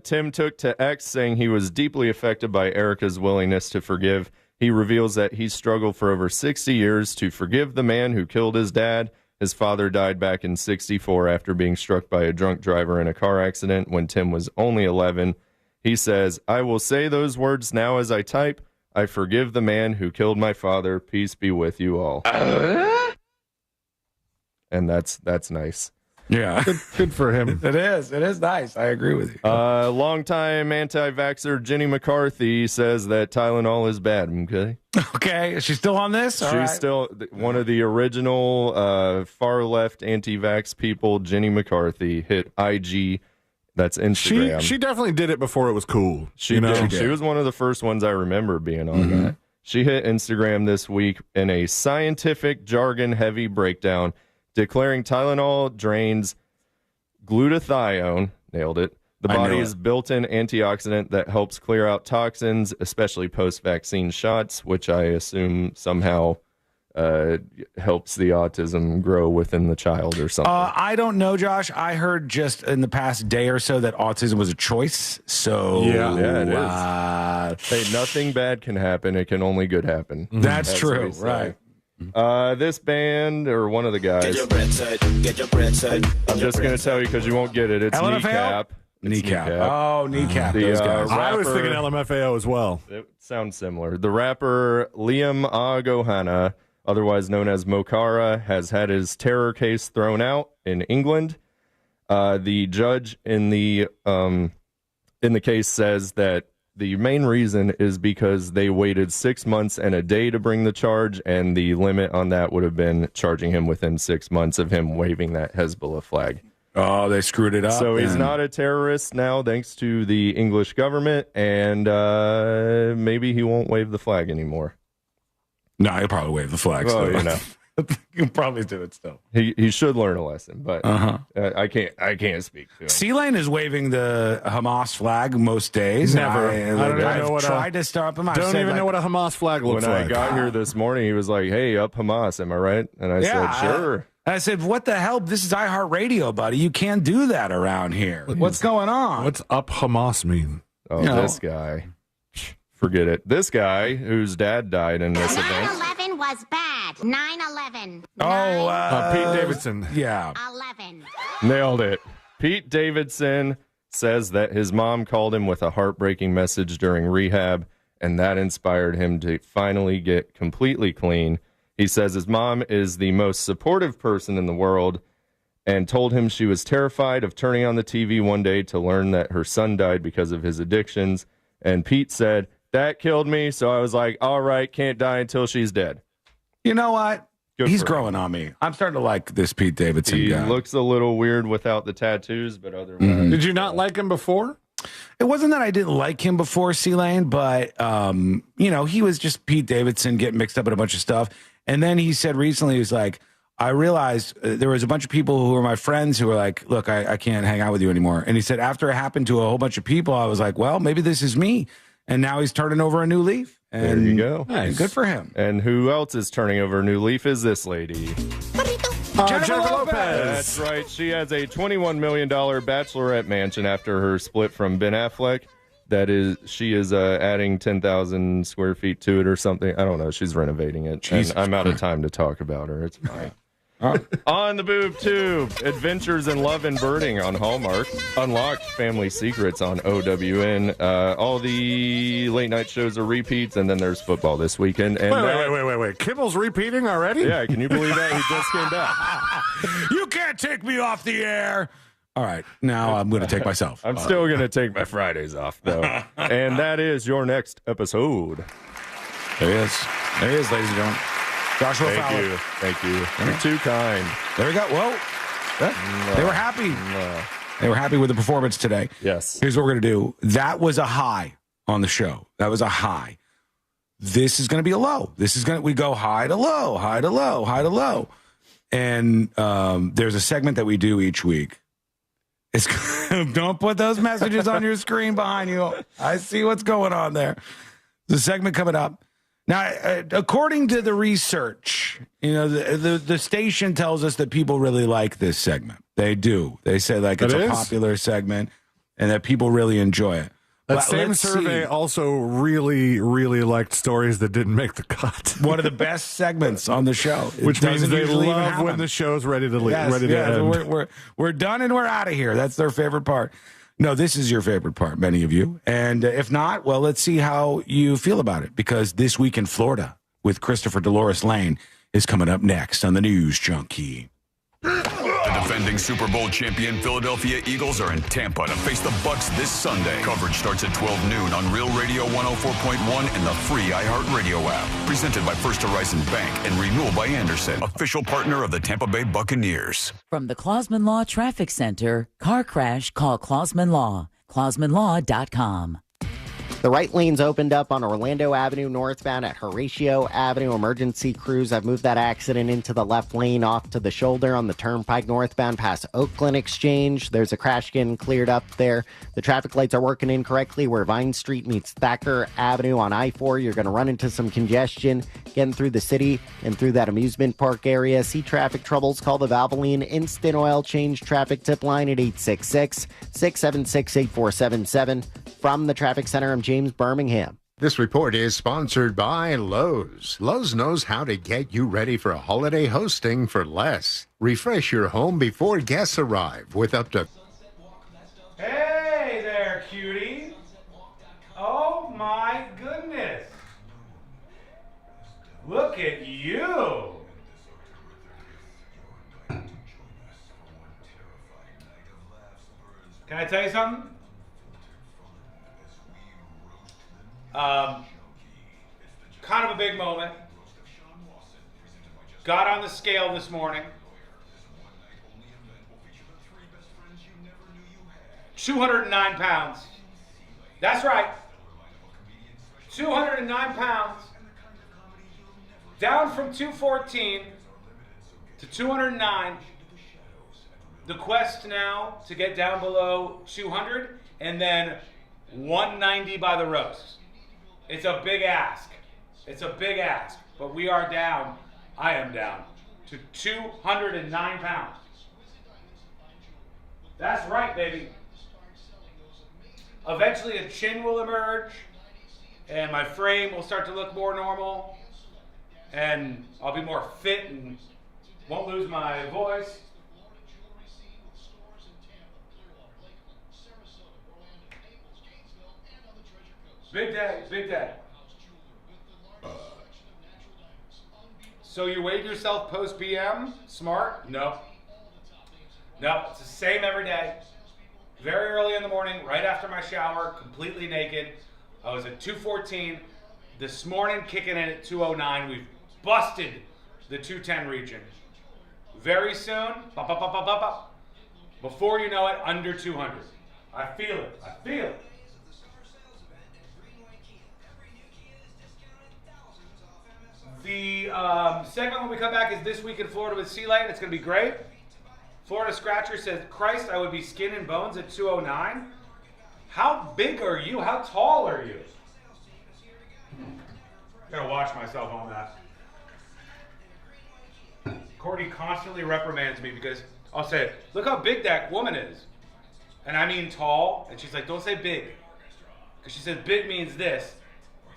Tim took to X saying he was deeply affected by Erica's willingness to forgive. He reveals that he struggled for over 60 years to forgive the man who killed his dad. His father died back in 1964 after being struck by a drunk driver in a car accident when Tim was only 11. He says, I will say those words now as I type. I forgive the man who killed my father. Peace be with you all. And that's nice. Yeah. Good for him. It is. It is nice. I agree with you. Longtime anti-vaxxer Jenny McCarthy says that Tylenol is bad. Okay. Okay. Is she still on this? She's still one of the original far-left anti-vax people. Jenny McCarthy hit IG. That's Instagram. She definitely did it before it was cool. She did. She was one of the first ones I remember being on that. She hit Instagram this week in a scientific jargon-heavy breakdown, declaring Tylenol drains glutathione, nailed it, the body's built-in antioxidant that helps clear out toxins, especially post-vaccine shots, which I assume somehow helps the autism grow within the child or something. I don't know, Josh. I heard just in the past day or so that autism was a choice. So yeah, it is. Hey, nothing bad can happen. It can only good happen. That's true, right? This band, or one of the guys, Get your bread set. Get your bread set. I'm just going to tell you because you won't get it. It's LMFAO? Kneecap. Oh, Kneecap. Those guys. I was thinking LMFAO as well. It sounds similar. The rapper Liam Agohana, otherwise known as Mokara, has had his terror case thrown out in England. The judge in the case says that the main reason is because they waited 6 months and a day to bring the charge, and the limit on that would have been charging him within 6 months of him waving that Hezbollah flag. Oh, they screwed it up. So he's not a terrorist now, thanks to the English government, and maybe he won't wave the flag anymore. No, he'll probably wave the flag. Well, you know. He'll probably do it still. He should learn a lesson, but I can't speak to him. C-Lane is waving the Hamas flag most days. Never. I've tried to stop him. Don't even know what a Hamas flag looks when like. I got here this morning, he was like, "Hey, up Hamas, am I right?" And I said, "Sure." I said, "What the hell? This is iHeartRadio, buddy. You can't do that around here. What's going on?" What's up Hamas mean? Oh, this guy. Forget it. This guy, whose dad died in this event. 9/11 was bad. 9/11. Pete Davidson. Yeah. 11. Nailed it. Pete Davidson says that his mom called him with a heartbreaking message during rehab, and that inspired him to finally get completely clean. He says his mom is the most supportive person in the world and told him she was terrified of turning on the TV one day to learn that her son died because of his addictions. And Pete said, that killed me, so I was like, all right, can't die until she's dead. You know what? Good He's for growing on me. I'm starting to like this Pete Davidson He guy. looks a little weird without the tattoos, but otherwise... Did you not like him before? It wasn't that I didn't like him before, C-Lane, but, he was just Pete Davidson getting mixed up in a bunch of stuff. And then he said recently, he was like, I realized there was a bunch of people who were my friends who were like, look, I can't hang out with you anymore. And he said, after it happened to a whole bunch of people, I was like, well, maybe this is me. And now he's turning over a new leaf. There you go. Nice. Good for him. And who else is turning over a new leaf is this lady. Jennifer Lopez. That's right. She has a $21 million bachelorette mansion after her split from Ben Affleck. She is adding 10,000 square feet to it or something. I don't know. She's renovating it. Jesus and I'm out of time to talk about her. It's fine. On the boob tube, Adventures in Love and Birding on Hallmark, Unlocked Family Secrets on OWN. All the late night shows are repeats, and then there's football this weekend. And Wait. Kimmel's repeating already? Yeah, can you believe that? He just came back. You can't take me off the air. All right, now I'm going to take myself. I'm still going to take my Fridays off, though. And that is your next episode. There he is. There he is, ladies and gentlemen. Joshua Fowler. Thank you. You're too kind. There we go. Whoa. They were happy. They were happy with the performance today. Yes. Here's what we're going to do. That was a high on the show. That was a high. This is going to be a low. We go high to low, high to low, high to low. And there's a segment that we do each week. Don't put those messages on your screen behind you. I see what's going on there. The segment coming up. Now, according to the research, the station tells us that people really like this segment. They do. They say it's a popular segment and that people really enjoy it. That same survey also really, really liked stories that didn't make the cut. One of the best segments on the show. Which means they love when the show's ready to leave, ready to end. We're done and we're out of here. That's their favorite part. No, this is your favorite part, many of you. And if not, well, let's see how you feel about it. Because This Week in Florida with Christopher Dolores Lane is coming up next on the News Junkie. The defending Super Bowl champion Philadelphia Eagles are in Tampa to face the Bucs this Sunday. Coverage starts at 12 noon on Real Radio 104.1 and the free iHeartRadio app. Presented by First Horizon Bank and Renewal by Anderson, official partner of the Tampa Bay Buccaneers. From the Clausman Law Traffic Center, car crash, call Clausman Law. ClausmanLaw.com. The right lane's opened up on Orlando Avenue northbound at Horatio Avenue. Emergency crews have moved that accident into the left lane off to the shoulder on the Turnpike northbound past Oakland Exchange. There's a crash getting cleared up there. The traffic lights are working incorrectly where Vine Street meets Thacker Avenue on I-4. You're going to run into some congestion getting through the city and through that amusement park area. See traffic troubles? Call the Valvoline Instant Oil Change Traffic Tip Line at 866-676-8477. From the Traffic Center, I'm James Birmingham. This report is sponsored by Lowe's. Lowe's knows how to get you ready for a holiday hosting for less. Refresh your home before guests arrive with up to... Hey there, cutie. Oh, my goodness. Look at you. Can I tell you something? Kind of a big moment. Got on the scale this morning. 209 pounds. That's right. 209 pounds. Down from 214 to 209. The quest now to get down below 200 and then 190 by the roast. It's a big ask. It's a big ask. But we are down. I am down to 209 pounds. That's right, baby. Eventually a chin will emerge and my frame will start to look more normal and I'll be more fit and won't lose my voice. Big day, big day. So you weighed yourself post BM? Smart? No. No, it's the same every day. Very early in the morning, right after my shower, completely naked. I was at 214. This morning, kicking in at 209. We've busted the 210 region. Very soon, before you know it, under 200. I feel it. I feel it. The segment when we come back is This Week in Florida with C-Lane. It's going to be great. Florida Scratcher says, Christ, I would be skin and bones at 209. How big are you? How tall are you? Gotta watch myself on that. Courtney constantly reprimands me because I'll say, look how big that woman is. And I mean tall. And she's like, don't say big. Because she says big means this.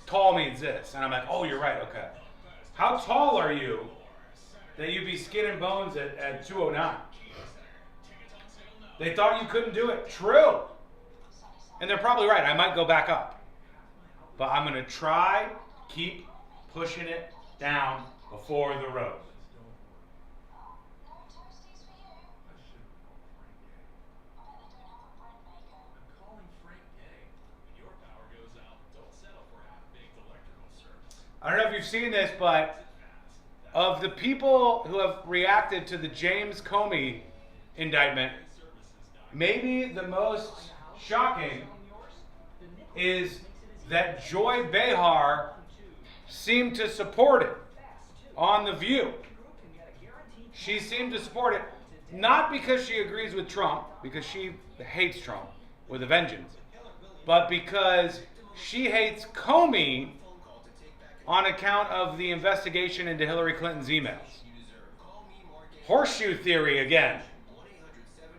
Tall means this. And I'm like, oh, you're right. Okay. How tall are you that you'd be skin and bones at 209? They thought you couldn't do it. True. And they're probably right. I might go back up. But I'm going to try, keep pushing it down before the road. I don't know if you've seen this, but of the people who have reacted to the James Comey indictment, maybe the most shocking is that Joy Behar seemed to support it on The View. She seemed to support it, not because she agrees with Trump, because she hates Trump with a vengeance, but because she hates Comey on account of the investigation into Hillary Clinton's emails. Horseshoe theory again.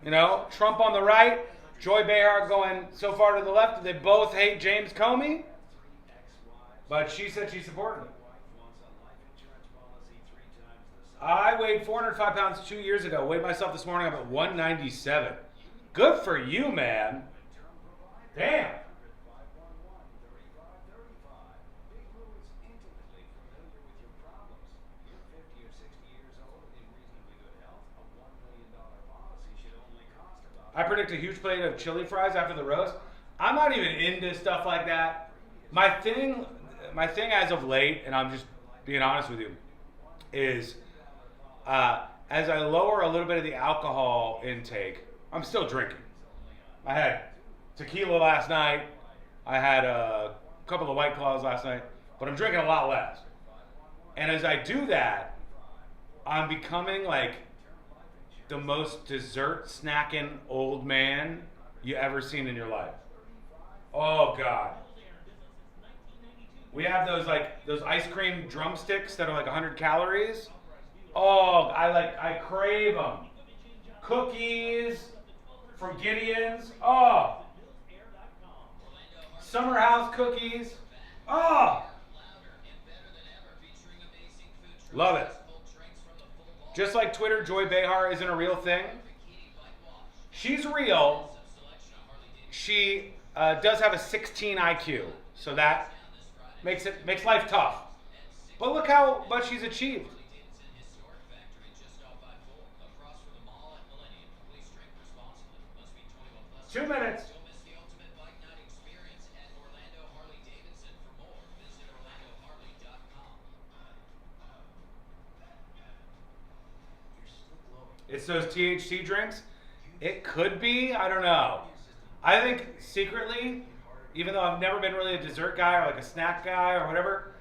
You know, Trump on the right, Joy Behar going so far to the left. They both hate James Comey, but she said she supported it. I weighed 405 pounds 2 years ago. Weighed myself this morning. I'm at 197. Good for you, man. Damn. I predict a huge plate of chili fries after the roast. I'm not even into stuff like that. My thing as of late, and I'm just being honest with you, is as I lower a little bit of the alcohol intake, I'm still drinking. I had tequila last night. I had a couple of White Claws last night, but I'm drinking a lot less. And as I do that, I'm becoming like the most dessert snacking old man you ever seen in your life. Oh God. We have those ice cream drumsticks that are like 100 calories. Oh, I crave them. Cookies from Gideon's. Oh. Summer House cookies. Oh. Love it. Just like Twitter, Joy Behar isn't a real thing. She's real. She does have a 16 IQ, so that makes life tough. But look how much she's achieved. Two minutes. It's those THC drinks. It could be. I don't know. I think secretly, even though I've never been really a dessert guy or like a snack guy or whatever,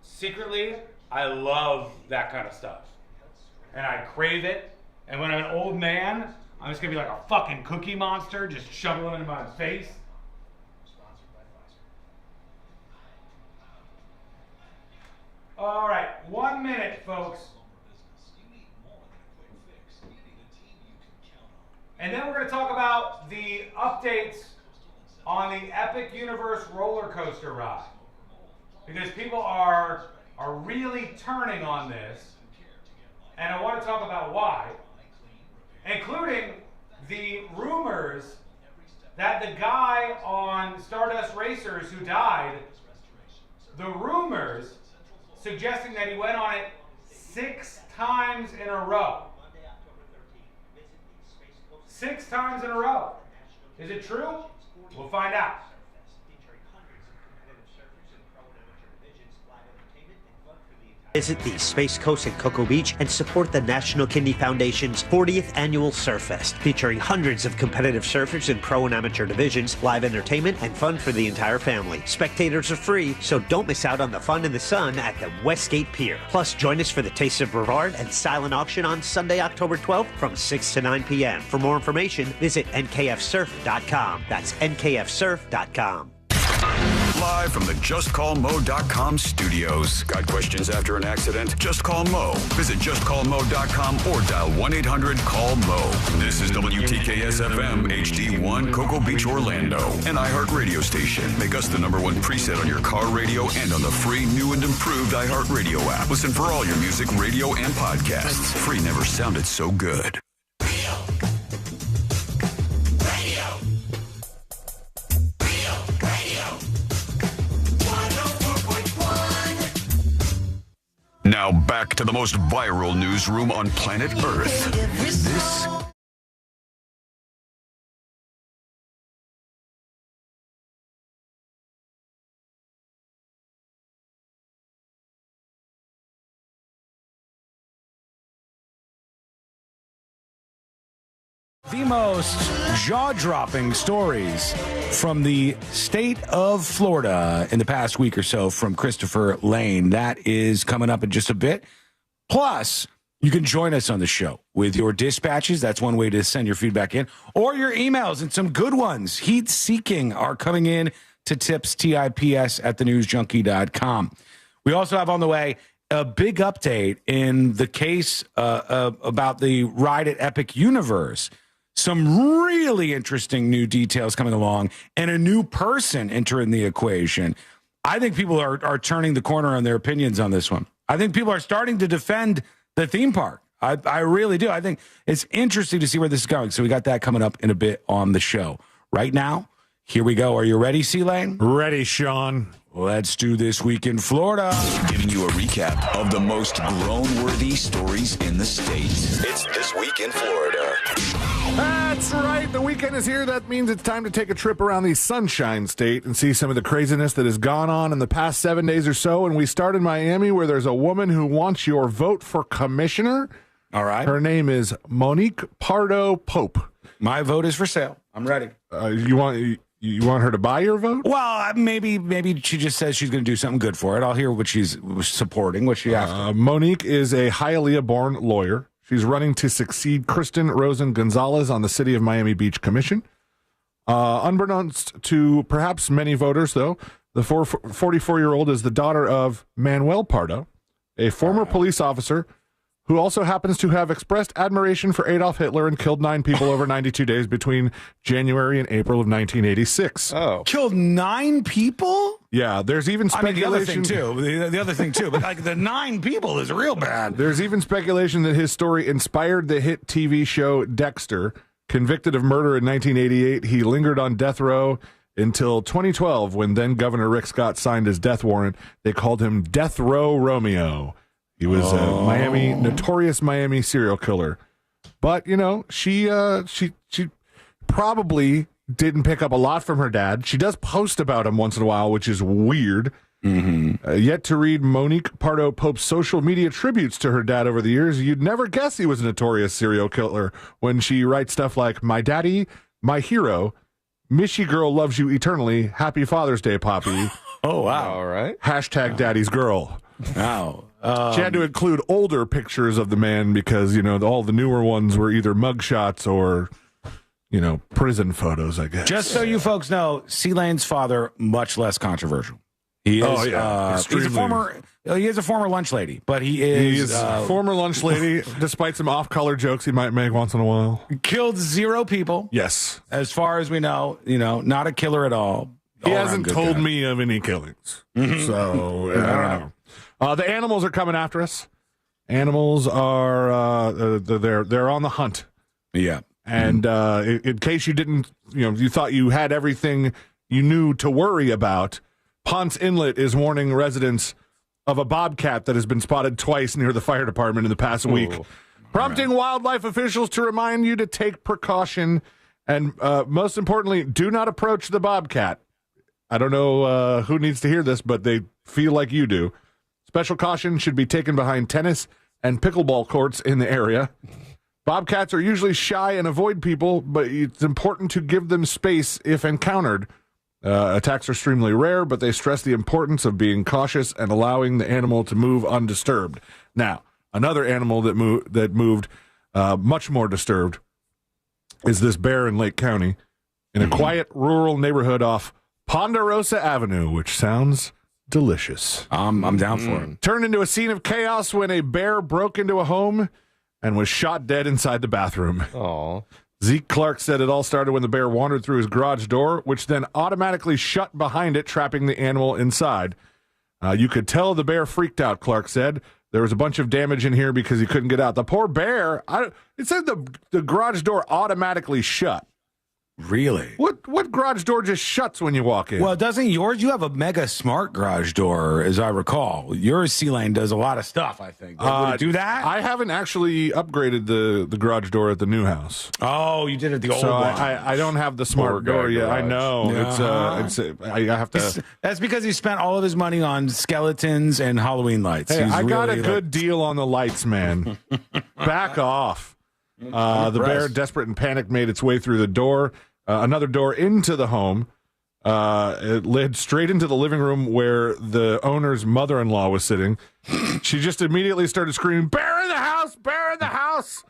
secretly, I love that kind of stuff. And I crave it. And when I'm an old man, I'm just going to be like a fucking cookie monster, just shoveling it in my face. All right, 1 minute, folks. And then we're going to talk about the updates on the Epic Universe roller coaster ride. Because people are really turning on this. And I want to talk about why. Including the rumors that the guy on Stardust Racers who died, the rumors suggesting that he went on it 6 times in a row. 6 times in a row. Is it true? We'll find out. Visit the Space Coast at Cocoa Beach and support the National Kidney Foundation's 40th Annual Surf Fest, featuring hundreds of competitive surfers in pro and amateur divisions, live entertainment, and fun for the entire family. Spectators are free, so don't miss out on the fun in the sun at the Westgate Pier. Plus, join us for the Taste of Brevard and silent auction on Sunday, October 12th from 6 to 9 p.m. For more information, visit nkfsurf.com. That's nkfsurf.com. Live from the JustCallMo.com studios. Got questions after an accident? Just call Mo. Visit JustCallMo.com or dial 1-800-CALL-MO. This is WTKS-FM HD1 Cocoa Beach, Orlando. An iHeart radio station. Make us the #1 preset on your car radio and on the free, new and improved iHeart Radio app. Listen for all your music, radio, and podcasts. Free never sounded so good. Now back to the most viral newsroom on planet Earth. This the most jaw-dropping stories from the state of Florida in the past week or so from Christopher Lane. That is coming up in just a bit. Plus, you can join us on the show with your dispatches. That's one way to send your feedback in. Or your emails, and some good ones. Heat-seeking are coming in to tips, TIPS, at thenewsjunkie.com. We also have on the way a big update in the case about the ride at Epic Universe. Some really interesting new details coming along and a new person entering the equation. I think people are turning the corner on their opinions on this one. I think people are starting to defend the theme park. I really do. I think it's interesting to see where this is going. So we got that coming up in a bit on the show. Right now, here we go. Are you ready, C-Lane? Ready, Sean. Let's do This Week in Florida. giving you a recap of the most groan-worthy stories in the state. It's This Week in Florida. That's right. The weekend is here. That means it's time to take a trip around the Sunshine State and see some of the craziness that has gone on in the past 7 days or so. And we start in Miami, where there's a woman who wants your vote for commissioner. All right. Her name is Monique Pardo Pope. My vote is for sale. I'm ready. You want her to buy your vote? Well, maybe she just says she's going to do something good for it. I'll hear what she's supporting, what she after. Monique is a Hialeah-born lawyer. She's running to succeed Kristen Rosen Gonzalez on the City of Miami Beach Commission. Unbeknownst to perhaps many voters, though, the 44-year-old is the daughter of Manuel Pardo, a former police officer who also happens to have expressed admiration for Adolf Hitler and killed 9 people over 92 days between January and April of 1986. Oh. Killed 9 people? Yeah, there's even speculation. The other thing, too. But like the 9 people is real bad. There's even speculation that his story inspired the hit TV show Dexter. Convicted of murder in 1988, he lingered on death row until 2012, when then Governor Rick Scott signed his death warrant. They called him Death Row Romeo. He was a notorious Miami serial killer. But, you know, she probably didn't pick up a lot from her dad. She does post about him once in a while, which is weird. Mm-hmm. Yet to read Monique Pardo Pope's social media tributes to her dad over the years, you'd never guess he was a notorious serial killer when she writes stuff like, "My daddy, my hero, Mishy girl loves you eternally, happy Father's Day, Poppy." Oh, wow. All right. Hashtag daddy's girl. Wow. She had to include older pictures of the man because, you know, all the newer ones were either mugshots or, you know, prison photos, I guess. Just so you folks know, C-Lane's father, much less controversial. He is, he's a former lunch lady, but he is a former lunch lady, despite some off-color jokes he might make once in a while. Killed 0 people. Yes. As far as we know, you know, not a killer at all. He hasn't told me of any killings. Mm-hmm. So, I don't know. The animals are coming after us. Animals are they're on the hunt. Yeah. And in case you didn't, you thought you had everything you knew to worry about, Ponce Inlet is warning residents of a bobcat that has been spotted twice near the fire department in the past week, prompting wildlife officials to remind you to take precaution and, most importantly, do not approach the bobcat. I don't know who needs to hear this, but they feel like you do. Special caution should be taken behind tennis and pickleball courts in the area. Bobcats are usually shy and avoid people, but it's important to give them space if encountered. Attacks are extremely rare, but they stress the importance of being cautious and allowing the animal to move undisturbed. Now, another animal that moved much more disturbed is this bear in Lake County in a quiet rural neighborhood off Ponderosa Avenue, which sounds delicious. I'm down for it. Turned into a scene of chaos when a bear broke into a home and was shot dead inside the bathroom. Aw. Zeke Clark said it all started when the bear wandered through his garage door, which then automatically shut behind it, trapping the animal inside. You could tell the bear freaked out, Clark said. There was a bunch of damage in here because he couldn't get out. The poor bear, it said the garage door automatically shut. Really? What garage door just shuts when you walk in? Well, doesn't yours? You have a mega smart garage door, as I recall. Yours, C-Lane, does a lot of stuff, I think. Would it do that? I haven't actually upgraded the garage door at the new house. Oh, you did it the old one. one. I don't have the smart door yet. I know. I have to. That's because he spent all of his money on skeletons and Halloween lights. Hey, I got a good deal on the lights, man. Back off. The bear, desperate and panicked, made its way through the door, another door into the home. It led straight into the living room where the owner's mother-in-law was sitting. She just immediately started screaming, "Bear in the house! Bear in the house!"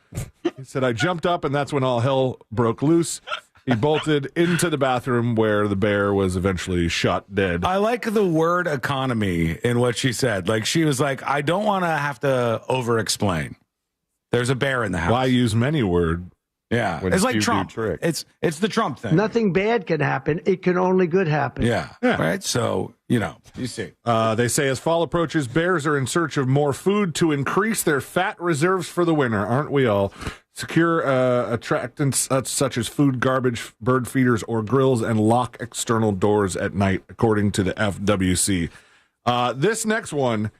He said, "I jumped up, and that's when all hell broke loose." He bolted into the bathroom where the bear was eventually shot dead. I like the word economy in what she said. Like, she was like, I don't want to have to over-explain. There's a bear in the house. Why use many word? Yeah. It's like Trump. It's the Trump thing. Nothing bad can happen. It can only good happen. Yeah. Right? So, you see. They say as fall approaches, bears are in search of more food to increase their fat reserves for the winter. Aren't we all? Secure attractants such as food, garbage, bird feeders, or grills, and lock external doors at night, according to the FWC. This next one,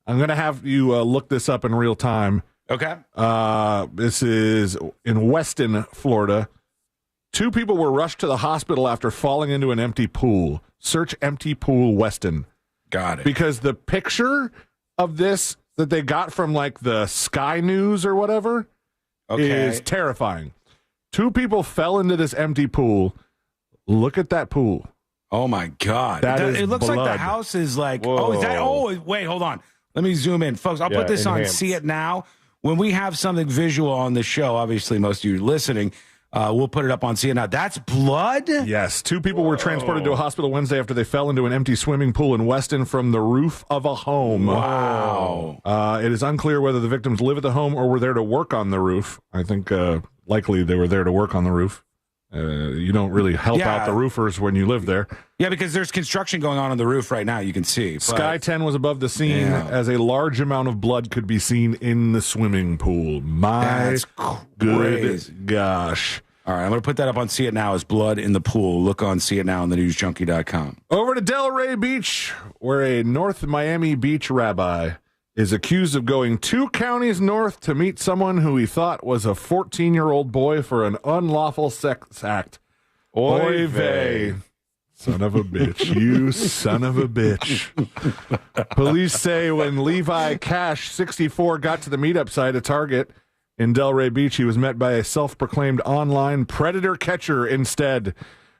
I'm going to have you look this up in real time. Okay. This is in Weston, Florida. 2 people were rushed to the hospital after falling into an empty pool. Search empty pool Weston. Got it. Because the picture of this that they got from like the Sky News or whatever is terrifying. 2 people fell into this empty pool. Look at that pool. Oh my God. It looks blood. like the house is like, Whoa. Wait, hold on. Let me zoom in. Folks, I'll put this on See It Now. When we have something visual on the show, obviously most of you listening, we'll put it up on See It Now. That's blood? Yes. 2 people were transported to a hospital Wednesday after they fell into an empty swimming pool in Weston from the roof of a home. Wow. It is unclear whether the victims live at the home or were there to work on the roof. I think likely they were there to work on the roof. You don't really help out the roofers when you live there. Yeah, because there's construction going on the roof right now, you can see. Sky 10 was above the scene as a large amount of blood could be seen in the swimming pool. That's good gosh. All right, I'm going to put that up on See It Now as blood in the pool. Look on See It Now on thenewsjunkie.com. Over to Delray Beach, where a North Miami Beach rabbi is accused of going 2 counties north to meet someone who he thought was a 14-year-old boy for an unlawful sex act. Oy vey. Son of a bitch. You son of a bitch. Police say when Levi Cash, 64, got to the meetup site at Target in Delray Beach, he was met by a self-proclaimed online predator catcher instead.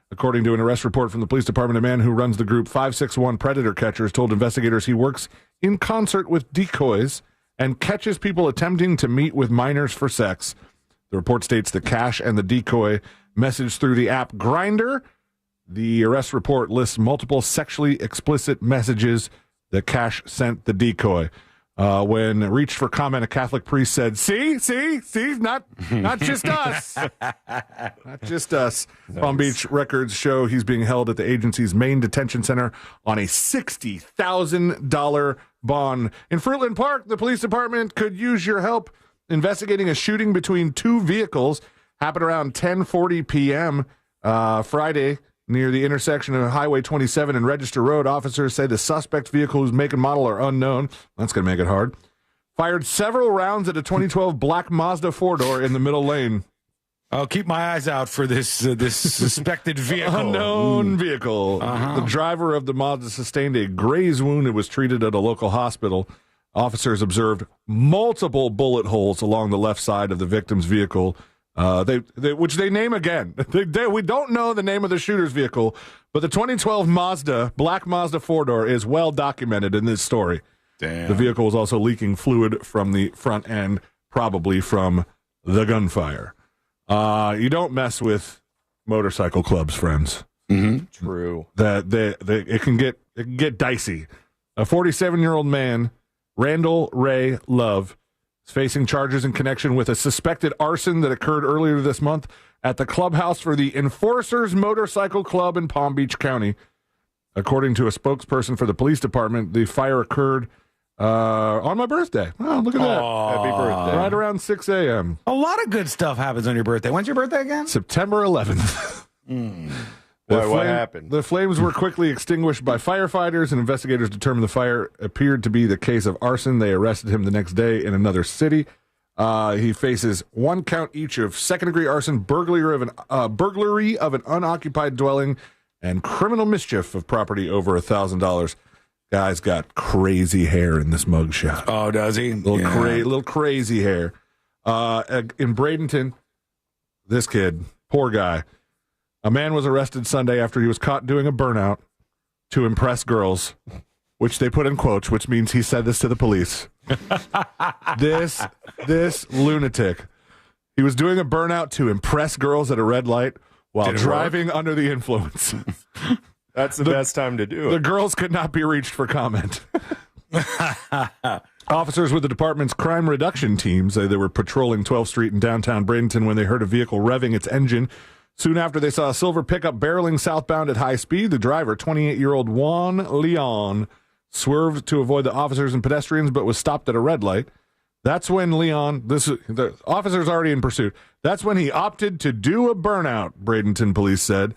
According to an arrest report from the police department, a man who runs the group 561 Predator Catchers told investigators he works in concert with decoys and catches people attempting to meet with minors for sex. The report states that Cash and the decoy messaged through the app Grindr. The arrest report lists multiple sexually explicit messages that Cash sent the decoy. When reached for comment, a Catholic priest said, see, not just us. Not just us. Nice. Palm Beach records show he's being held at the agency's main detention center on a $60,000 bond. In Fruitland Park, the police department could use your help investigating a shooting between 2 vehicles. Happened around 10:40 p.m. Friday near the intersection of Highway 27 and Register Road. Officers say the suspect vehicle, whose make and model are unknown, that's going to make it hard, fired several rounds at a 2012 black Mazda 4-door in the middle lane. I'll keep my eyes out for this suspected vehicle. Unknown vehicle. The driver of the Mazda sustained a graze wound and was treated at a local hospital. Officers observed multiple bullet holes along the left side of the victim's vehicle. Which they name again. We don't know the name of the shooter's vehicle, but the 2012 black Mazda 4-door is well documented in this story. Damn. The vehicle was also leaking fluid from the front end, probably from the gunfire. You don't mess with motorcycle clubs, friends. True. It can get dicey. A 47-year-old man, Randall Ray Love, is facing charges in connection with a suspected arson that occurred earlier this month at the clubhouse for the Enforcers Motorcycle Club in Palm Beach County. According to a spokesperson for the police department, the fire occurred on my birthday. Oh, look at that. Happy birthday. Right around 6 a.m. A lot of good stuff happens on your birthday. When's your birthday again? September 11th. What happened? The flames were quickly extinguished by firefighters, and investigators determined the fire appeared to be the case of arson. They arrested him the next day in another city. He faces 1 count each of second-degree arson, burglary of an unoccupied dwelling, and criminal mischief of property over $1,000. Guy's got crazy hair in this mugshot. Oh, does he? Little crazy hair. In Bradenton, this kid, poor guy. A man was arrested Sunday after he was caught doing a burnout to impress girls, which they put in quotes, which means he said this to the police. This lunatic. He was doing a burnout to impress girls at a red light while driving under the influence. That's the best time to do it. The girls could not be reached for comment. Officers with the department's crime reduction team say they were patrolling 12th Street in downtown Bradenton when they heard a vehicle revving its engine. Soon after, they saw a silver pickup barreling southbound at high speed. The driver, 28-year-old Juan Leon, swerved to avoid the officers and pedestrians, but was stopped at a red light. That's when Leon, the officer's already in pursuit. That's when he opted to do a burnout, Bradenton police said.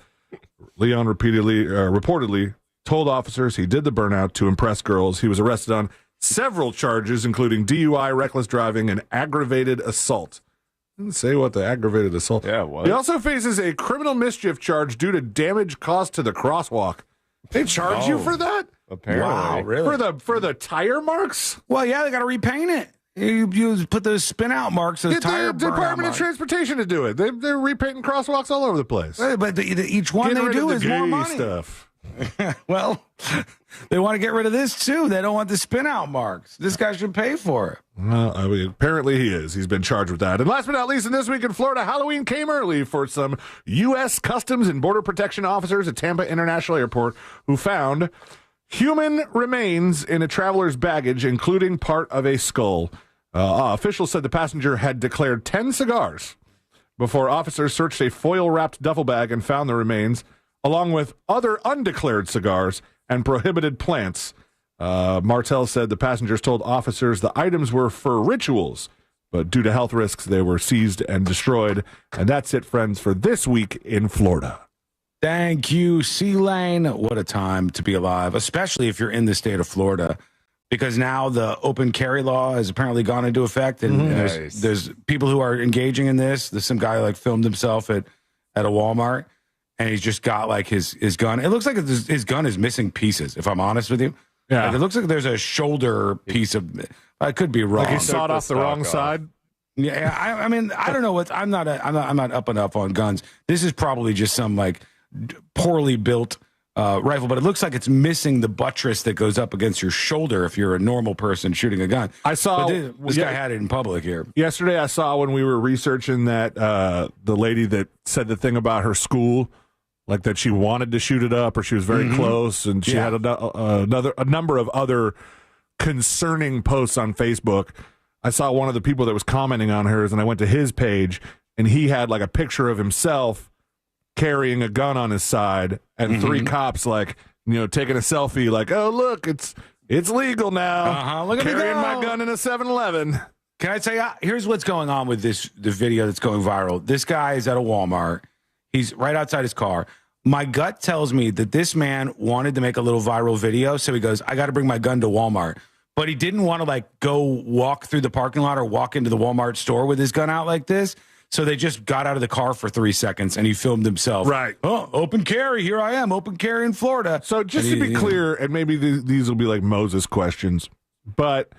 Leon reportedly told officers he did the burnout to impress girls. He was arrested on several charges, including DUI, reckless driving, and aggravated assault. Didn't say what the aggravated assault. Yeah, what? He also faces a criminal mischief charge due to damage caused to the crosswalk. They charge you for that? Apparently. Wow, really? For the tire marks? Well, yeah, they got to repaint it. You put those spin out marks, those tire the Department of Transportation to do it. They're repainting crosswalks all over the place. But each one they do is more money. Stuff. Well, they want to get rid of this too. They don't want the spin out marks. This guy should pay for it. Well, I mean, apparently he is. He's been charged with that. And last but not least, in This Week in Florida, Halloween came early for some U.S. Customs and Border Protection officers at Tampa International Airport who found human remains in a traveler's baggage, including part of a skull. Officials said the passenger had declared 10 cigars before officers searched a foil-wrapped duffel bag and found the remains, along with other undeclared cigars and prohibited plants. Martel said the passengers told officers the items were for rituals, but due to health risks, they were seized and destroyed. And that's it, friends, for This Week in Florida. Thank you, C-Lane. What a time to be alive, especially if you're in the state of Florida, because now the open carry law has apparently gone into effect, and there's people who are engaging in this. There's some guy like filmed himself at a Walmart, and he's just got like his gun. It looks like his gun is missing pieces, if I'm honest with you. Yeah. Like, it looks like there's a shoulder piece of. I could be wrong. Like he sawed off the wrong side. Yeah, I mean, I don't know what. I'm not up and up on guns. This is probably just some like poorly built rifle, but it looks like it's missing the buttress that goes up against your shoulder if you're a normal person shooting a gun. I saw this guy had it in public here yesterday. I saw when we were researching that the lady that said the thing about her school, like that she wanted to shoot it up or she was very close, and she had a number of other concerning posts on Facebook. I saw one of the people that was commenting on hers, and I went to his page, and he had like a picture of himself carrying a gun on his side, and three cops like, taking a selfie, like, oh look, it's legal now. Look at carrying my gun in a 7-Eleven. Can I tell you? Here's what's going on with the video that's going viral. This guy is at a Walmart. He's right outside his car. My gut tells me that this man wanted to make a little viral video, so he goes, I got to bring my gun to Walmart. But he didn't want to like go walk through the parking lot or walk into the Walmart store with his gun out like this. So they just got out of the car for 3 seconds and he filmed himself. Right. Oh, open carry. Here I am. Open carry in Florida. So just to be clear, and maybe these will be like Moses questions, but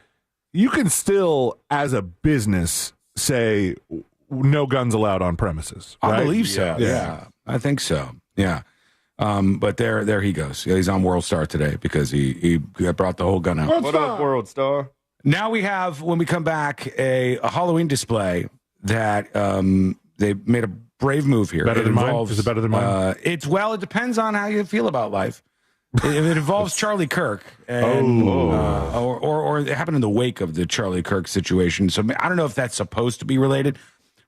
you can still, as a business, say no guns allowed on premises. Right? I believe so. Yeah. I think so. Yeah. But there he goes. Yeah, he's on World Star today because he brought the whole gun out. What up, World Star? Now we have, when we come back, a Halloween display that they made a brave move here. Better than mine? Is it better than mine? It depends on how you feel about life. It involves Charlie Kirk, and, or it happened in the wake of the Charlie Kirk situation. So I don't know if that's supposed to be related.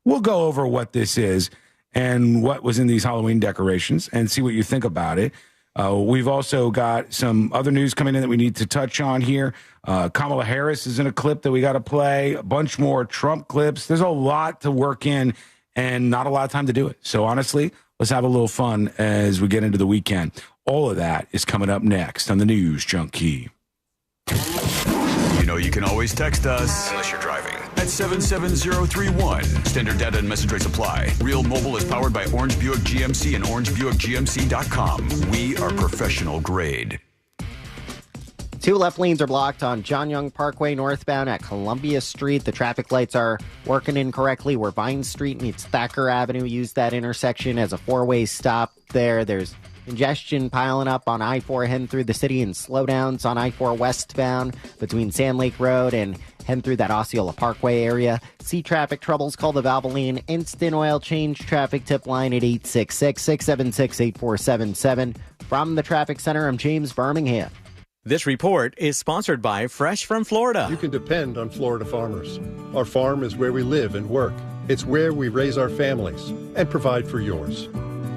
We'll go over what this is and what was in these Halloween decorations and see what you think about it. We've also got some other news coming in that we need to touch on here. Kamala Harris is in a clip that we got to play. A bunch more Trump clips. There's a lot to work in and not a lot of time to do it. So honestly, let's have a little fun as we get into the weekend. All of that is coming up next on the News Junkie. You know you can always text us, unless you're driving, at 77031. Standard data and message rates apply. Real Mobile is powered by Orange Buick GMC and orangebuickgmc.com. We are professional grade. 2 left lanes are blocked on John Young Parkway northbound at Columbia Street. The traffic lights are working incorrectly where Vine Street meets Thacker Avenue. Use that intersection as a 4-way stop there. There's congestion piling up on I-4 heading through the city and slowdowns on I-4 westbound between Sand Lake Road and heading through that Osceola Parkway area. See traffic troubles, call the Valvoline Instant Oil Change traffic tip line at 866-676-8477. From the Traffic Center, I'm James Birmingham. This report is sponsored by Fresh from Florida. You can depend on Florida farmers. Our farm is where we live and work. It's where we raise our families and provide for yours.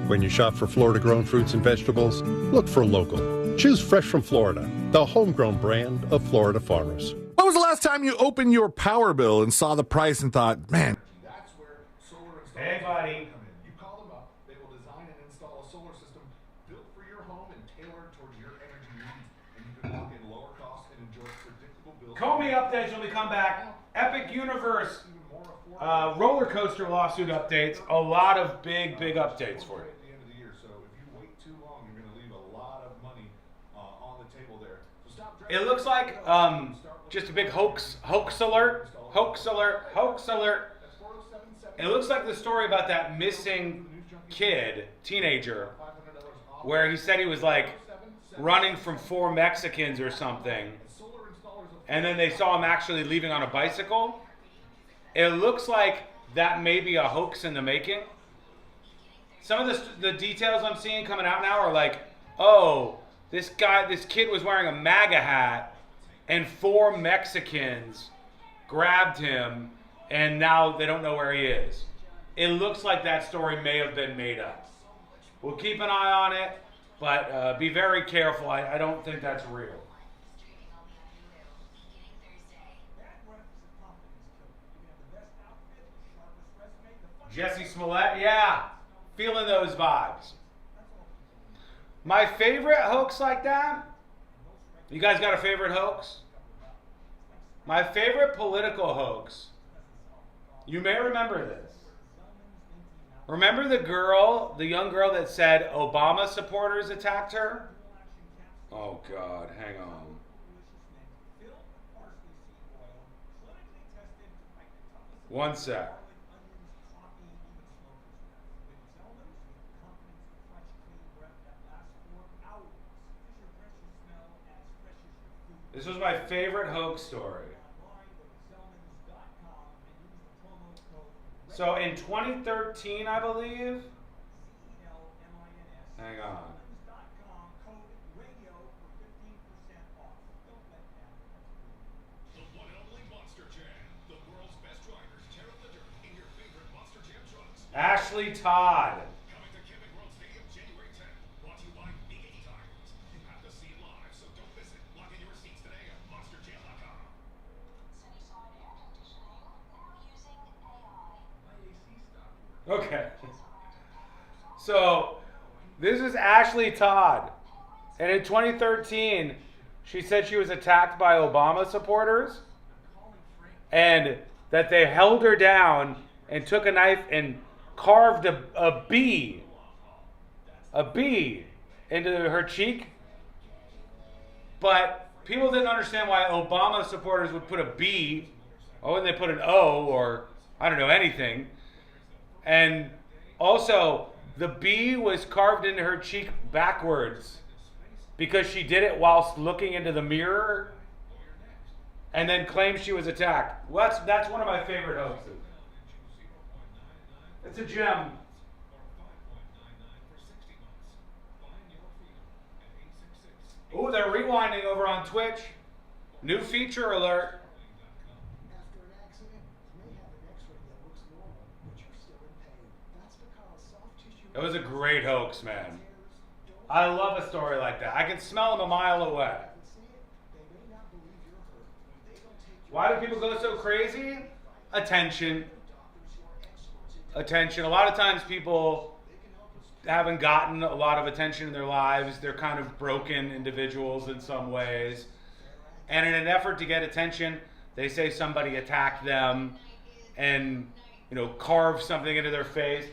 When you shop for Florida-grown fruits and vegetables, look for local. Choose Fresh from Florida, the homegrown brand of Florida farmers. When was the last time you opened your power bill and saw the price and thought, man? That's where solar hey, buddy. You call them up, they will design and install a solar system built for your home and tailored towards your energy needs. And you can lock in lower costs and enjoy predictable bills. Comey updates when we come back. Epic Universe rollercoaster lawsuit updates. A lot of big updates for you. It looks like just a big hoax alert. It looks like the story about that missing teenager, where he said he was like running from 4 Mexicans or something, and then they saw him actually leaving on a bicycle. It looks like that may be a hoax in the making. Some of the details I'm seeing coming out now are like, oh, this kid was wearing a MAGA hat, and 4 Mexicans grabbed him, and now they don't know where he is. It looks like that story may have been made up. We'll keep an eye on it, but be very careful. I don't think that's real. Jesse Smollett, yeah, feeling those vibes. My favorite hoax like that? You guys got a favorite hoax? My favorite political hoax. You may remember this. Remember the young girl that said Obama supporters attacked her? Oh God, hang on. One sec. This was my favorite hoax story. So in 2013, I believe. Hang on. Ashley Todd. Okay. So, this is Ashley Todd. And in 2013, she said she was attacked by Obama supporters and that they held her down and took a knife and carved a bee into her cheek. But people didn't understand why Obama supporters would put a B. Why wouldn't they put an O or, I don't know, anything? And also, the bee was carved into her cheek backwards because she did it whilst looking into the mirror and then claimed she was attacked. Well, that's one of my favorite hoaxes. It's a gem. Oh, they're rewinding over on Twitch. New feature alert. It was a great hoax, man. I love a story like that. I can smell them a mile away. Why do people go so crazy? Attention. Attention. A lot of times people haven't gotten a lot of attention in their lives. They're kind of broken individuals in some ways. And in an effort to get attention, they say somebody attacked them and, you know, carved something into their face.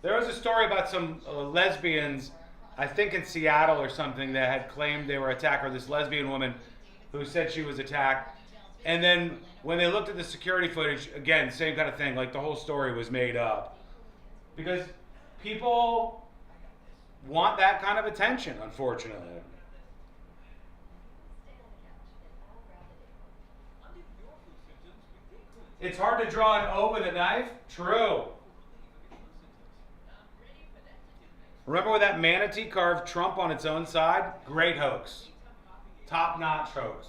There was a story about some lesbians, I think in Seattle or something, that had claimed they were attacked, or this lesbian woman who said she was attacked. And then when they looked at the security footage, again, same kind of thing, like the whole story was made up. Because people want that kind of attention, unfortunately. It's hard to draw an O with a knife? True. Remember when that manatee carved Trump on its own side? Great hoax. Top-notch hoax.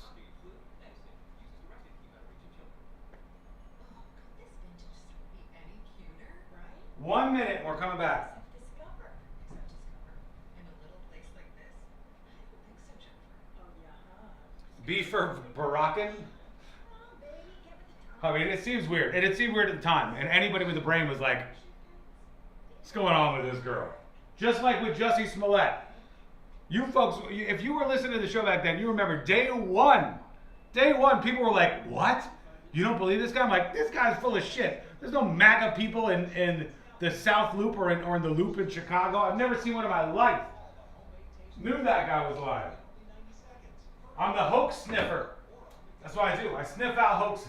One minute, we're coming back. B for Barackin? I mean, it seems weird. And it seemed weird at the time. And anybody with a brain was like, what's going on with this girl? Just like with Jussie Smollett. You folks, if you were listening to the show back then, you remember day one, people were like, what? You don't believe this guy? I'm like, this guy's full of shit. There's no MAGA people in the South Loop or in the Loop in Chicago. I've never seen one in my life. Knew that guy was lying. I'm the hoax sniffer. That's what I do. I sniff out hoaxes.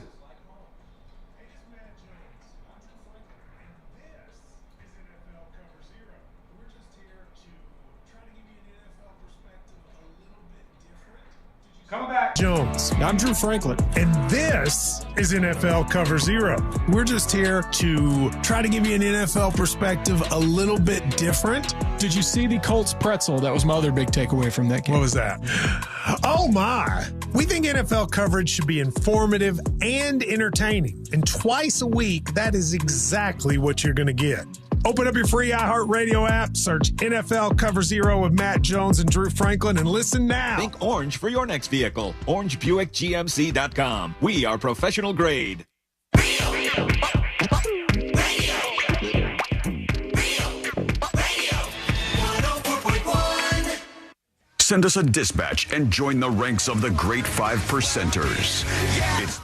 Coming back. Jones. I'm Drew Franklin. And this is NFL Cover Zero. We're just here to try to give you an NFL perspective a little bit different. Did you see the Colts pretzel? That was my other big takeaway from that game. What was that? Oh, my. We think NFL coverage should be informative and entertaining. And twice a week, that is exactly what you're going to get. Open up your free iHeartRadio app, search NFL Cover Zero with Matt Jones and Drew Franklin, and listen now. Think orange for your next vehicle. OrangeBuickGMC.com. We are professional grade. Send us a dispatch and join the ranks of the great 5%ers. It's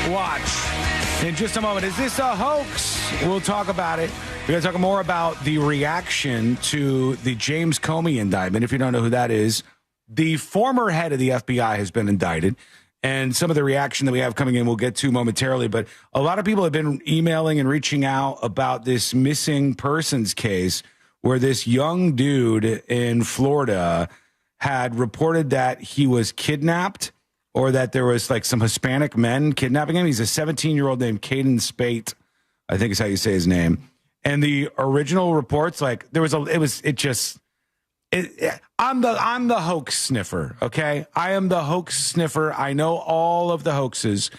Watch. In just a moment, is this a hoax? We'll talk about it. We're going to talk more about the reaction to the James Comey indictment. If you don't know who that is, the former head of the FBI has been indicted, and some of the reaction that we have coming in we'll get to momentarily. But a lot of people have been emailing and reaching out about this missing persons case where this young dude in Florida had reported that he was kidnapped, or that there was like some Hispanic men kidnapping him. He's a 17-year-old named Caden Spate, I think is how you say his name. And the original reports, like I'm the hoax sniffer, okay? I am the hoax sniffer. I know all of the hoaxes.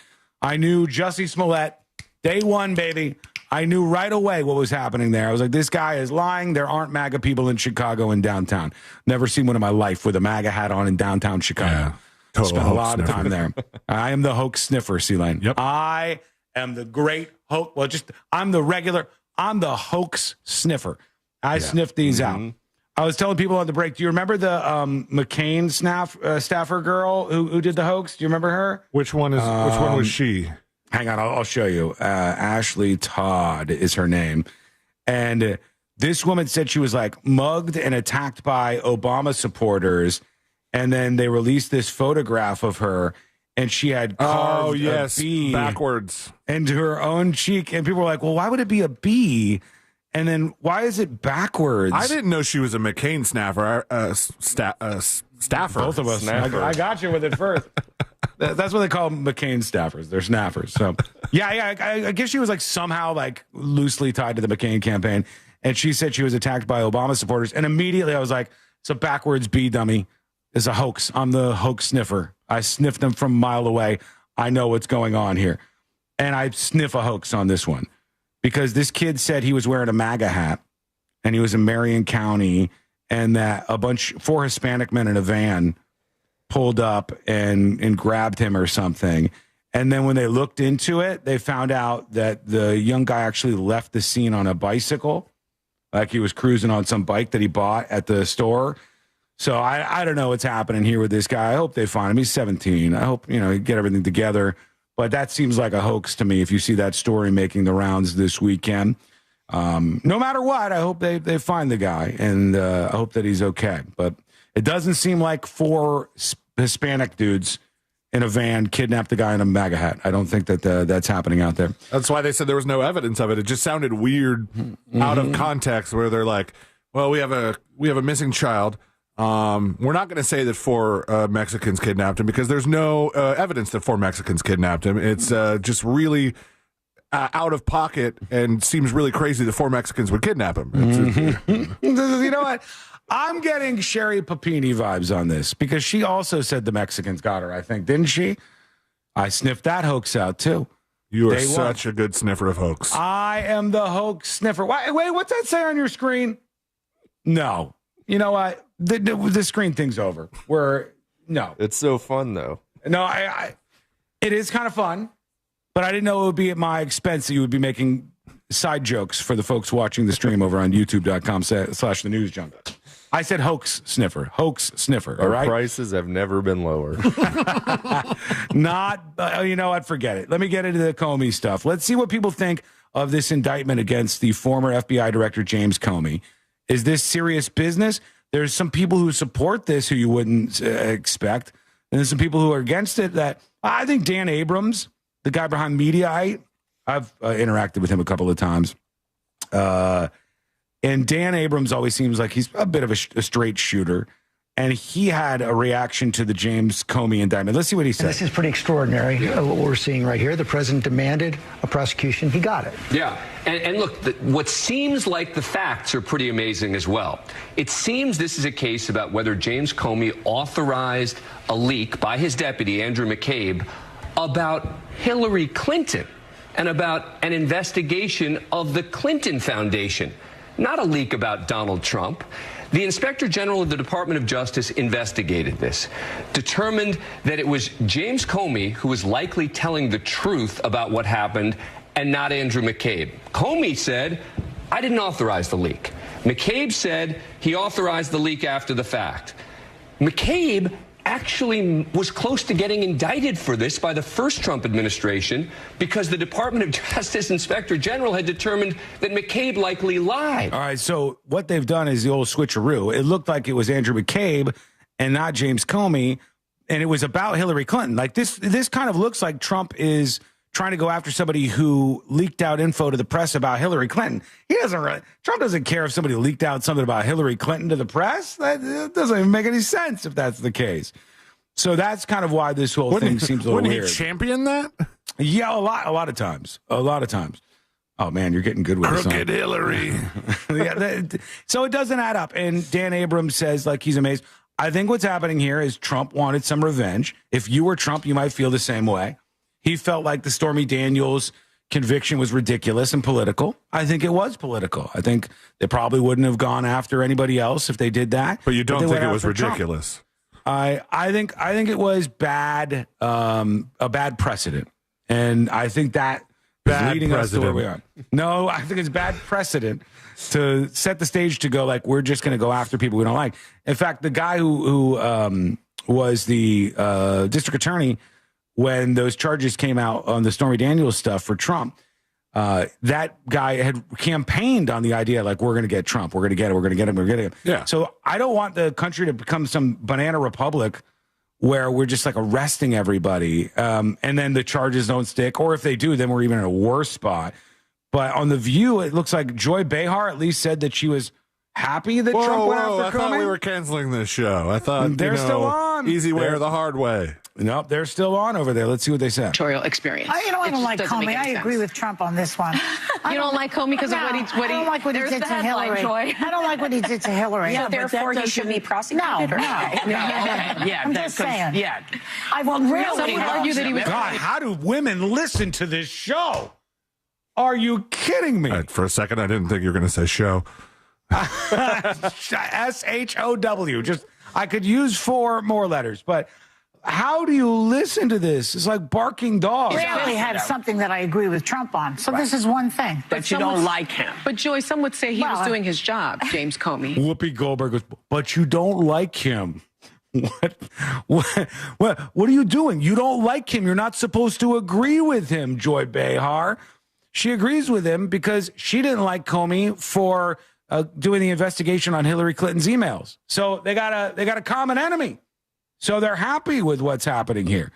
I knew Jussie Smollett, day one, baby. I knew right away what was happening there. I was like, this guy is lying. There aren't MAGA people in Chicago and downtown. Never seen one in my life with a MAGA hat on in downtown Chicago. Yeah. Total Spent a lot sniffer. of time there. I am the hoax sniffer, C-Lane. Yep. I am the great hoax. Well, I'm the hoax sniffer. I sniffed these out. I was telling people on the break, do you remember the McCain staffer girl who did the hoax? Do you remember her? Which one was she? Hang on, I'll show you. Ashley Todd is her name. And this woman said she was like mugged and attacked by Obama supporters. And then they released this photograph of her, and she had carved a bee backwards into her own cheek. And people were like, well, why would it be a bee? And then why is it backwards? I didn't know she was a McCain staffer. Both of us. I got you with it first. That's what they call McCain staffers. They're snaffers. So, I guess she was like somehow like loosely tied to the McCain campaign. And she said she was attacked by Obama supporters. And immediately I was like, it's a backwards bee dummy. It's a hoax. I'm the hoax sniffer. I sniffed them from a mile away. I know what's going on here. And I sniff a hoax on this one. Because this kid said he was wearing a MAGA hat and he was in Marion County and that 4 Hispanic men in a van pulled up and grabbed him or something. And then when they looked into it, they found out that the young guy actually left the scene on a bicycle, like he was cruising on some bike that he bought at the store. So I don't know what's happening here with this guy. I hope they find him. He's 17. I hope, he get everything together. But that seems like a hoax to me if you see that story making the rounds this weekend. No matter what, I hope they find the guy, and I hope that he's okay. But it doesn't seem like 4 Hispanic dudes in a van kidnapped the guy in a MAGA hat. I don't think that that's happening out there. That's why they said there was no evidence of it. It just sounded weird out of context where they're like, well, we have a missing child. We're not going to say that 4 Mexicans kidnapped him because there's no evidence that 4 Mexicans kidnapped him. It's just really out of pocket and seems really crazy that 4 Mexicans would kidnap him. You know what? I'm getting Sherry Papini vibes on this because she also said the Mexicans got her, I think, didn't she? I sniffed that hoax out, too. You are such a good sniffer of hoax. I am the hoax sniffer. Wait, what's that say on your screen? No. You know what? The screen thing's over. No. It's so fun, though. No, it is kind of fun, but I didn't know it would be at my expense that you would be making side jokes for the folks watching the stream over on youtube.com/thenewsjunk. I said hoax sniffer, all right? Our prices have never been lower. You know what? Forget it. Let me get into the Comey stuff. Let's see what people think of this indictment against the former FBI Director James Comey. Is this serious business? There's some people who support this who you wouldn't expect. And there's some people who are against it that I think Dan Abrams, the guy behind Mediaite, I've interacted with him a couple of times. And Dan Abrams always seems like he's a bit of a straight shooter. And he had a reaction to the James Comey indictment. Let's see what he said. This is pretty extraordinary, what we're seeing right here. The president demanded a prosecution. He got it. Yeah. And look, what seems like the facts are pretty amazing as well. It seems this is a case about whether James Comey authorized a leak by his deputy, Andrew McCabe, about Hillary Clinton and about an investigation of the Clinton Foundation, not a leak about Donald Trump. The Inspector General of the Department of Justice investigated this, determined that it was James Comey who was likely telling the truth about what happened and not Andrew McCabe. Comey said, I didn't authorize the leak. McCabe said he authorized the leak after the fact. McCabe actually was close to getting indicted for this by the first Trump administration because the Department of Justice Inspector General had determined that McCabe likely lied. All right, so what they've done is the old switcheroo. It looked like it was Andrew McCabe and not James Comey, and it was about Hillary Clinton. Like this kind of looks like Trump is trying to go after somebody who leaked out info to the press about Hillary Clinton. Trump doesn't care if somebody leaked out something about Hillary Clinton to the press. That doesn't even make any sense if that's the case. So that's kind of why this whole thing seems a little weird. Wouldn't he champion that? Yeah, a lot of times. Oh, man, you're getting good with this. Crooked Hillary. So it doesn't add up. And Dan Abrams says, like, he's amazed. I think what's happening here is Trump wanted some revenge. If you were Trump, you might feel the same way. He felt like the Stormy Daniels conviction was ridiculous and political. I think it was political. I think they probably wouldn't have gone after anybody else if they did that. But you don't think it was ridiculous? Trump. I think it was bad, a bad precedent, and I think that is leading us to where we are. No, I think it's bad precedent to set the stage to go like we're just going to go after people we don't like. In fact, the guy who was the district attorney when those charges came out on the Stormy Daniels stuff for Trump, that guy had campaigned on the idea like we're going to get Trump, we're going to get him. Yeah. So I don't want the country to become some banana republic where we're just like arresting everybody, and then the charges don't stick, or if they do, then we're even in a worse spot. But on The View, it looks like Joy Behar at least said that she was happy that Trump went after Comey. I thought we were canceling this show. I thought they're still on. Easy way or the hard way. Nope, they're still on over there. Let's see what they said. Experience. I don't like Comey. I agree with Trump on this one. You don't like Comey because of what he I don't like what he did to Hillary. I don't like what he did to Hillary. Yeah, therefore he should be prosecuted. No. Yeah, I'm just saying. Yeah. I will really Some would argue that he was. God, how do women listen to this show? Are you kidding me? For a second, I didn't think you were going to say show. SHOW. Just I could use 4 more letters, but how do you listen to this? It's like barking dogs. I really had something that I agree with Trump on. So this is one thing. But you don't like him. But Joy, some would say he was doing his job, James Comey. Whoopi Goldberg goes, but you don't like him. What are you doing? You don't like him. You're not supposed to agree with him, Joy Behar. She agrees with him because she didn't like Comey for doing the investigation on Hillary Clinton's emails. So they got a common enemy. So they're happy with what's happening here.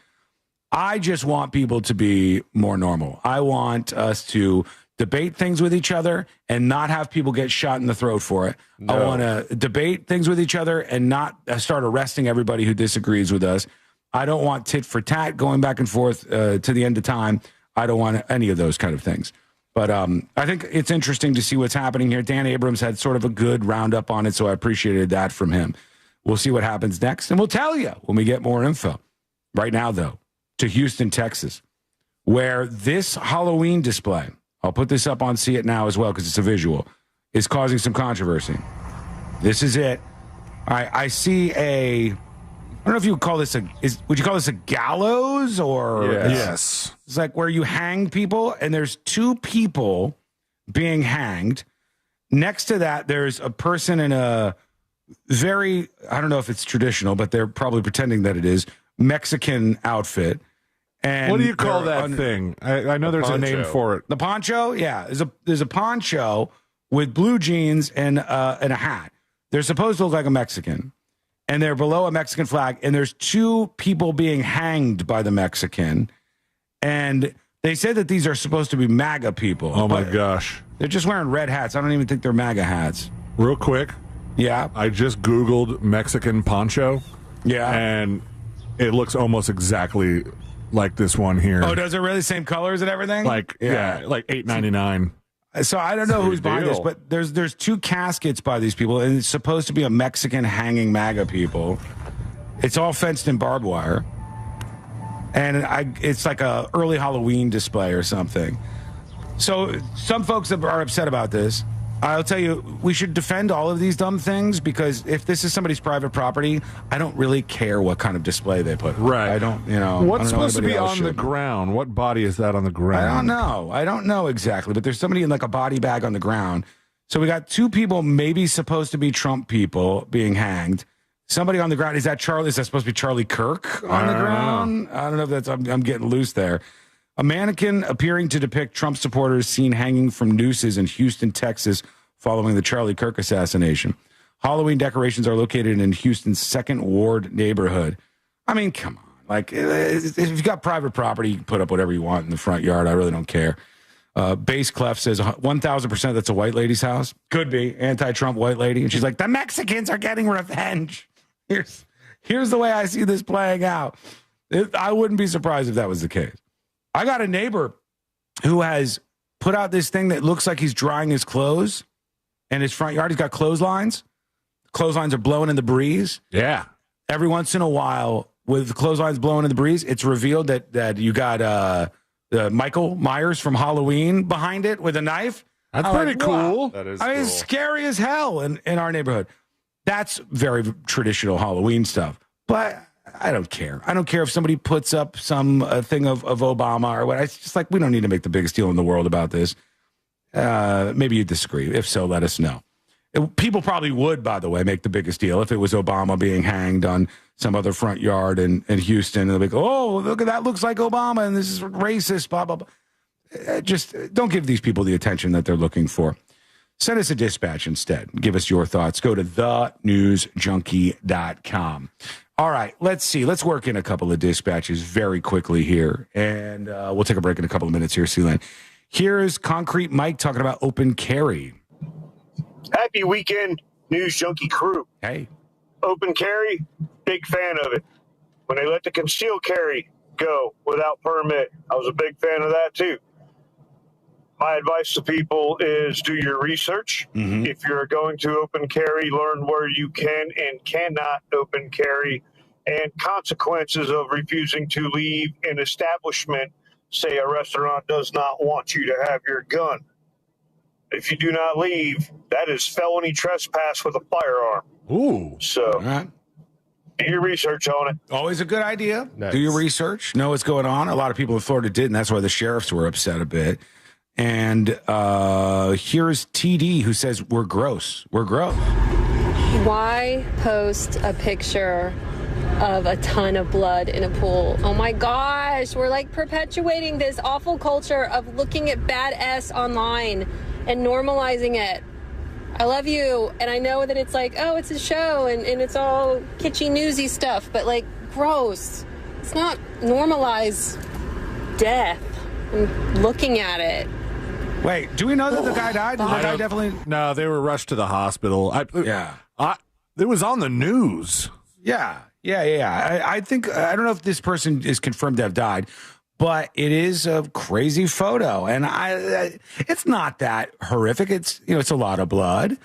I just want people to be more normal. I want us to debate things with each other and not have people get shot in the throat for it. No. I want to debate things with each other and not start arresting everybody who disagrees with us. I don't want tit for tat going back and forth to the end of time. I don't want any of those kind of things. But I think it's interesting to see what's happening here. Dan Abrams had sort of a good roundup on it, so I appreciated that from him. We'll see what happens next, and we'll tell you when we get more info. Right now, though, to Houston, Texas, where this Halloween display, I'll put this up on See It Now as well because it's a visual, is causing some controversy. This is it. I see I don't know if you would call this would you call this a gallows or? Yes. It's like where you hang people, and there's 2 people being hanged. Next to that, there's a person in a very, I don't know if it's traditional, but they're probably pretending that it is, Mexican outfit. And what do you call that thing? I know there's poncho. A name for it. The poncho? Yeah. There's a poncho with blue jeans and a hat. They're supposed to look like a Mexican. And they're below a Mexican flag, and there's 2 people being hanged by the Mexican. And they said that these are supposed to be MAGA people. Oh, my gosh. They're just wearing red hats. I don't even think they're MAGA hats. Real quick. Yeah. I just Googled Mexican poncho. Yeah. And it looks almost exactly like this one here. Oh, does it really? Same colors and everything? Like, yeah like $8.99. So I don't know who's behind this, but there's 2 caskets by these people, and it's supposed to be a Mexican hanging MAGA people. It's all fenced in barbed wire, and it's like a early Halloween display or something. So some folks are upset about this. I'll tell you, we should defend all of these dumb things because if this is somebody's private property, I don't really care what kind of display they put. Right. I don't, What's supposed to be on the ground? What body is that on the ground? I don't know exactly, but there's somebody in like a body bag on the ground. So we got 2 people maybe supposed to be Trump people being hanged. Somebody on the ground. Is that supposed to be Charlie Kirk on the ground? I don't know if that's, I'm getting loose there. A mannequin appearing to depict Trump supporters seen hanging from nooses in Houston, Texas, following the Charlie Kirk assassination. Halloween decorations are located in Houston's 2nd Ward neighborhood. I mean, come on. Like, if you've got private property, you can put up whatever you want in the front yard. I really don't care. Bass Clef says 1,000% that's a white lady's house. Could be. Anti-Trump white lady. And she's like, the Mexicans are getting revenge. Here's the way I see this playing out. I wouldn't be surprised if that was the case. I got a neighbor who has put out this thing that looks like he's drying his clothes in his front yard. He's got clotheslines. Clotheslines are blowing in the breeze. Yeah. Every once in a while, with the clotheslines blowing in the breeze, it's revealed that you got Michael Myers from Halloween behind it with a knife. That's pretty cool. That is cool. It's scary as hell in our neighborhood. That's very traditional Halloween stuff. But I don't care. I don't care if somebody puts up some thing of Obama or what. It's just like, we don't need to make the biggest deal in the world about this. Maybe you disagree. If so, let us know. People probably would, by the way, make the biggest deal if it was Obama being hanged on some other front yard in Houston. And they'll be like, oh, look at that. Looks like Obama, and this is racist, blah, blah, blah. Just don't give these people the attention that they're looking for. Send us a dispatch instead. Give us your thoughts. Go to thenewsjunkie.com. All right, let's see. Let's work in a couple of dispatches very quickly here, and we'll take a break in a couple of minutes here, Sealand. Here's Concrete Mike talking about open carry. Happy weekend, News Junkie crew. Hey. Open carry, big fan of it. When they let the concealed carry go without permit, I was a big fan of that too. My advice to people is do your research. Mm-hmm. If you're going to open carry, learn where you can and cannot open carry and consequences of refusing to leave an establishment. Say a restaurant does not want you to have your gun. If you do not leave, that is felony trespass with a firearm. Ooh. So do your research on it. Always a good idea. Nice. Do your research. Know what's going on. A lot of people in Florida didn't. That's why the sheriffs were upset a bit. And here's TD who says, we're gross. We're gross. Why post a picture of a ton of blood in a pool? Oh my gosh, we're like perpetuating this awful culture of looking at badass online and normalizing it. I love you, and I know that it's like, oh, it's a show, and it's all kitschy, newsy stuff, but like, gross. It's not normalize death and looking at it. Wait, do we know that the guy died? Did the guy definitely? No, they were rushed to the hospital. It was on the news. Yeah. I think, I don't know if this person is confirmed to have died, but it is a crazy photo. And it's not that horrific. It's a lot of blood,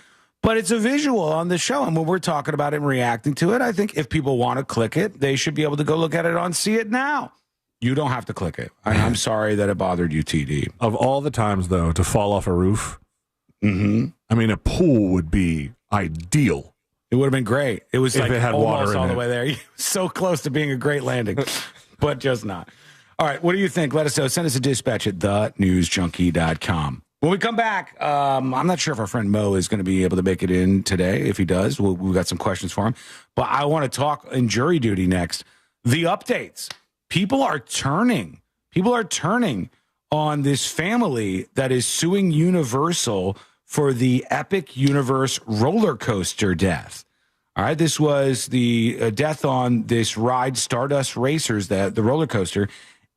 but it's a visual on the show. And when we're talking about it and reacting to it, I think if people want to click it, they should be able to go look at it on See It Now. You don't have to click it. I'm sorry that it bothered you, TD. Of all the times, though, to fall off a roof, mm-hmm. I mean, a pool would be ideal. It would have been great. It was if like it had almost water in all the it. way there. So close to being a great landing, but just not. All right, what do you think? Let us know. Send us a dispatch at thenewsjunkie.com. When we come back, I'm not sure if our friend Mo is going to be able to make it in today. If he does, we've got some questions for him. But I want to talk in jury duty next. The updates. People are turning on this family that is suing Universal for the Epic Universe roller coaster death. All right, this was the death on this ride, Stardust Racers, the roller coaster,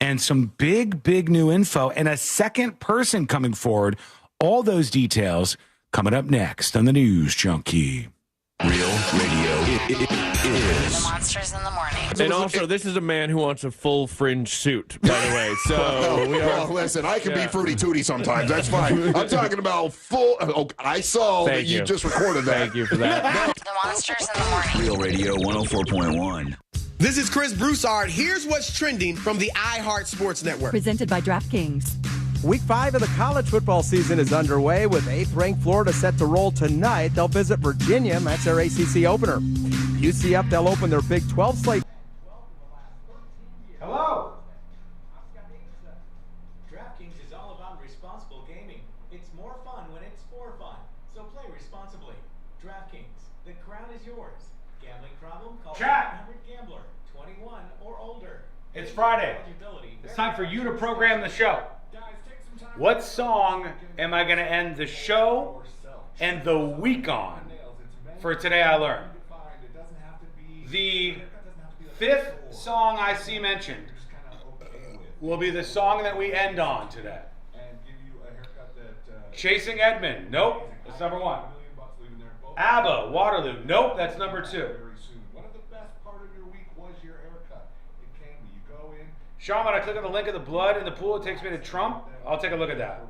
and some big new info and a second person coming forward. All those details coming up next on the News Junkie. Real radio is The Monsters in the Morning. And also, this is a man who wants a full fringe suit, by the way. So well, listen, I can be fruity tooty sometimes. That's fine. I'm talking about full. Oh, I saw that you just recorded that. Thank you for that. The Monsters in the Morning. Real Radio 104.1. This is Chris Broussard. Here's what's trending from the iHeart Sports Network. Presented by DraftKings. Week 5 of the college football season is underway with 8th-ranked Florida set to roll tonight. They'll visit Virginia. That's their ACC opener. UCF, they'll open their Big 12 slate. Hello. DraftKings is all about responsible gaming. It's more fun when it's for fun. So play responsibly. DraftKings, the crown is yours. Gambling problem? Call 1-800-GAMBLER. 21 or older. It's Friday. It's time for you to program the show. What song am I going to end the show and the week on for Today I Learned? The 5th song I see mentioned will be the song that we end on today. Chasing Edmund. Nope, that's number 1. ABBA, Waterloo. Nope, that's number 2. Sean, when I click on the link of the blood in the pool, it takes me to Trump. I'll take a look at that.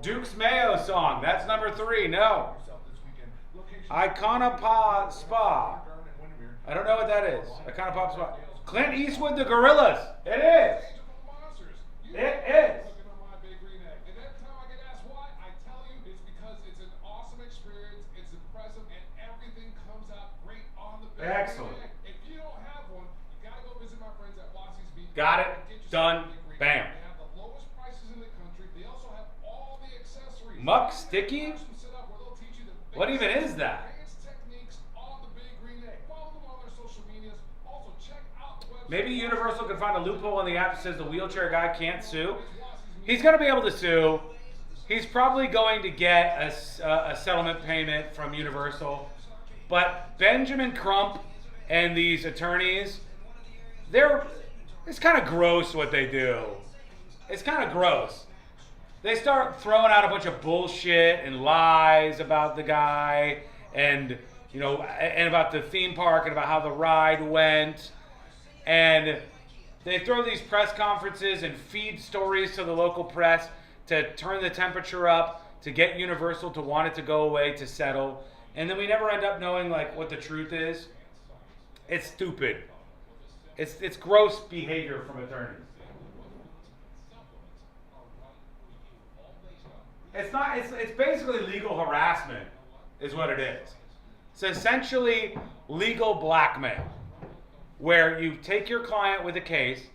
Duke's Mayo song. That's number 3. No. Iconopah Spa. I don't know what that is. Iconopah Spa. Clint Eastwood, The Gorillas. It is. It is. Excellent. If you don't have one, you gotta go visit my friends at Wassie's Beach. Got it. Done. Bam. They have the lowest prices in the country. They also have all the accessories. Muck Sticky? What even is that? Maybe Universal could find a loophole in the app that says the wheelchair guy can't sue. He's going to be able to sue. He's probably going to get a settlement payment from Universal. But Benjamin Crump and these attorneys, it's kind of gross what they do. It's kind of gross. They start throwing out a bunch of bullshit and lies about the guy and about the theme park and about how the ride went. And they throw these press conferences and feed stories to the local press to turn the temperature up, to get Universal to want it to go away, to settle. And then we never end up knowing what the truth is. It's stupid. It's gross behavior from attorneys. It's basically legal harassment is what it is. It's essentially legal blackmail, where you take your client with a case,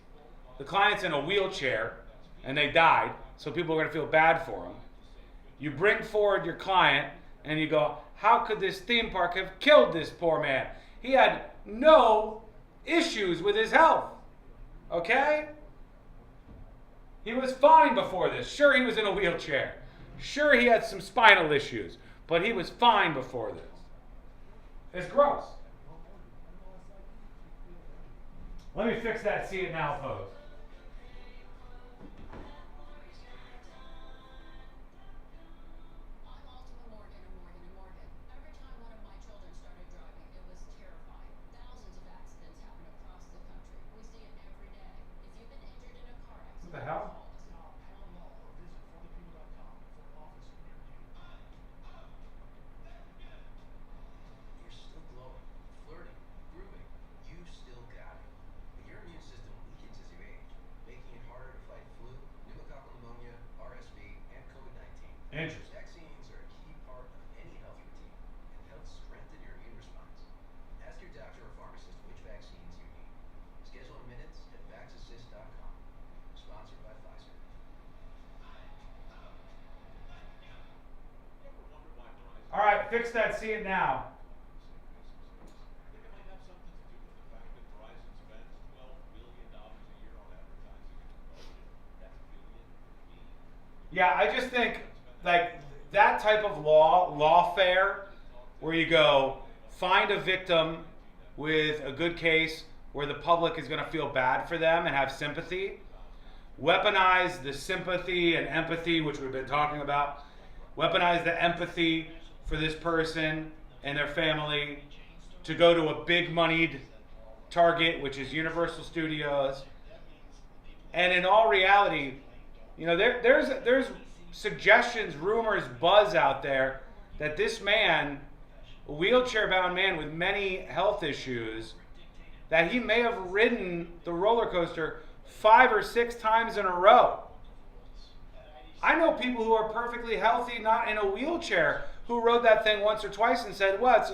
the client's in a wheelchair, and they died, so people are going to feel bad for them. You bring forward your client, and you go, how could this theme park have killed this poor man? He had no issues with his health, okay? He was fine before this. Sure, he was in a wheelchair. Sure, he had some spinal issues, but he was fine before this. It's gross. Let me fix that see it now pose. What the hell? Interesting. Vaccines are a key part of any health routine and help strengthen your immune response. Ask your doctor or pharmacist which vaccines you need. Schedule in minutes at vaxassist.com. Sponsored by Pfizer. All right, fix that. See it now. Yeah, I just think that type of lawfare, where you go find a victim with a good case where the public is going to feel bad for them and have sympathy, weaponize the sympathy and empathy, which we've been talking about, weaponize the empathy for this person and their family to go to a big moneyed target, which is Universal Studios. And in all reality, there's suggestions, rumors, buzz out there that this man, a wheelchair-bound man with many health issues, that he may have ridden the roller coaster 5 or 6 times in a row. I know people who are perfectly healthy, not in a wheelchair, who rode that thing once or twice and said, well,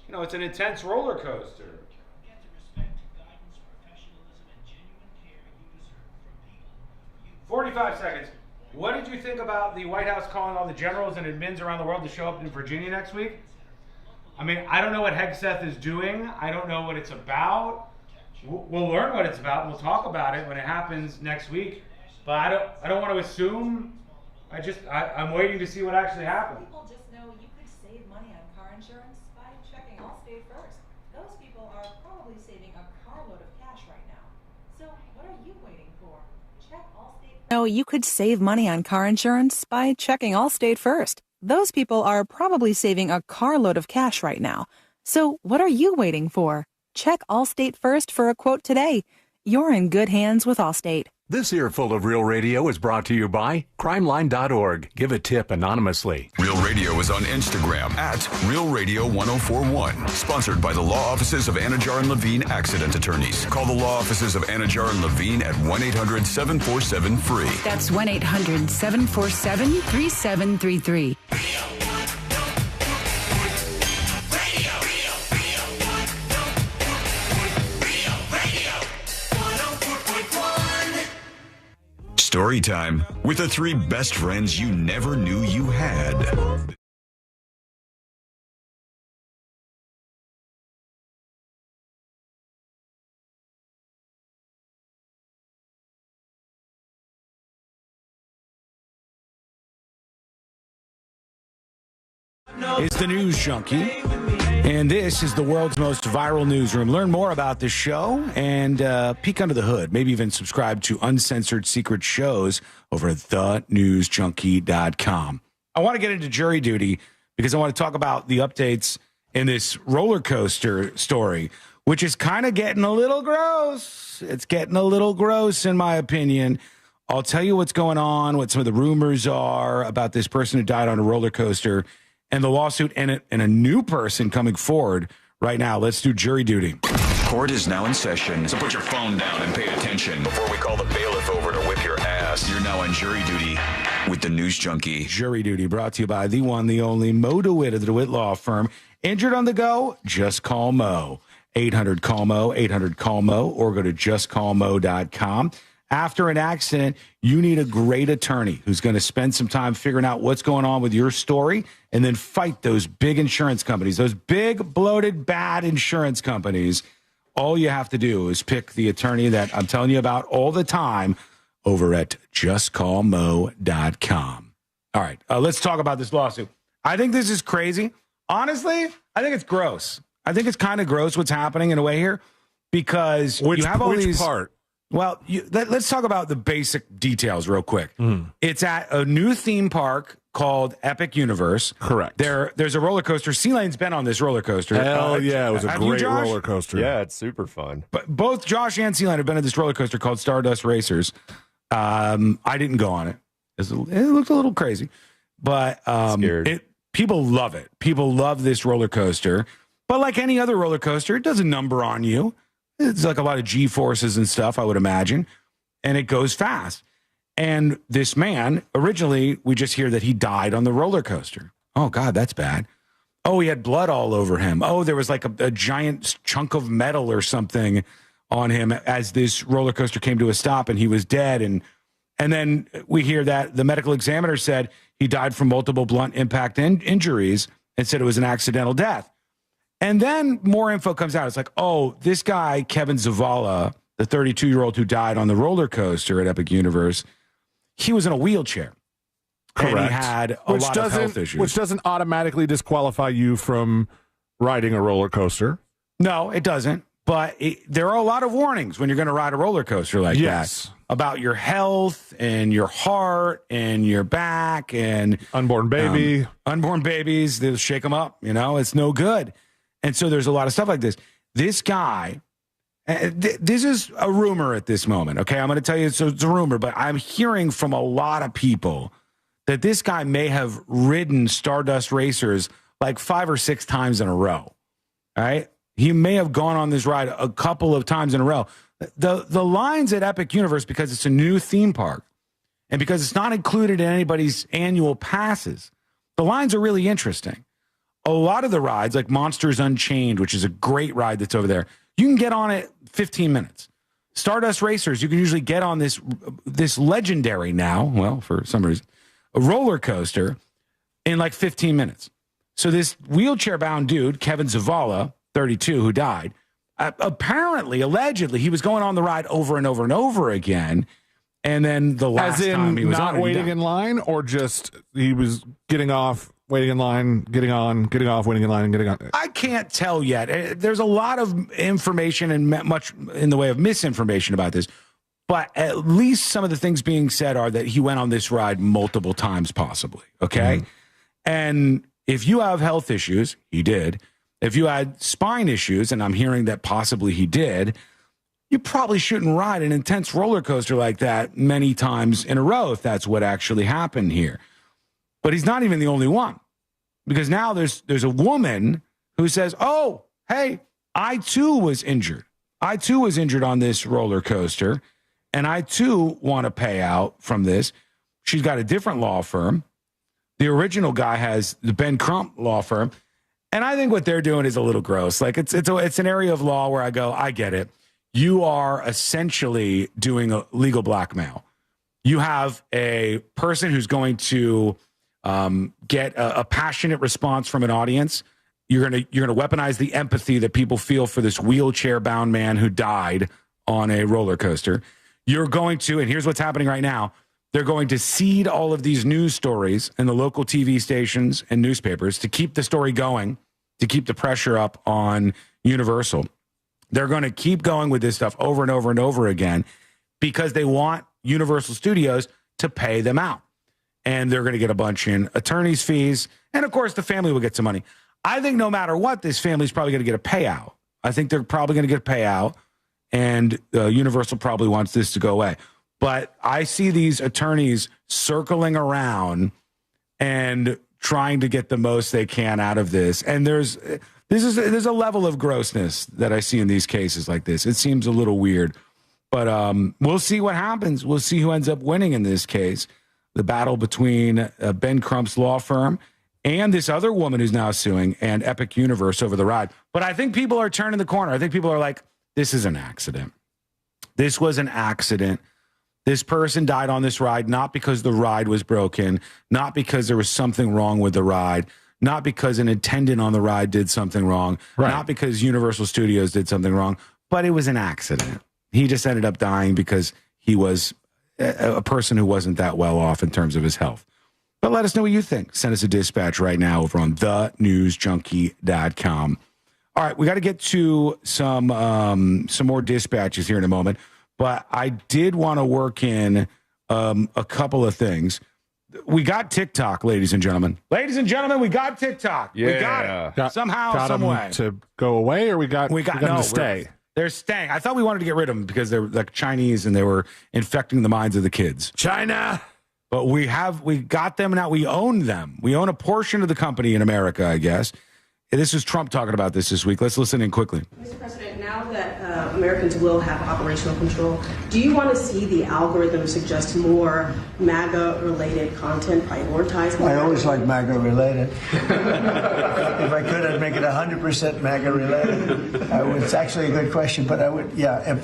it's an intense roller coaster. "45 seconds. What did you think about the White House calling all the generals and admins around the world to show up in Virginia next week?" I mean, I don't know what Hegseth is doing. I don't know what it's about. We'll learn what it's about and we'll talk about it when it happens next week. But I don't want to assume. I'm waiting to see what actually happens. People just know you could save money on car insurance by checking Allstate first. Those people are probably saving a carload of cash right now. So what are you waiting for? Check Allstate. No, you could save money on car insurance by checking Allstate first. Those people are probably saving a carload of cash right now. So what are you waiting for? Check Allstate first for a quote today. You're in good hands with Allstate. This earful of Real Radio is brought to you by crimeline.org. Give a tip anonymously. Real Radio is on Instagram at Real Radio 1041. Sponsored by the law offices of Anajar and Levine Accident Attorneys. Call the law offices of Anajar and Levine at 1-800-747-FREE. That's 1-800-747-3733. Story time with the 3 best friends you never knew you had. is the News Junkie, and this is the world's most viral newsroom. Learn more about the show and peek under the hood. Maybe even subscribe to uncensored secret shows over at thenewsjunkie.com. I want to get into jury duty because I want to talk about the updates in this roller coaster story, which is kind of getting a little gross. It's getting a little gross, in my opinion. I'll tell you what's going on, what some of the rumors are about this person who died on a roller coaster and the lawsuit and a new person coming forward right now. Let's do jury duty. Court is now in session, so put your phone down and pay attention before we call the bailiff over to whip your ass. You're now on jury duty with the News Junkie. Jury duty brought to you by the one, the only Mo DeWitt of the DeWitt Law Firm. Injured on the go? Just call Mo. 800-CALL-MO, 800-CALL-MO, or go to justcallmo.com. After an accident, you need a great attorney who's going to spend some time figuring out what's going on with your story and then fight those big insurance companies, those big, bloated, bad insurance companies. All you have to do is pick the attorney that I'm telling you about all the time over at justcallmo.com. All right, let's talk about this lawsuit. I think this is crazy. Honestly, I think it's gross. I think it's kind of gross what's happening in a way here because you have all these part? Well, let's talk about the basic details real quick. It's at a new theme park called Epic Universe. Correct. There's a roller coaster. C-Lane's been on this roller coaster. Hell yeah, it was a great roller coaster. Yeah, it's super fun. But both Josh and C-Lane have been on this roller coaster called Stardust Racers. I didn't go on it. It looked a little crazy, but people love it. People love this roller coaster. But like any other roller coaster, it does a number on you. It's like a lot of G-forces and stuff, I would imagine. And it goes fast. And this man, originally, we just hear that he died on the roller coaster. Oh, God, that's bad. Oh, he had blood all over him. Oh, there was like a giant chunk of metal or something on him as this roller coaster came to a stop and he was dead. And then we hear that the medical examiner said he died from multiple blunt impact injuries and said it was an accidental death. And then more info comes out. It's like, oh, this guy, Kevin Zavala, the 32-year-old who died on the roller coaster at Epic Universe, he was in a wheelchair. Correct. And he had a lot of health issues. Which doesn't automatically disqualify you from riding a roller coaster. No, it doesn't. But there are a lot of warnings when you're going to ride a roller coaster like that about your health and your heart and your back and unborn baby. Unborn babies, they'll shake them up. It's no good. And so there's a lot of stuff like this. This guy, this is a rumor at this moment, okay? I'm going to tell you, so it's a rumor, but I'm hearing from a lot of people that this guy may have ridden Stardust Racers like 5 or 6 times in a row, all right? He may have gone on this ride a couple of times in a row. The lines at Epic Universe, because it's a new theme park and because it's not included in anybody's annual passes, the lines are really interesting. A lot of the rides, like Monsters Unchained, which is a great ride that's over there, you can get on it 15 minutes. Stardust Racers, you can usually get on this legendary now, well, for some reason, a roller coaster in like 15 minutes. So this wheelchair-bound dude, Kevin Zavala, 32, who died, apparently, allegedly, he was going on the ride over and over and over again. And then the last time he was not waiting in line, or just he was getting off, waiting in line, getting on, getting off, waiting in line, and getting on? I can't tell yet. There's a lot of information and much in the way of misinformation about this. But at least some of the things being said are that he went on this ride multiple times, possibly. Okay. And if you have health issues, he did. If you had spine issues, and I'm hearing that possibly he did, you probably shouldn't ride an intense roller coaster like that many times in a row if that's what actually happened here. But he's not even the only one, because now there's a woman who says, oh, hey, I too was injured. I too was injured on this roller coaster, and I too want to pay out from this. She's got a different law firm. The original guy has the Ben Crump law firm. And I think what they're doing is a little gross. Like it's an area of law where I go, I get it. You are essentially doing a legal blackmail. You have a person who's going to get a passionate response from an audience. You're gonna weaponize the empathy that people feel for this wheelchair-bound man who died on a roller coaster. You're going to, and here's what's happening right now, They're going to seed all of these news stories in the local TV stations and newspapers to keep the story going, to keep the pressure up on Universal. They're going to keep going with this stuff over and over and over again because they want Universal Studios to pay them out. And they're going to get a bunch in attorney's fees. And, of course, the family will get some money. I think no matter what, this family's probably going to get a payout. I think they're probably going to get a payout, and Universal probably wants this to go away. But I see these attorneys circling around and trying to get the most they can out of this. And there's a level of grossness that I see in these cases like this. It seems a little weird. But we'll see what happens. We'll see who ends up winning in this case. The battle between Ben Crump's law firm and this other woman who's now suing and Epic Universe over the ride. But I think people are turning the corner. I think people are like, this is an accident. This was an accident. This person died on this ride not because the ride was broken, not because there was something wrong with the ride, not because an attendant on the ride did something wrong, not because Universal Studios did something wrong, but it was an accident. He just ended up dying because he was a person who wasn't that well off in terms of his health. But let us know what you think. Send us a dispatch right now over on thenewsjunkie.com. All right, we got to get to some more dispatches here in a moment. But I did want to work in a couple of things. We got TikTok, ladies and gentlemen. Ladies and gentlemen, we got TikTok. Yeah. We got it. Somehow, some way. To go away, or we got them to stay? They're staying. I thought we wanted to get rid of them because they're like Chinese and they were infecting the minds of the kids. China. But we got them now. We own them. We own a portion of the company in America, I guess. This is Trump talking about this week. Let's listen in quickly. Mr. President, now that Americans will have operational control, do you want to see the algorithm suggest more MAGA-related content prioritized? I always like MAGA-related. If I could, I'd make it 100% MAGA-related. It's actually a good question, but I would, yeah,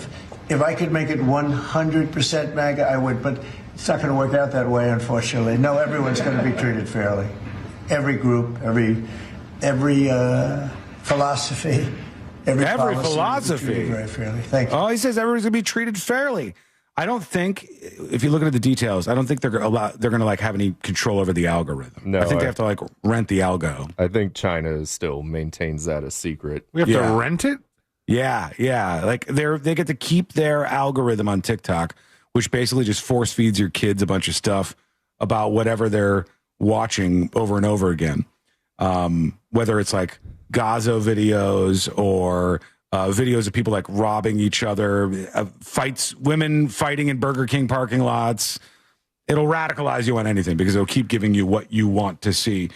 if I could make it 100% MAGA, I would, but it's not going to work out that way, unfortunately. No, everyone's going to be treated fairly. Every group, every philosophy, every philosophy very fairly. Thank you. Oh, he says everyone's going to be treated fairly. I don't think, if you look at the details, I don't think they're going to like have any control over the algorithm. No, I think they have to like rent the algo. I think China still maintains that a secret. We have to rent it? Yeah. Like they get to keep their algorithm on TikTok, which basically just force feeds your kids a bunch of stuff about whatever they're watching over and over again. Whether it's like Gaza videos or videos of people like robbing each other, women fighting in Burger King parking lots. It'll radicalize you on anything because it'll keep giving you what you want to see.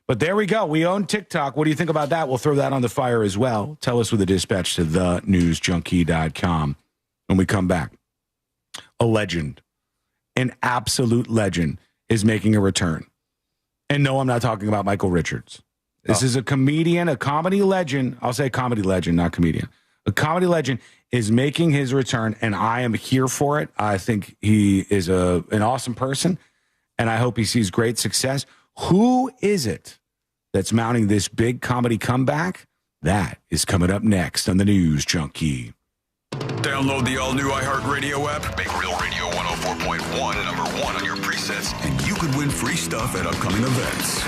But there we go. We own TikTok. What do you think about that? We'll throw that on the fire as well. Tell us with a dispatch to thenewsjunkie.com when we come back. A legend, an absolute legend, is making a return. And no, I'm not talking about Michael Richards. This is a comedian, a comedy legend. I'll say comedy legend, not comedian. A comedy legend is making his return, and I am here for it. I think he is an awesome person, and I hope he sees great success. Who is it that's mounting this big comedy comeback? That is coming up next on the News Junkie. Download the all-new iHeartRadio app. Make Real Radio 104.1 #1 on your presets, and you could win free stuff at upcoming events.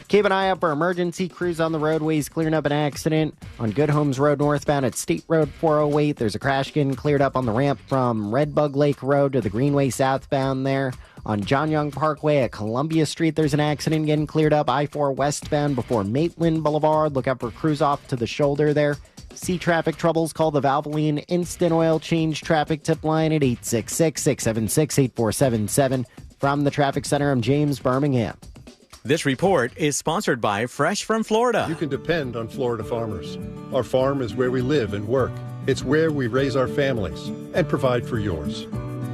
Keep an eye out for emergency crews on the roadways clearing up an accident. On Good Homes Road northbound at State Road 408, there's a crash getting cleared up on the ramp from Redbug Lake Road to the Greenway southbound there. On John Young Parkway at Columbia Street, there's an accident getting cleared up. I-4 westbound before Maitland Boulevard. Look out for crews off to the shoulder there. See traffic troubles, call the Valvoline Instant Oil Change traffic tip line at 866-676-8477. From the Traffic Center, I'm James Birmingham. This report is sponsored by Fresh from Florida. You can depend on Florida farmers. Our farm is where we live and work. It's where we raise our families and provide for yours.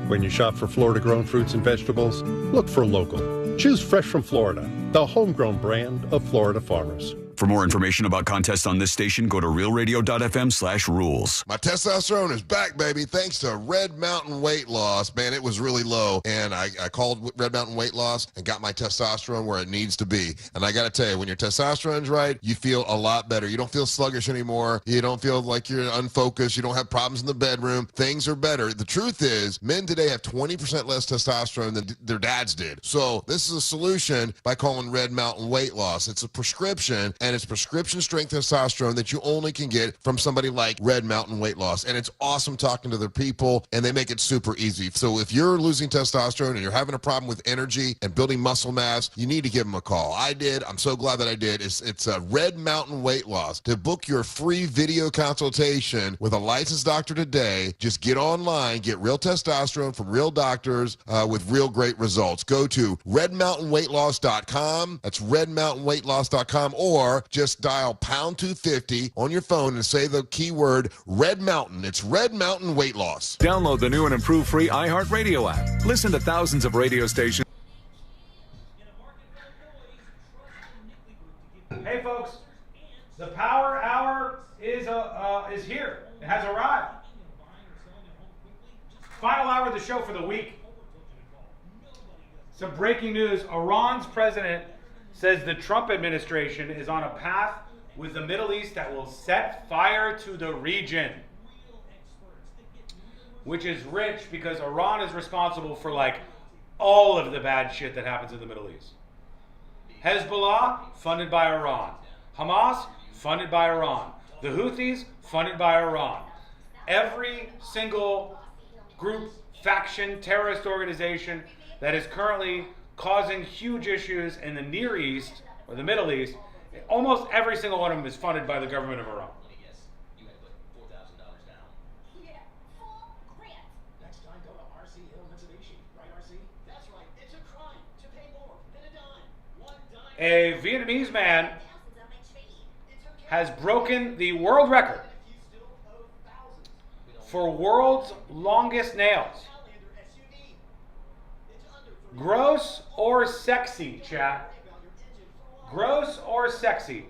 When you shop for Florida-grown fruits and vegetables, look for local. Choose Fresh from Florida, the homegrown brand of Florida farmers. For more information about contests on this station, go to realradio.fm/rules. My testosterone is back, baby, thanks to Red Mountain Weight Loss. Man, it was really low, and I called Red Mountain Weight Loss and got my testosterone where it needs to be. And I got to tell you, when your testosterone's right, you feel a lot better. You don't feel sluggish anymore. You don't feel like you're unfocused. You don't have problems in the bedroom. Things are better. The truth is, men today have 20% less testosterone than their dads did. So this is a solution by calling Red Mountain Weight Loss. It's a prescription, and it's prescription strength testosterone that you only can get from somebody like Red Mountain Weight Loss. And it's awesome talking to their people, and they make it super easy. So if you're losing testosterone and you're having a problem with energy and building muscle mass, you need to give them a call. I did. I'm so glad that I did. It's a Red Mountain Weight Loss. To book your free video consultation with a licensed doctor today, just get online, get real testosterone from real doctors with real great results. Go to redmountainweightloss.com. That's redmountainweightloss.com, or just dial pound 250 on your phone and say the keyword Red Mountain. It's Red Mountain Weight Loss. Download the new and improved free iHeartRadio app. Listen to thousands of radio stations. Hey folks, the Power Hour is here. It has arrived. Final hour of the show for the week. Some breaking news. Iran's president says the Trump administration is on a path with the Middle East that will set fire to the region. Which is rich because Iran is responsible for like all of the bad shit that happens in the Middle East. Hezbollah, funded by Iran. Hamas, funded by Iran. The Houthis, funded by Iran. Every single group, faction, terrorist organization that is currently causing huge issues in the Near East or the Middle East, almost every single one of them is funded by the government of Iran. A Vietnamese man has broken the world record for world's longest nails. Gross or sexy, chat? Gross or sexy?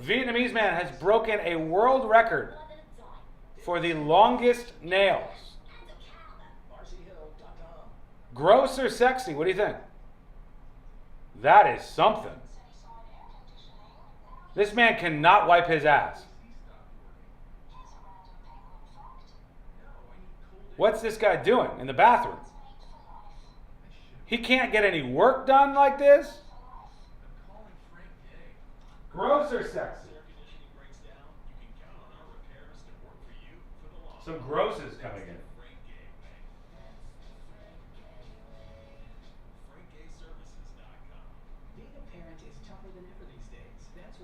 Vietnamese man has broken a world record for the longest nails. Gross or sexy? What do you think? That is something. This man cannot wipe his ass. What's this guy doing in the bathroom? He can't get any work done like this? Gross or sexy? Some grosses coming in.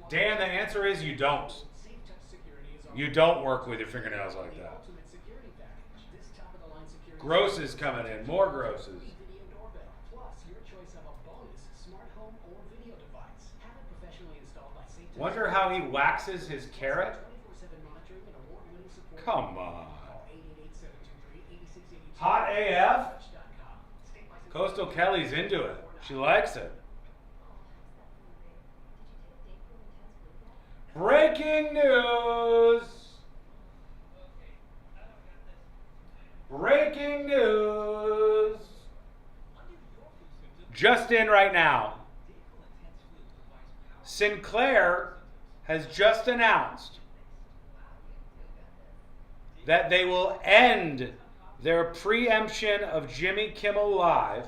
Dan, the answer is you don't. You don't work with your fingernails like that. Grosses coming in. More grosses. Wonder how he waxes his carrot? Come on. Hot AF? Coastal Kelly's into it. She likes it. Breaking news. Breaking news. Just in right now. Sinclair has just announced that they will end their preemption of Jimmy Kimmel Live,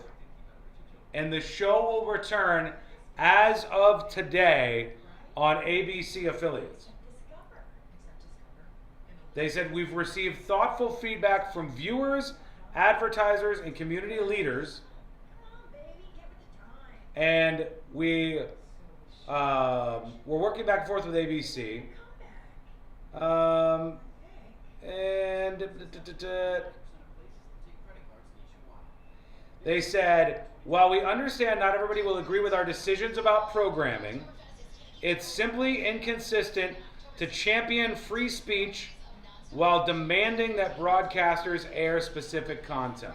and the show will return as of today on ABC affiliates. They said, we've received thoughtful feedback from viewers, advertisers, and community leaders, and we're working back and forth with ABC. They said, while we understand not everybody will agree with our decisions about programming, it's simply inconsistent to champion free speech while demanding that broadcasters air specific content.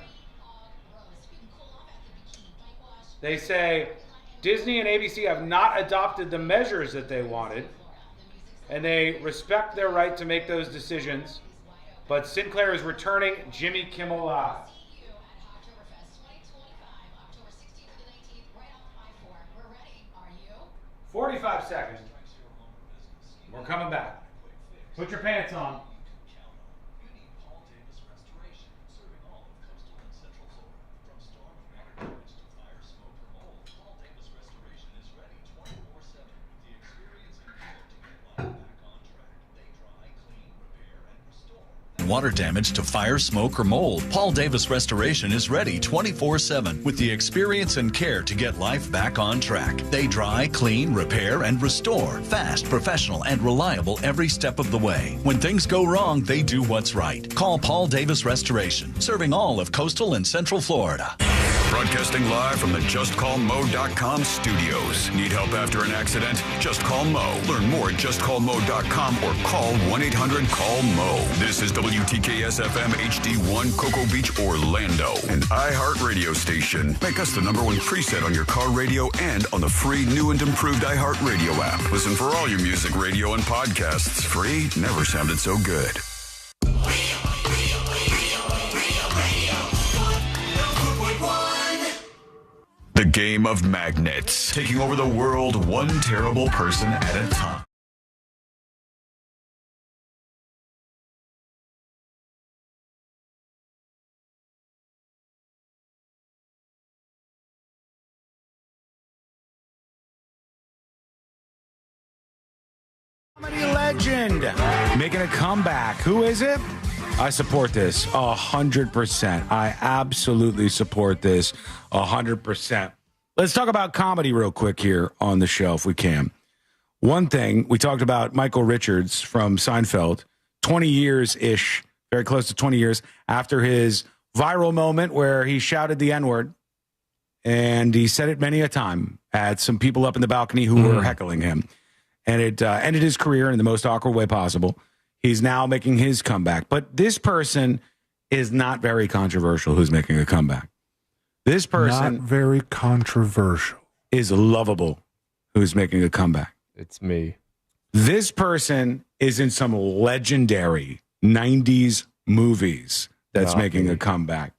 They say Disney and ABC have not adopted the measures that they wanted and they respect their right to make those decisions. But Sinclair is returning Jimmy Kimmel Live. 45 seconds. We're coming back. Put your pants on. Water damage to fire, smoke, or mold. Paul Davis Restoration is ready 24/7 with the experience and care to get life back on track. They dry, clean, repair, and restore. Fast, professional, and reliable every step of the way. When things go wrong, they do what's right. Call Paul Davis Restoration, serving all of coastal and central Florida. Broadcasting live from the JustCallMo.com studios. Need help after an accident? Just call Mo. Learn more at JustCallMo.com or call 1-800-CALL-MO. This is WTKS-FM HD1 Cocoa Beach, Orlando, an iHeart radio station. Make us the #1 preset on your car radio and on the free new and improved iHeart Radio app. Listen for all your music, radio, and podcasts. Free never sounded so good. The game of magnets, taking over the world one terrible person at a time. Comedy legend making a comeback. Who is it? I support this 100%. I absolutely support this 100%. Let's talk about comedy real quick here on the show if we can. One thing, we talked about Michael Richards from Seinfeld, 20 years-ish, very close to 20 years, after his viral moment where he shouted the N-word, and he said it many a time at some people up in the balcony who were heckling him. And it ended his career in the most awkward way possible. He's now making his comeback. But this person is not very controversial who's making a comeback. This person... Not very controversial. ...is lovable who's making a comeback. It's me. This person is in some legendary 90s movies that's making a comeback.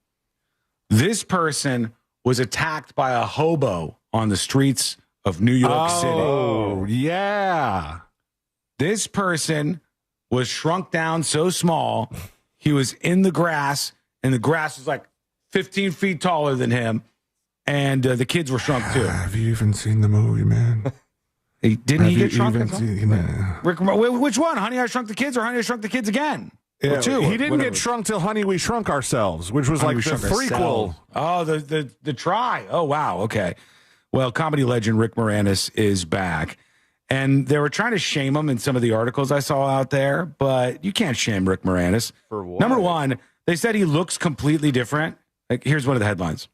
This person was attacked by a hobo on the streets of New York City. Oh, yeah. This person was shrunk down so small, he was in the grass, and the grass was like 15 feet taller than him, and the kids were shrunk too. Have you even seen the movie, man? Didn't he get shrunk? Rick, which one? Honey, I Shrunk the Kids or Honey, I Shrunk the Kids Again? Yeah, two, he didn't get shrunk till Honey, We Shrunk Ourselves, which was like the prequel. Oh, the try. Oh, wow. Okay. Well, comedy legend Rick Moranis is back. And they were trying to shame him in some of the articles I saw out there, but you can't shame Rick Moranis. For what? Number one, they said he looks completely different. Like, here's one of the headlines.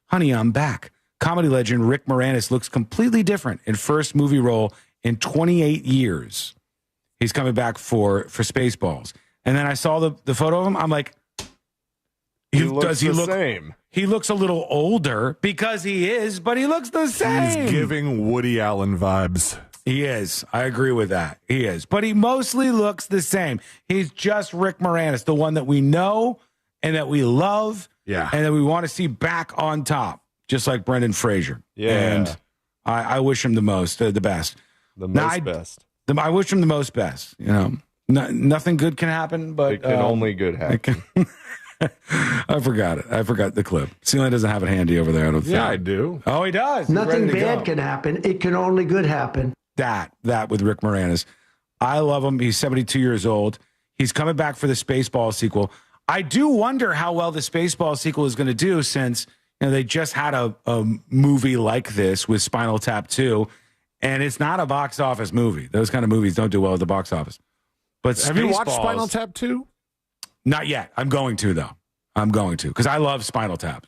Honey, I'm back. Comedy legend Rick Moranis looks completely different in first movie role in 28 years. He's coming back for Spaceballs. And then I saw the photo of him. I'm like, does he look the same? He looks a little older because he is, but he looks the same. He's giving Woody Allen vibes. He is. I agree with that. He is. But he mostly looks the same. He's just Rick Moranis, the one that we know and that we love and that we want to see back on top, just like Brendan Fraser. Yeah. And I wish him the most, the best. The most best. I wish him the most best. You know, nothing good can happen, but it can only good happen. I forgot it. I forgot the clip. Celine doesn't have it handy over there. I don't think. Yeah, I do. Oh, he does. Nothing bad can happen. It can only good happen. That with Rick Moranis. I love him. He's 72 years old. He's coming back for the Spaceball sequel. I do wonder how well the Spaceball sequel is going to do since they just had a movie like this with Spinal Tap 2, and it's not a box office movie. Those kind of movies don't do well at the box office. But have you watched Spinal Tap 2? Not yet. I'm going to, though. I'm going to, because I love Spinal Tap.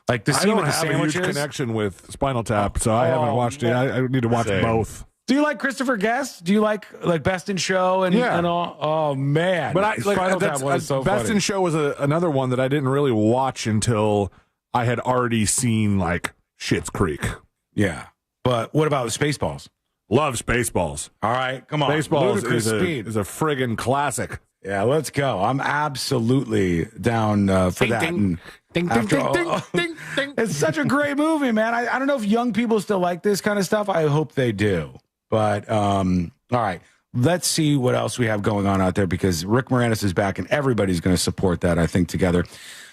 Like the scene with the sandwiches. I don't have a huge connection with Spinal Tap, so I haven't watched it. I need to watch both. Do you like Christopher Guest? Do you like Best in Show and all? Oh man! But Spinal Tap one is so Best funny. in Show was another one that I didn't really watch until I had already seen like Schitt's Creek. Yeah, but what about Spaceballs? Love Spaceballs. All right, come on. Spaceballs Ludicrous speed. is a friggin' classic. Yeah, let's go. I'm absolutely down for that. Ding, ding, ding, ding, ding, ding, ding. It's such a great movie, man. I don't know if young people still like this kind of stuff. I hope they do. But, all right, let's see what else we have going on out there because Rick Moranis is back and everybody's going to support that, I think, together.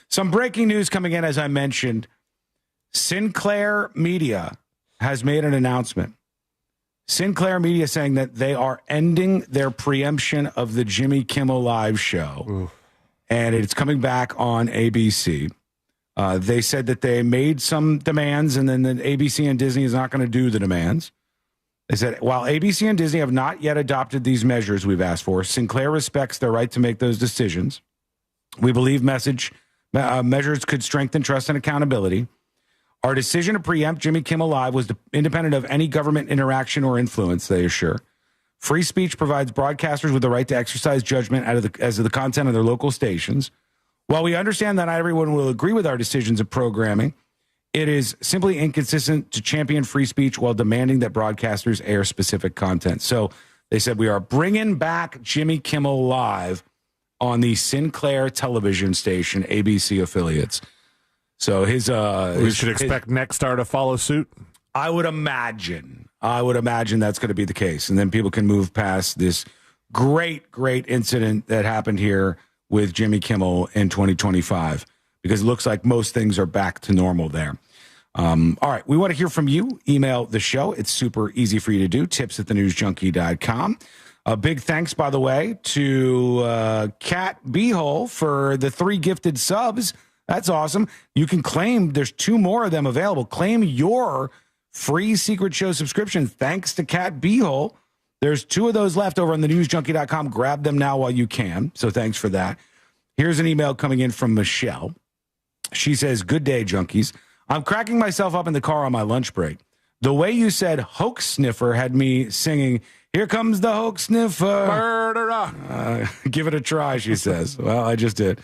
Some breaking news coming in, as I mentioned. Sinclair Media has made an announcement. Sinclair Media saying that they are ending their preemption of the Jimmy Kimmel Live show. Oof. And it's coming back on ABC. They said that they made some demands and then the ABC and Disney is not going to do the demands. They said, while ABC and Disney have not yet adopted these measures we've asked for, Sinclair respects their right to make those decisions. We believe measures could strengthen trust and accountability. Our decision to preempt Jimmy Kimmel Live was independent of any government interaction or influence, they assure. Free speech provides broadcasters with the right to exercise judgment as to the content of their local stations. While we understand that not everyone will agree with our decisions of programming, it is simply inconsistent to champion free speech while demanding that broadcasters air specific content. So they said we are bringing back Jimmy Kimmel Live on the Sinclair television station, ABC affiliates. So we should expect Nexstar to follow suit. I would imagine that's going to be the case, and then people can move past this great incident that happened here with Jimmy Kimmel in 2025 because it looks like most things are back to normal there. All right, we want to hear from you. Email the show. It's super easy for you to do. tips@thenewsjunkie.com. A big thanks, by the way, to Kat Beehole for the 3 gifted subs. That's awesome. You can claim, there's 2 more of them available. Claim your free Secret Show subscription thanks to Kat Beehole. There's 2 of those left over on thenewsjunkie.com. Grab them now while you can. So thanks for that. Here's an email coming in from Michelle. She says, good day, junkies. I'm cracking myself up in the car on my lunch break. The way you said hoax sniffer had me singing, here comes the hoax sniffer. Murderer. Give it a try, she says. Well, I just did.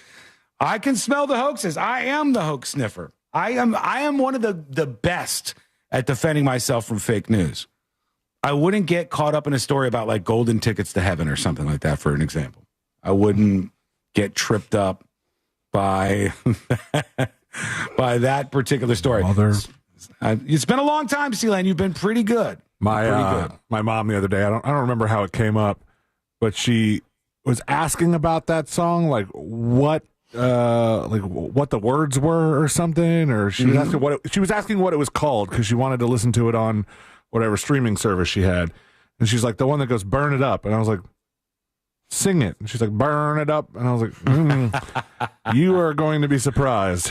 I can smell the hoaxes. I am the hoax sniffer. I am one of the best at defending myself from fake news. I wouldn't get caught up in a story about like golden tickets to heaven or something like that, for an example. I wouldn't get tripped up by by that particular story. It's been a long time, C-Lane. You've been pretty good. My mom the other day, I don't remember how it came up, but she was asking about that song, like what the words were or something, or she was asking what it was called because she wanted to listen to it on whatever streaming service she had, and she's like, the one that goes burn it up, and I was like, sing it, and she's like, burn it up, and I was like, you are going to be surprised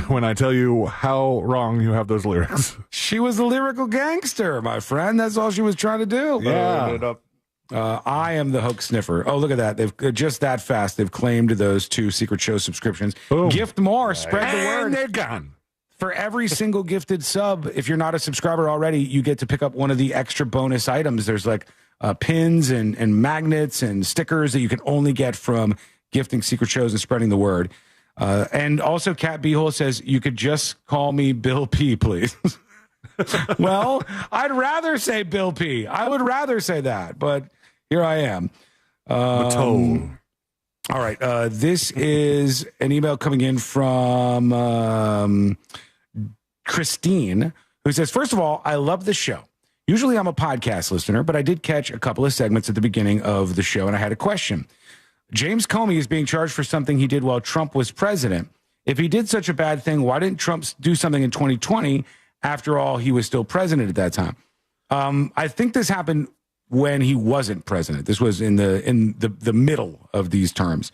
when I tell you how wrong you have those lyrics. She was a lyrical gangster, my friend. That's all she was trying to do. Yeah. Burn it up. I am the hoax sniffer. Oh, look at that. They've just that fast. They've claimed those 2 Secret Show subscriptions. Boom. Gift more. Spread the word. And they're gone. For every single gifted sub, if you're not a subscriber already, you get to pick up one of the extra bonus items. There's like pins and magnets and stickers that you can only get from gifting Secret Shows and spreading the word. And also, Kat Beehole says, you could just call me Bill P, please. Well, I'd rather say Bill P. I would rather say that, but here I am. All right. This is an email coming in from Christine, who says, first of all, I love the show. Usually I'm a podcast listener, but I did catch a couple of segments at the beginning of the show, and I had a question. James Comey is being charged for something he did while Trump was president. If he did such a bad thing, why didn't Trump do something in 2020? After all, he was still president at that time. I think this happened when he wasn't president. This was in the middle of these terms.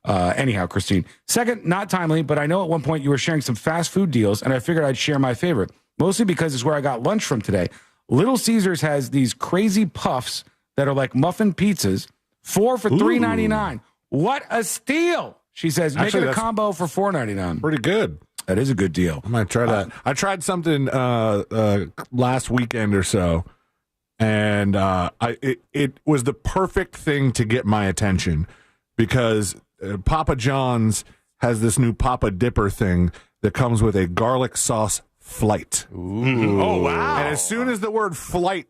Anyhow, Christine. Second, not timely, but I know at one point you were sharing some fast food deals, and I figured I'd share my favorite, mostly because it's where I got lunch from today. Little Caesars has these crazy puffs that are like muffin pizzas, 4 for $3.99. What a steal! She says, make it a combo for $4.99. Pretty good. That is a good deal. I might try that. I tried something last weekend or so, and it was the perfect thing to get my attention because Papa John's has this new Papa Dipper thing that comes with a garlic sauce flight. Ooh. Oh, wow. And as soon as the word flight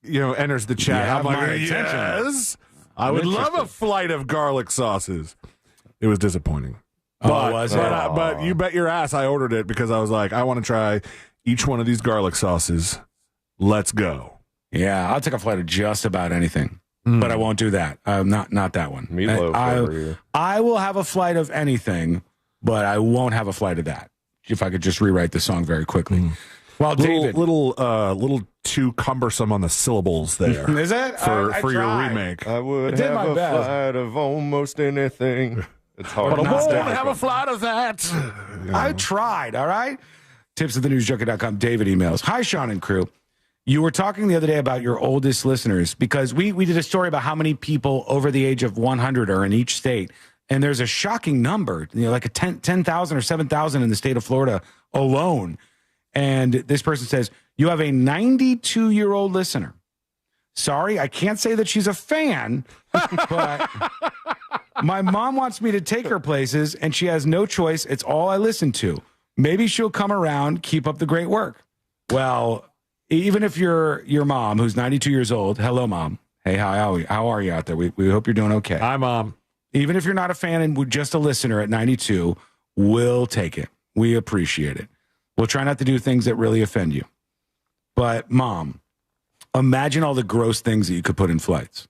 enters the chat. You I'm have my like, attention. yes, I would love a flight of garlic sauces. It was disappointing. But you bet your ass I ordered it because I was like, I want to try each one of these garlic sauces. Let's go. Yeah, I'll take a flight of just about anything, but I won't do that. Not that one. Meatloaf over here. I will have a flight of anything, but I won't have a flight of that. If I could just rewrite the song very quickly. Well, David, little too cumbersome on the syllables there. Is it for your remake? I would have a flight of almost anything. It's hard. But I won't have a flight of that. I tried. All right. Tips at thenewsjunkie.com. David emails. Hi, Sean and crew. You were talking the other day about your oldest listeners because we did a story about how many people over the age of 100 are in each state. And there's a shocking number, like a 10,000 or 7,000 in the state of Florida alone. And this person says, you have a 92-year-old listener. Sorry, I can't say that she's a fan, but my mom wants me to take her places, and she has no choice. It's all I listen to. Maybe she'll come around, keep up the great work. Well, even if you're your mom, who's 92 years old, hello, Mom. Hey, how are you out there? We hope you're doing okay. Hi, Mom. Even if you're not a fan and just a listener at 92, we'll take it. We appreciate it. We'll try not to do things that really offend you. But, Mom, imagine all the gross things that you could put in flights.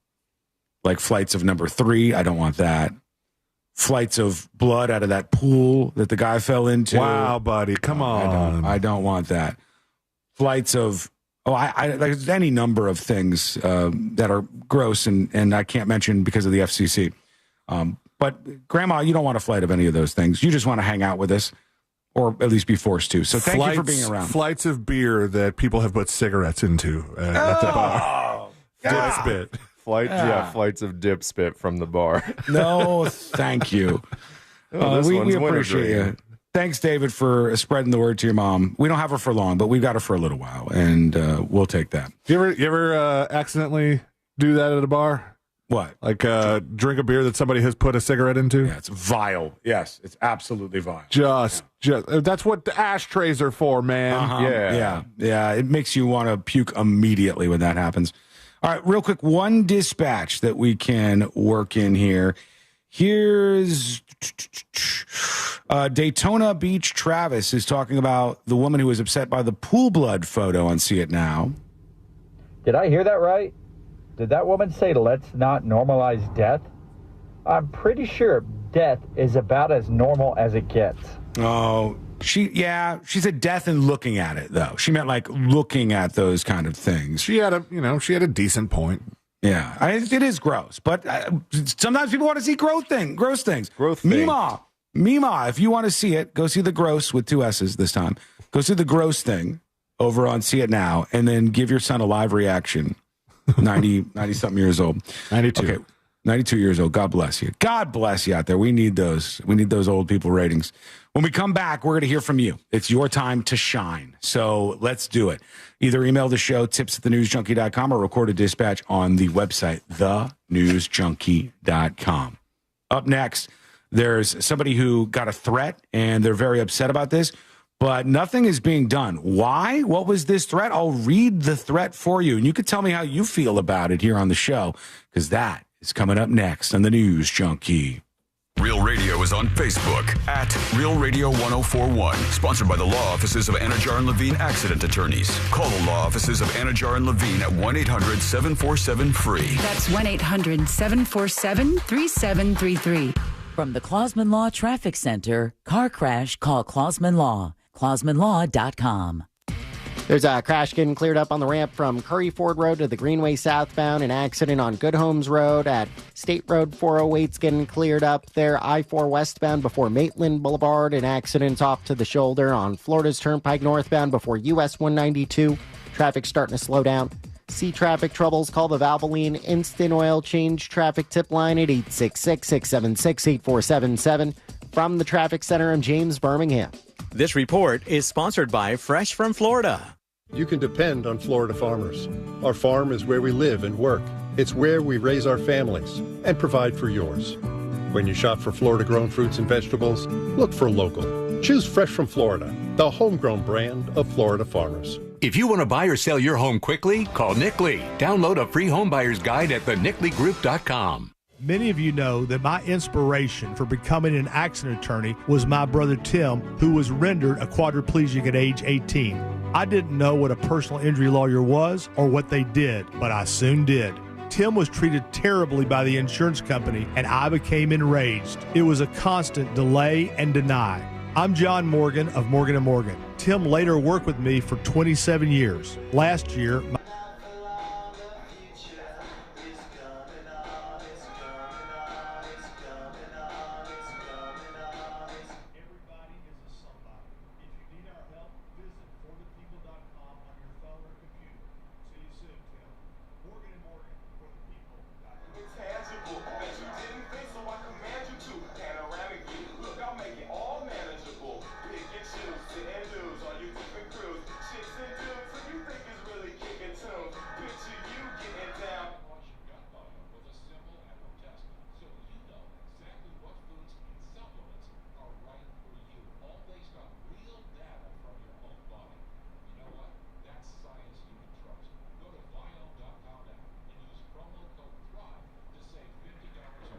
Like flights of number 3, I don't want that. Flights of blood out of that pool that the guy fell into. Wow, buddy, come on. I don't want that. Flights of, there's any number of things that are gross and I can't mention because of the FCC. But, Grandma, you don't want a flight of any of those things. You just want to hang out with us. Or at least be forced to. So thank you for being around. Flights of beer that people have put cigarettes into at the bar. Dip spit. Flights of dip spit from the bar. No, thank you. We appreciate you. Thanks, David, for spreading the word to your mom. We don't have her for long, but we've got her for a little while, and we'll take that. You ever accidentally do that at a bar? What? Like drink a beer that somebody has put a cigarette into? Yeah, it's vile. Yes, it's absolutely vile. Just that's what the ashtrays are for, man. Uh-huh. Yeah. It makes you want to puke immediately when that happens. All right, real quick, one dispatch that we can work in here. Here's Daytona Beach. Travis is talking about the woman who was upset by the pool blood photo on See It Now. Did I hear that right? Did that woman say, let's not normalize death? I'm pretty sure death is about as normal as it gets. Oh, she said death and looking at it, though. She meant like looking at those kind of things. She had a decent point. Yeah, it is gross, but sometimes people want to see gross things. Mima, if you want to see it, go see the gross with 2 S's this time. Go see the gross thing over on See It Now, and then give your son a live reaction. 90-something years old. 92. Okay, 92 years old. God bless you. God bless you out there. We need those. We need those old people ratings. When we come back, we're going to hear from you. It's your time to shine. So let's do it. Either email the show, tips@thenewsjunkie.com, or record a dispatch on the website, thenewsjunkie.com. Up next, there's somebody who got a threat, and they're very upset about this. But nothing is being done. Why? What was this threat? I'll read the threat for you, and you can tell me how you feel about it here on the show, because that is coming up next on the News Junkie. Real Radio is on Facebook at Real Radio 1041. Sponsored by the law offices of Anajar and Levine Accident Attorneys. Call the law offices of Anajar and Levine at 1-800-747-FREE. That's 1-800-747-3733. From the Clausman Law Traffic Center, car crash, call Clausman Law. ClausmanLaw.com. There's a crash getting cleared up on the ramp from Curry Ford Road to the Greenway southbound. An accident on Good Homes Road at State Road 408's getting cleared up there. I-4 westbound before Maitland Boulevard. An accident off to the shoulder on Florida's Turnpike northbound before US 192. Traffic starting to slow down. See traffic troubles? Call the Valvoline Instant Oil Change traffic tip line at 866-676-8477. From the Traffic Center, I'm James Birmingham. This report is sponsored by Fresh from Florida. You can depend on Florida farmers. Our farm is where we live and work. It's where we raise our families and provide for yours. When you shop for Florida-grown fruits and vegetables, look for local. Choose Fresh from Florida, the homegrown brand of Florida farmers. If you want to buy or sell your home quickly, call Nick Lee. Download a free home buyer's guide at thenickleegroup.com. Many of you know that my inspiration for becoming an accident attorney was my brother Tim, who was rendered a quadriplegic at age 18. I didn't know what a personal injury lawyer was or what they did, but I soon did. Tim was treated terribly by the insurance company, and I became enraged. It was a constant delay and deny. I'm John Morgan of Morgan & Morgan. Tim later worked with me for 27 years. Last year,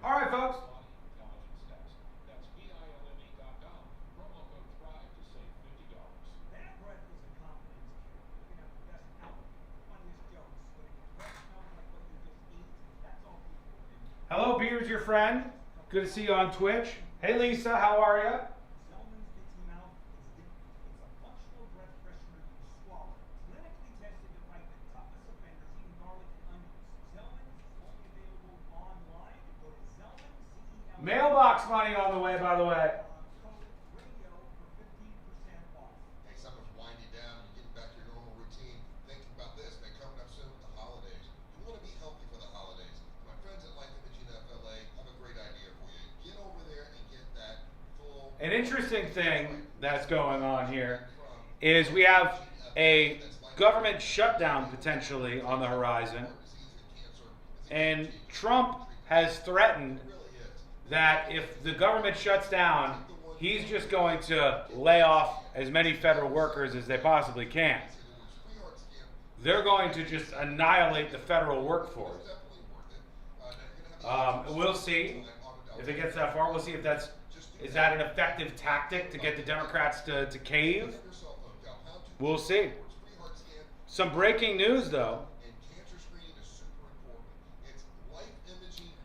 All right, folks. Hello, Beard's your friend. Good to see you on Twitch. Hey, Lisa, how are you? Mailbox money on the way, by the way. Hey, something's winding down. You're getting back to your normal routine. Thinking about this, man, coming up soon with the holidays. You want to be healthy for the holidays. My friends at Life Imaging FLA have a great idea for you. Get over there and get that full... An interesting thing that's going on here is we have a government shutdown potentially on the horizon. And Trump has threatened that if the government shuts down, he's just going to lay off as many federal workers as they possibly can. They're going to just annihilate the federal workforce. We'll see if it gets that far. We'll see if is that an effective tactic to get the Democrats to cave? We'll see. Some breaking news, though.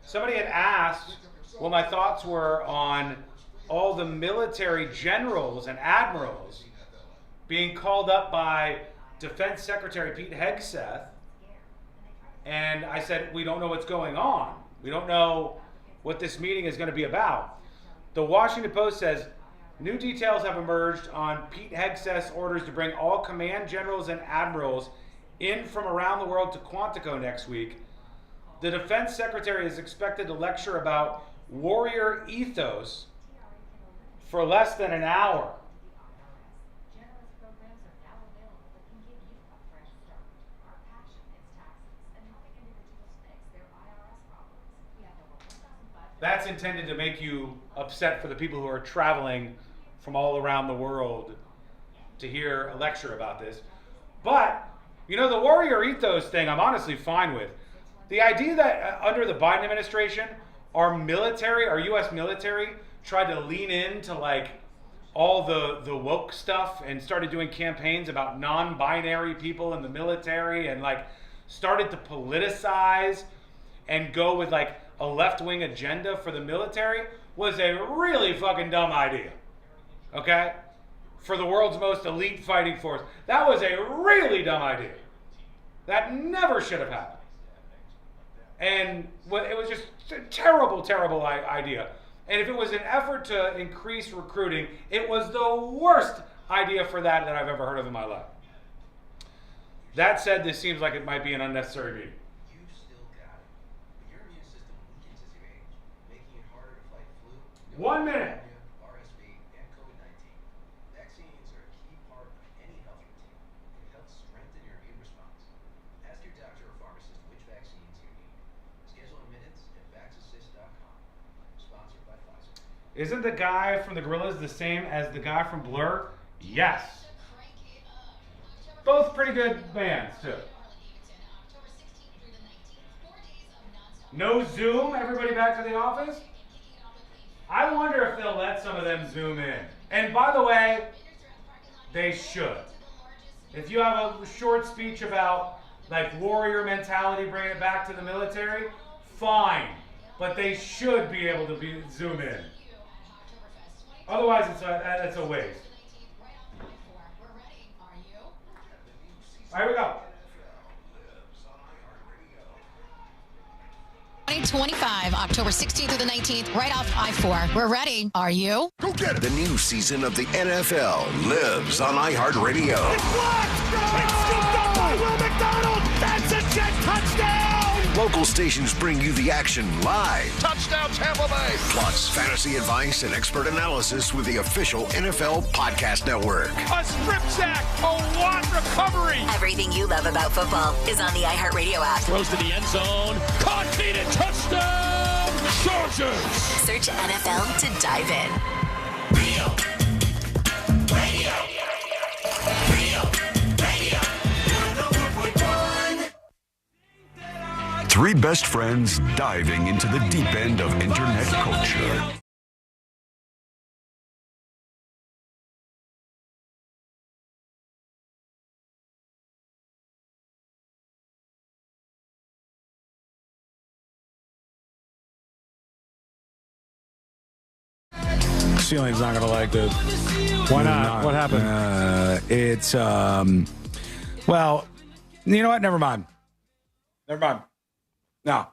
Somebody had asked what my thoughts were on all the military generals and admirals being called up by Defense Secretary Pete Hegseth. And I said, we don't know what's going on. We don't know what this meeting is going to be about. The Washington Post says, new details have emerged on Pete Hegseth's orders to bring all command generals and admirals in from around the world to Quantico next week. The Defense Secretary is expected to lecture about warrior ethos for less than an hour. That's intended to make you upset for the people who are traveling from all around the world to hear a lecture about this. But, you know, the warrior ethos thing I'm honestly fine with. The idea that under the Biden administration, our military, our U.S. military, tried to lean into like all the woke stuff and started doing campaigns about non-binary people in the military and like started to politicize and go with like a left-wing agenda for the military was a really fucking dumb idea. Okay? For the world's most elite fighting force. That was a really dumb idea. That never should have happened. And it was just a terrible, terrible idea. And if it was an effort to increase recruiting, it was the worst idea for that I've ever heard of in my life. That said, this seems like it might be an unnecessary meeting. You still got it. But your immune system weakens as you age, making it harder to fight flu, 1 minute. RSV, and COVID-19. Vaccines are a key part of any health routine. It helps strengthen your immune response. Ask your doctor or pharmacist which vaccines you need. Schedule in minutes at vaxassist.com. Sponsored by Pfizer. Isn't the guy from the Gorillas the same as the guy from Blur? Yes. Both pretty good bands, too. No Zoom? Everybody back to the office? I wonder if they'll let some of them Zoom in. And by the way, they should. If you have a short speech about like warrior mentality, bringing it back to the military, fine. But they should be able to Zoom in. Otherwise, it's a waste. All right, here we go. 2025, October 16th through the 19th, right off I-4. We're ready. Are you? Go get it. The new season of the NFL lives on iHeartRadio. It's blocked! It's scooped up by Will McDonald! That's a jet touchdown! Local stations bring you the action live. Touchdown Tampa Bay! Plus, fantasy advice and expert analysis with the official NFL Podcast Network. A strip sack! A Watt recovery! Everything you love about football is on the iHeartRadio app. Throws to the end zone. Caught, beat it, touchdown! Chargers! Search NFL to dive in. Radio. Three best friends diving into the deep end of internet culture. Ceiling's not going to like this. Why not? What happened? Well, you know what? Never mind. No.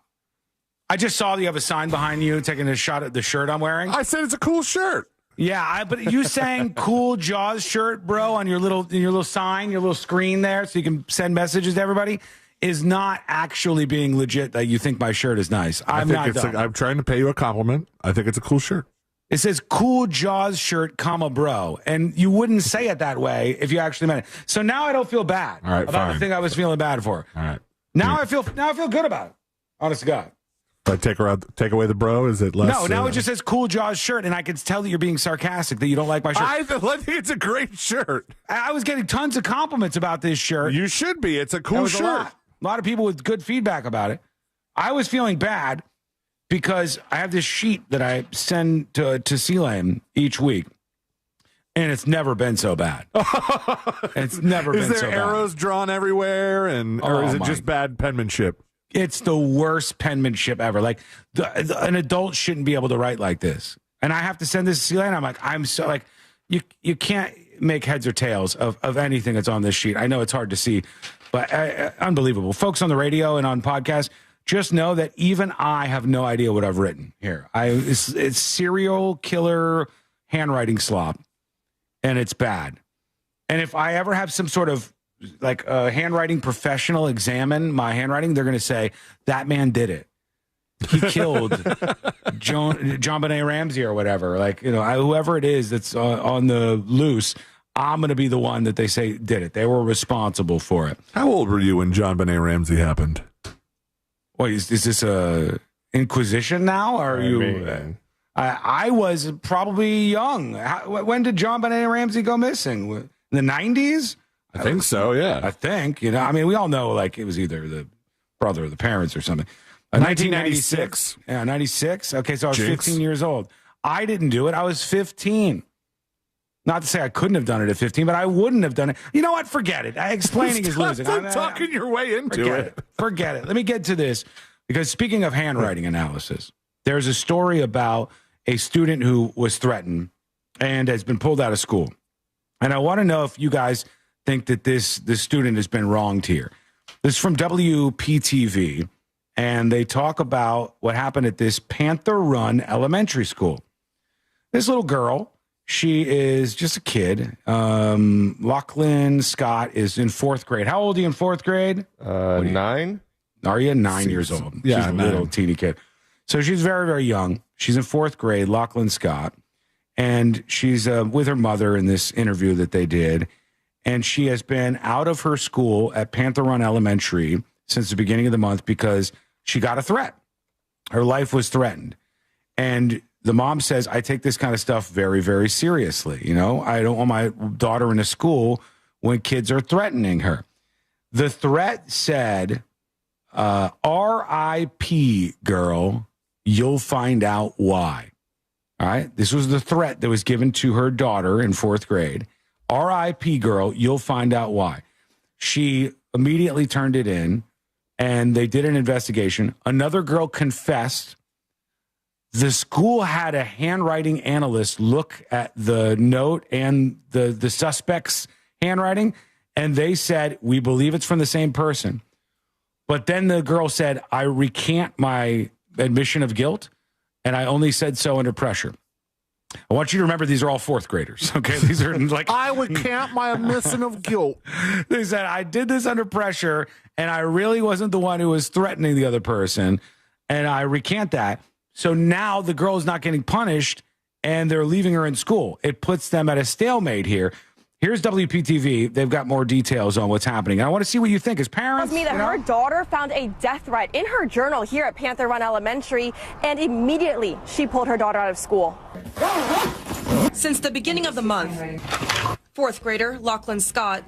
I just saw you have a sign behind you taking a shot at the shirt I'm wearing. I said it's a cool shirt. Yeah, but you saying cool Jaws shirt, bro, on your little sign, your little screen there so you can send messages to everybody is not actually being legit that you think my shirt is nice. I'm trying to pay you a compliment. I think it's a cool shirt. It says cool Jaws shirt, comma, bro. And you wouldn't say it that way if you actually meant it. So now I don't feel bad about the thing I was feeling bad for. All right. Now I feel good about it. Honest to God. But take away the bro, is it less? No, now it just says cool Jaws shirt, and I can tell that you're being sarcastic, that you don't like my shirt. I think it's a great shirt. I was getting tons of compliments about this shirt. You should be. It's a cool shirt. A lot of people with good feedback about it. I was feeling bad because I have this sheet that I send to Zelman each week, and it's never been so bad. It's never been so bad. Is there arrows drawn everywhere, or is it just bad penmanship? It's the worst penmanship ever. Like an adult shouldn't be able to write like this. And I have to send this to Celine. I'm so like, you can't make heads or tails of anything that's on this sheet. I know it's hard to see, but unbelievable. Folks on the radio and on podcasts, just know that even I have no idea what I've written here. It's serial killer handwriting slop, and it's bad. And if I ever have some sort of like a handwriting professional examine my handwriting, they're going to say that man did it. He killed John Benet Ramsey or whatever. Like, whoever it is that's on the loose, I'm going to be the one that they say did it. They were responsible for it. How old were you when John Benet Ramsey happened? Wait, is this a Inquisition now? Or are you? I was probably young. When did John Benet Ramsey go missing? In the 90s? I think so, yeah. I think, we all know, like, it was either the brother or the parents or something. 1996. Yeah, 96. Okay, so I was Jinx. 15 years old. I didn't do it. I was 15. Not to say I couldn't have done it at 15, but I wouldn't have done it. You know what? Forget it. Explaining is losing. Stop talking your way into it. Forget it. Let me get to this. Because speaking of handwriting analysis, there's a story about a student who was threatened and has been pulled out of school. And I want to know if you guys think that this student has been wronged here. This is from WPTV, and they talk about what happened at this Panther Run Elementary School. This little girl, she is just a kid. Lachlan Scott is in 4th grade. How old are you in 4th grade? 9. Are you 9 years old? Yeah, she's a little teeny kid. So she's very, very young. She's in 4th grade, Lachlan Scott, and she's with her mother in this interview that they did. And she has been out of her school at Panther Run Elementary since the beginning of the month because she got a threat. Her life was threatened. And the mom says, I take this kind of stuff very, very seriously. I don't want my daughter in a school when kids are threatening her. The threat said, R.I.P. girl, you'll find out why. All right. This was the threat that was given to her daughter in 4th grade. R.I.P. girl, you'll find out why. She immediately turned it in, and they did an investigation. Another girl confessed. The school had a handwriting analyst look at the note and the suspect's handwriting, and they said, we believe it's from the same person. But then the girl said, I recant my admission of guilt, and I only said so under pressure. I want you to remember these are all 4th graders, okay? These are like... I recant my admission of guilt. They said, I did this under pressure, and I really wasn't the one who was threatening the other person, and I recant that. So now the girl is not getting punished, and they're leaving her in school. It puts them at a stalemate here. Here's WPTV. They've got more details on what's happening. I want to see what you think as parents. Tells me that her daughter found a death threat in her journal here at Panther Run Elementary, and immediately she pulled her daughter out of school. Since the beginning of the month, 4th grader Lachlan Scott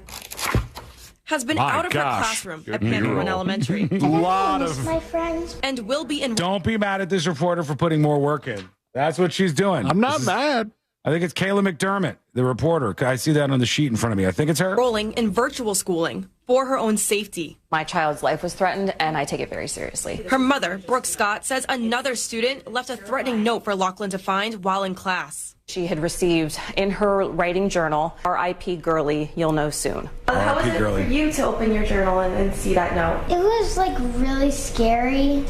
has been out of her classroom at Panther Run Elementary. My friends. And will be in. Don't be mad at this reporter for putting more work in. That's what she's doing. I'm not mad. I think it's Kayla McDermott, the reporter. I see that on the sheet in front of me. I think it's her. Enrolling in virtual schooling for her own safety. My child's life was threatened, and I take it very seriously. Her mother, Brooke Scott, says another student left a threatening note for Lachlan to find while in class. She had received in her writing journal, R.I.P. girly, you'll know soon. How was it for you to open your journal and see that note? It was like really scary,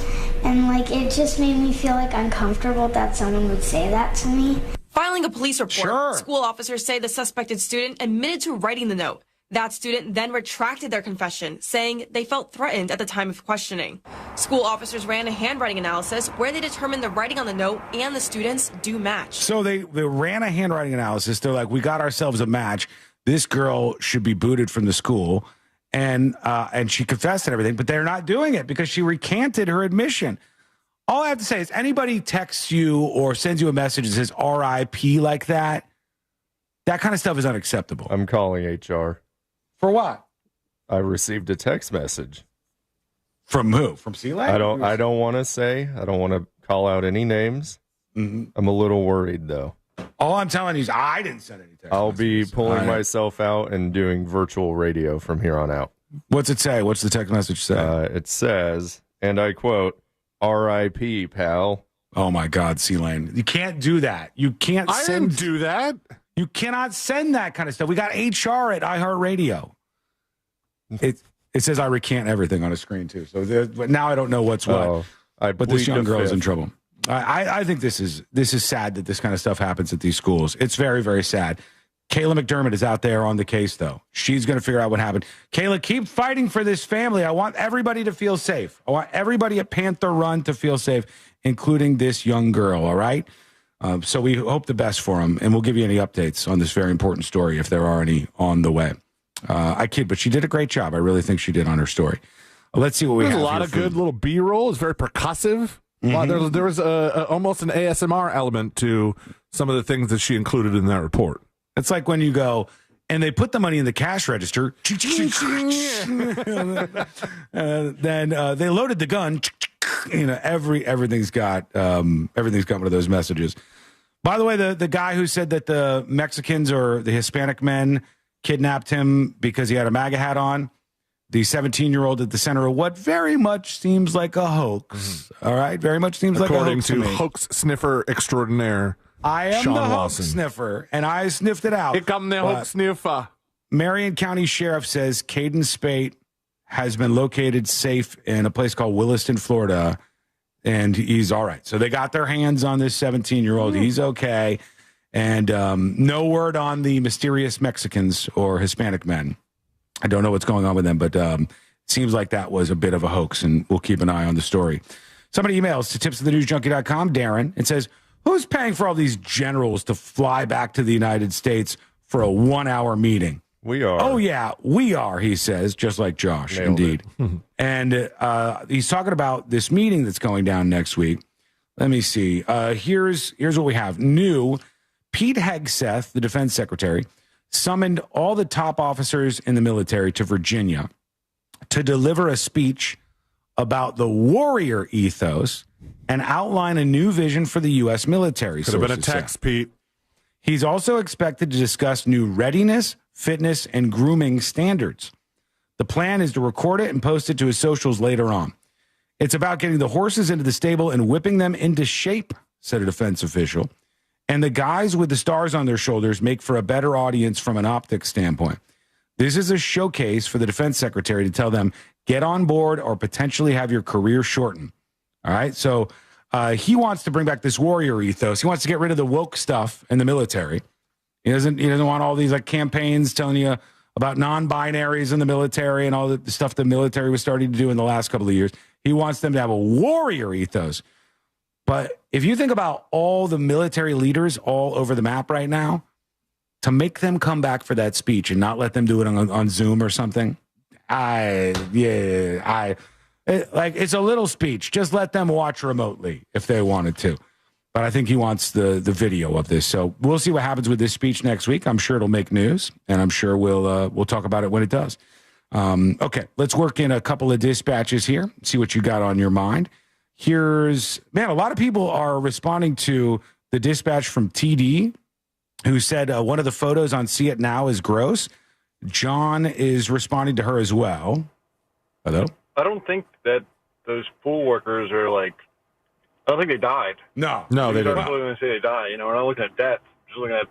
and like it just made me feel like uncomfortable that someone would say that to me. Filing a police report, school officers say the suspected student admitted to writing the note. That student then retracted their confession, saying they felt threatened at the time of questioning. School officers ran a handwriting analysis where they determined the writing on the note and the students do match. So they ran a handwriting analysis. They're like, we got ourselves a match. This girl should be booted from the school. And she confessed and everything, but they're not doing it because she recanted her admission. All I have to say is anybody texts you or sends you a message that says RIP like that kind of stuff is unacceptable. I'm calling HR. For what? I received a text message. From who? From C-Lab? I don't want to say. I don't want to call out any names. Mm-hmm. I'm a little worried, though. All I'm telling you is I didn't send any text I'll messages. be pulling myself out and doing virtual radio from here on out. What's it say? What's the text message say? It says, and I quote, R.I.P., pal. Oh, my God, C-Lane. You can't do that. You can't I didn't do that. You cannot send that kind of stuff. We got HR at iHeartRadio. It says I recant everything on a screen, too. So now I don't know what's what. But this young girl is in trouble. I think this is sad that this kind of stuff happens at these schools. It's very, very sad. Kayla McDermott is out there on the case, though. She's going to figure out what happened. Kayla, keep fighting for this family. I want everybody to feel safe. I want everybody at Panther Run to feel safe, including this young girl, all right? So we hope the best for them, and we'll give you any updates on this very important story if there are any on the way. I kid, but she did a great job. I really think she did on her story. Let's see what we have. There's a lot of good little B-roll. It's very percussive. Mm-hmm. There was almost an ASMR element to some of the things that she included in that report. It's like when you go, and they put the money in the cash register. Then they loaded the gun. You know, everything's got one of those messages. By the way, the guy who said that the Mexicans or the Hispanic men kidnapped him because he had a MAGA hat on, the 17-year-old at the center of what very much seems like a hoax. All right, very much seems like a hoax to me. Hoax sniffer extraordinaire. I am Sean the hoax Lawson. sniffer, and I sniffed it out. Here come the hoax sniffer. Marion County Sheriff says Caden Spate has been located safe in a place called Williston, Florida, and he's all right. So they got their hands on this 17-year-old. He's okay. And no word on the mysterious Mexicans or Hispanic men. I don't know what's going on with them, but it seems like that was a bit of a hoax, and we'll keep an eye on the story. Somebody emails to tipsofthenewsjunkie.com, Darren, and says, who's paying for all these generals to fly back to the United States for a 1-hour meeting? We are. Oh, yeah, we are, he says, just like Josh, indeed. And he's talking about this meeting that's going down next week. Let me see. Here's what we have. New, Pete Hegseth, the defense secretary, summoned all the top officers in the military to Virginia to deliver a speech about the warrior ethos and outline a new vision for the U.S. military. Could have been a text, Pete. He's also expected to discuss new readiness, fitness, and grooming standards. The plan is to record it and post it to his socials later on. It's about getting the horses into the stable and whipping them into shape, said a defense official. And the guys with the stars on their shoulders make for a better audience from an optics standpoint. This is a showcase for the defense secretary to tell them, get on board or potentially have your career shortened. All right. So he wants to bring back this warrior ethos. He wants to get rid of the woke stuff in the military. He doesn't want all these like campaigns telling you about non-binaries in the military and all the stuff the military was starting to do in the last couple of years. He wants them to have a warrior ethos. But if you think about all the military leaders all over the map right now, to make them come back for that speech and not let them do it on Zoom or something, it's a little speech. Just let them watch remotely if they wanted to. But I think he wants the video of this. So we'll see what happens with this speech next week. I'm sure it'll make news, and I'm sure we'll talk about it when it does. Okay, let's work in a couple of dispatches here, see what you got on your mind. A lot of people are responding to the dispatch from TD, who said one of the photos on See It Now is gross. John is responding to her as well. Hello? I don't think that those pool workers are I don't think they died. No, they don't. I'm going to say they died. We're not looking at death. Just looking at.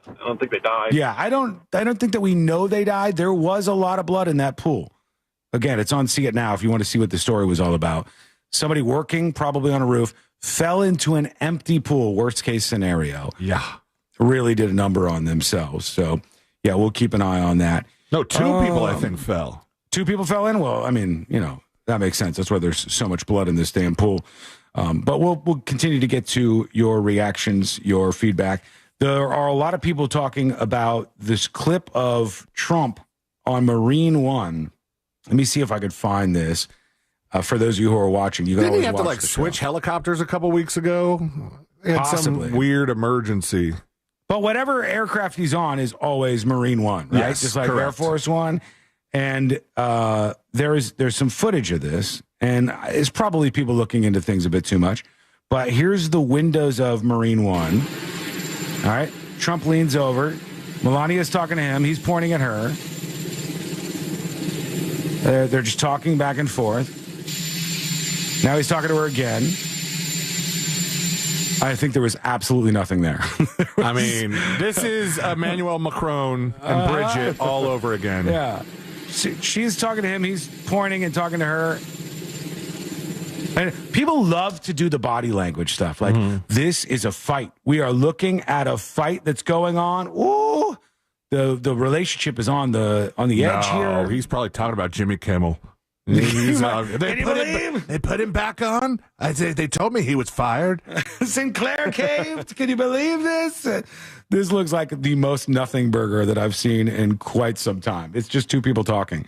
I don't think they died. Yeah, I don't think that we know they died. There was a lot of blood in that pool. Again, it's on See It Now if you want to see what the story was all about. Somebody working, probably on a roof, fell into an empty pool. Worst case scenario. Yeah, really did a number on themselves. So yeah, we'll keep an eye on that. No, two people I think fell. 2 people fell in. Well, I mean, that makes sense. That's why there's so much blood in this damn pool. But we'll continue to get to your reactions, your feedback. There are a lot of people talking about this clip of Trump on Marine One. Let me see if I could find this. For those of you who are watching, you can Didn't always he have watch to switch helicopters a couple weeks ago? He had Possibly. some weird emergency. But whatever aircraft he's on is always Marine One, right? Yes, just like correct. Air Force One. And there's some footage of this, and it's probably people looking into things a bit too much. But here's the windows of Marine One. All right. Trump leans over. Melania's talking to him. He's pointing at her. They're just talking back and forth. Now he's talking to her again. I think there was absolutely nothing there. I mean, this is Emmanuel Macron and Bridget all over again. Yeah. She's talking to him. He's pointing and talking to her. And people love to do the body language stuff. Like, This is a fight. We are looking at a fight that's going on. Ooh, the relationship is on the edge here. He's probably talking about Jimmy Kimmel. They put him back on. They told me he was fired. Sinclair caved. Can you believe this? This looks like the most nothing burger that I've seen in quite some time. It's just 2 people talking.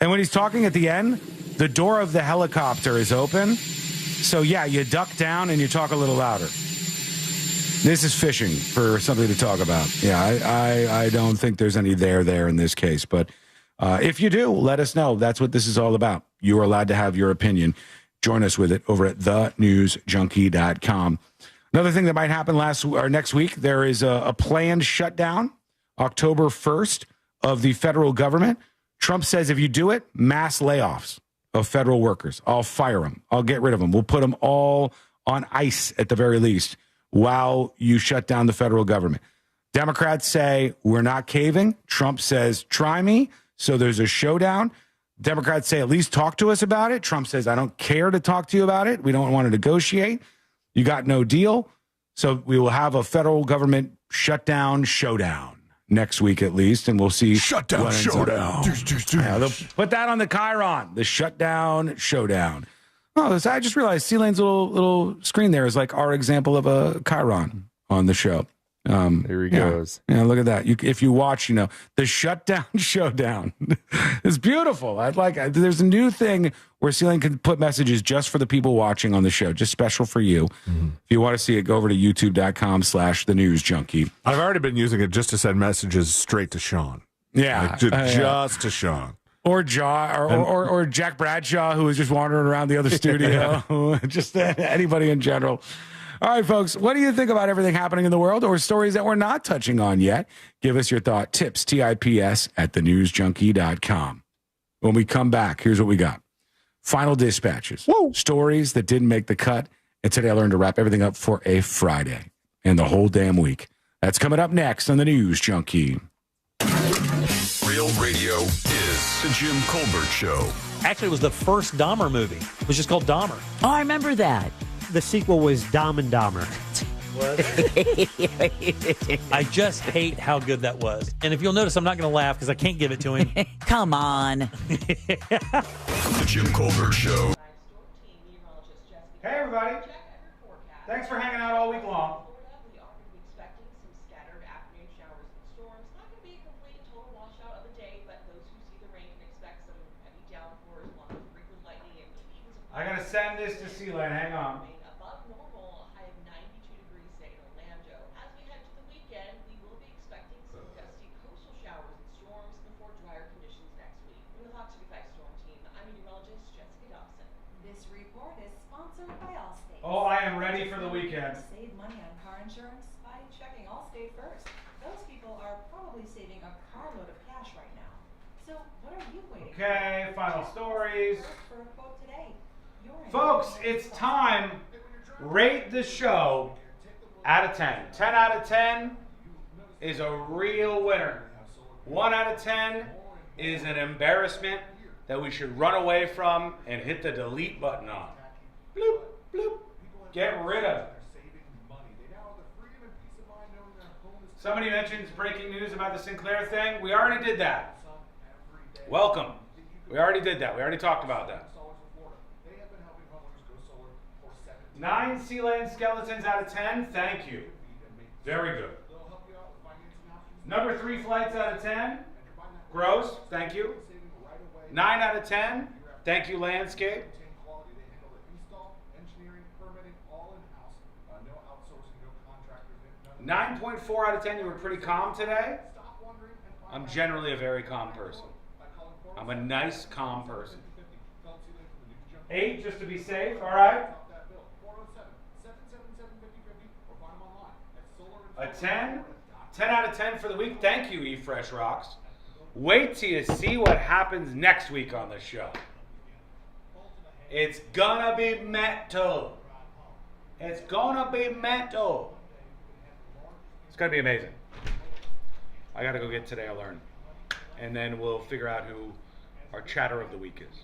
And when he's talking at the end, the door of the helicopter is open. So, yeah, you duck down and you talk a little louder. This is fishing for something to talk about. Yeah, I don't think there's any there in this case. But if you do, let us know. That's what this is all about. You are allowed to have your opinion. Join us with it over at thenewsjunkie.com. Another thing that might happen next week, there is a planned shutdown, October 1st, of the federal government. Trump says if you do it, mass layoffs of federal workers. I'll fire them. I'll get rid of them. We'll put them all on ice at the very least while you shut down the federal government. Democrats say we're not caving. Trump says try me. So there's a showdown. Democrats say at least talk to us about it. Trump says I don't care to talk to you about it. We don't want to negotiate. You got no deal. So we will have a federal government shutdown showdown next week at least, and we'll see. Shutdown showdown. Yeah, they'll put that on the Chiron, the shutdown showdown. Oh, I just realized C-Lane's little screen there is like our example of a Chiron on the show. There he goes. Yeah, look at that. If you watch, the Shutdown Showdown. It's beautiful. There's a new thing where Ceiling can put messages just for the people watching on the show, just special for you. Mm-hmm. If you want to see it, go over to youtube.com/thenewsjunkie. I've already been using it just to send messages straight to Sean. Yeah. Just to Sean. Or Jack Bradshaw, who was just wandering around the other studio. Just anybody in general. All right, folks, what do you think about everything happening in the world or stories that we're not touching on yet? Give us your thought. Tips, TIPS, @thenewsjunkie.com. When we come back, here's what we got. Final dispatches. Woo! Stories that didn't make the cut. And today I learned to wrap everything up for a Friday and the whole damn week. That's coming up next on The News Junkie. Real radio is the Jim Colbert Show. Actually, it was the first Dahmer movie. It was just called Dahmer. Oh, I remember that. The sequel was Dom and Dahmer. I just hate how good that was. And if you'll notice, I'm not going to laugh because I can't give it to him. Come on. The Jim Colbert Show. Hey, everybody. Thanks for hanging out all week long. I gotta send this to Sealand. Hang on. Above normal, high of 92 degrees today in Orlando. As we head to the weekend, we will be expecting some gusty coastal showers and storms before drier conditions next week. From the Fox 35 Storm Team, I'm meteorologist Jessica Dobson. This report is sponsored by Allstate. Oh, I am ready for the weekend. Save money on car insurance by checking Allstate first. Those people are probably saving a carload of cash right now. So what are you waiting for? Okay, final stories. For a quote today. Folks, it's time. Rate the show out of 10. 10 out of 10 is a real winner. 1 out of 10 is an embarrassment that we should run away from and hit the delete button on. Bloop, bloop. Get rid of it. Somebody mentions breaking news about the Sinclair thing. We already did that. Welcome. We already did that. We already talked about that. 9 sea lane skeletons out of 10. Thank you. Very good. Number 3 flights out of 10. Gross. Thank you. 9 out of 10. Thank you, landscape. 9.4 out of 10. You were pretty calm today. I'm generally a very calm person. I'm a nice, calm person. 8 just to be safe. All right. A 10? 10 out of 10 for the week. Thank you, E-Fresh Rocks. Wait till you see what happens next week on the show. It's gonna be metal. It's gonna be metal. It's gonna be amazing. I gotta go get Today I Learned. And then we'll figure out who our chatter of the week is.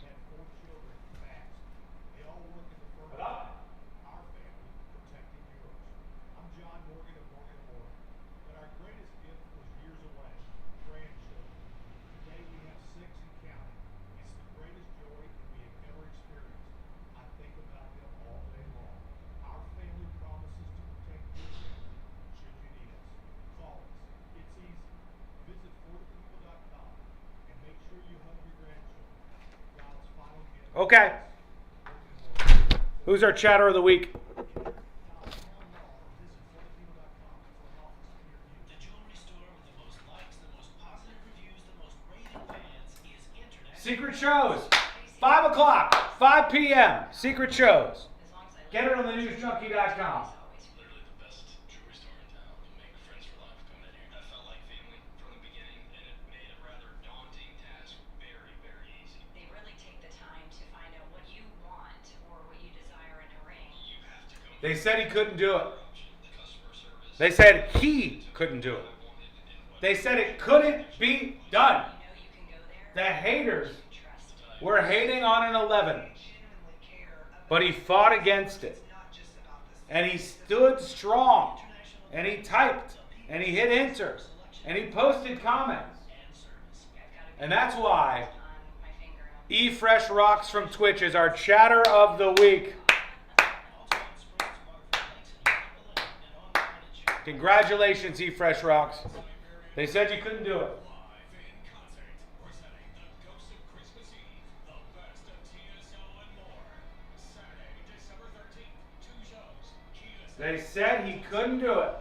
Okay. Who's our chatter of the week? Secret shows. 5 o'clock, 5 p.m. Secret shows. Get it on thenewsjunkie.com. They said he couldn't do it. They said he couldn't do it. They said it couldn't be done. The haters were hating on an 11. But he fought against it. And he stood strong. And he typed. And he hit enter. And he posted comments. And that's why E-Fresh Rocks from Twitch is our chatter of the week. Congratulations, Fresh Rocks. They said you couldn't do it. They said he couldn't do it.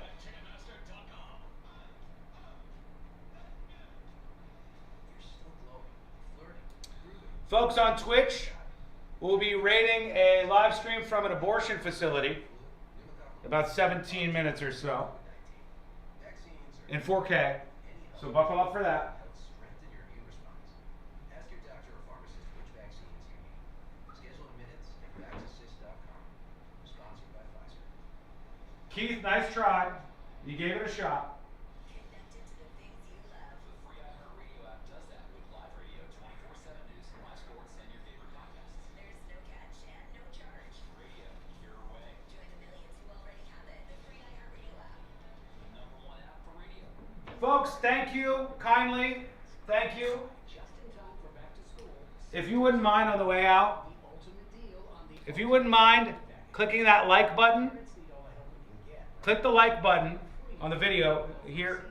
Folks on Twitch, we'll be rating a live stream from an abortion facility, about 17 minutes or so, in 4K. So buckle up for that. Keith, nice try. You gave it a shot. Folks, thank you kindly. Thank you. If you wouldn't mind on the way out, if you wouldn't mind clicking that like button, click the like button on the video here,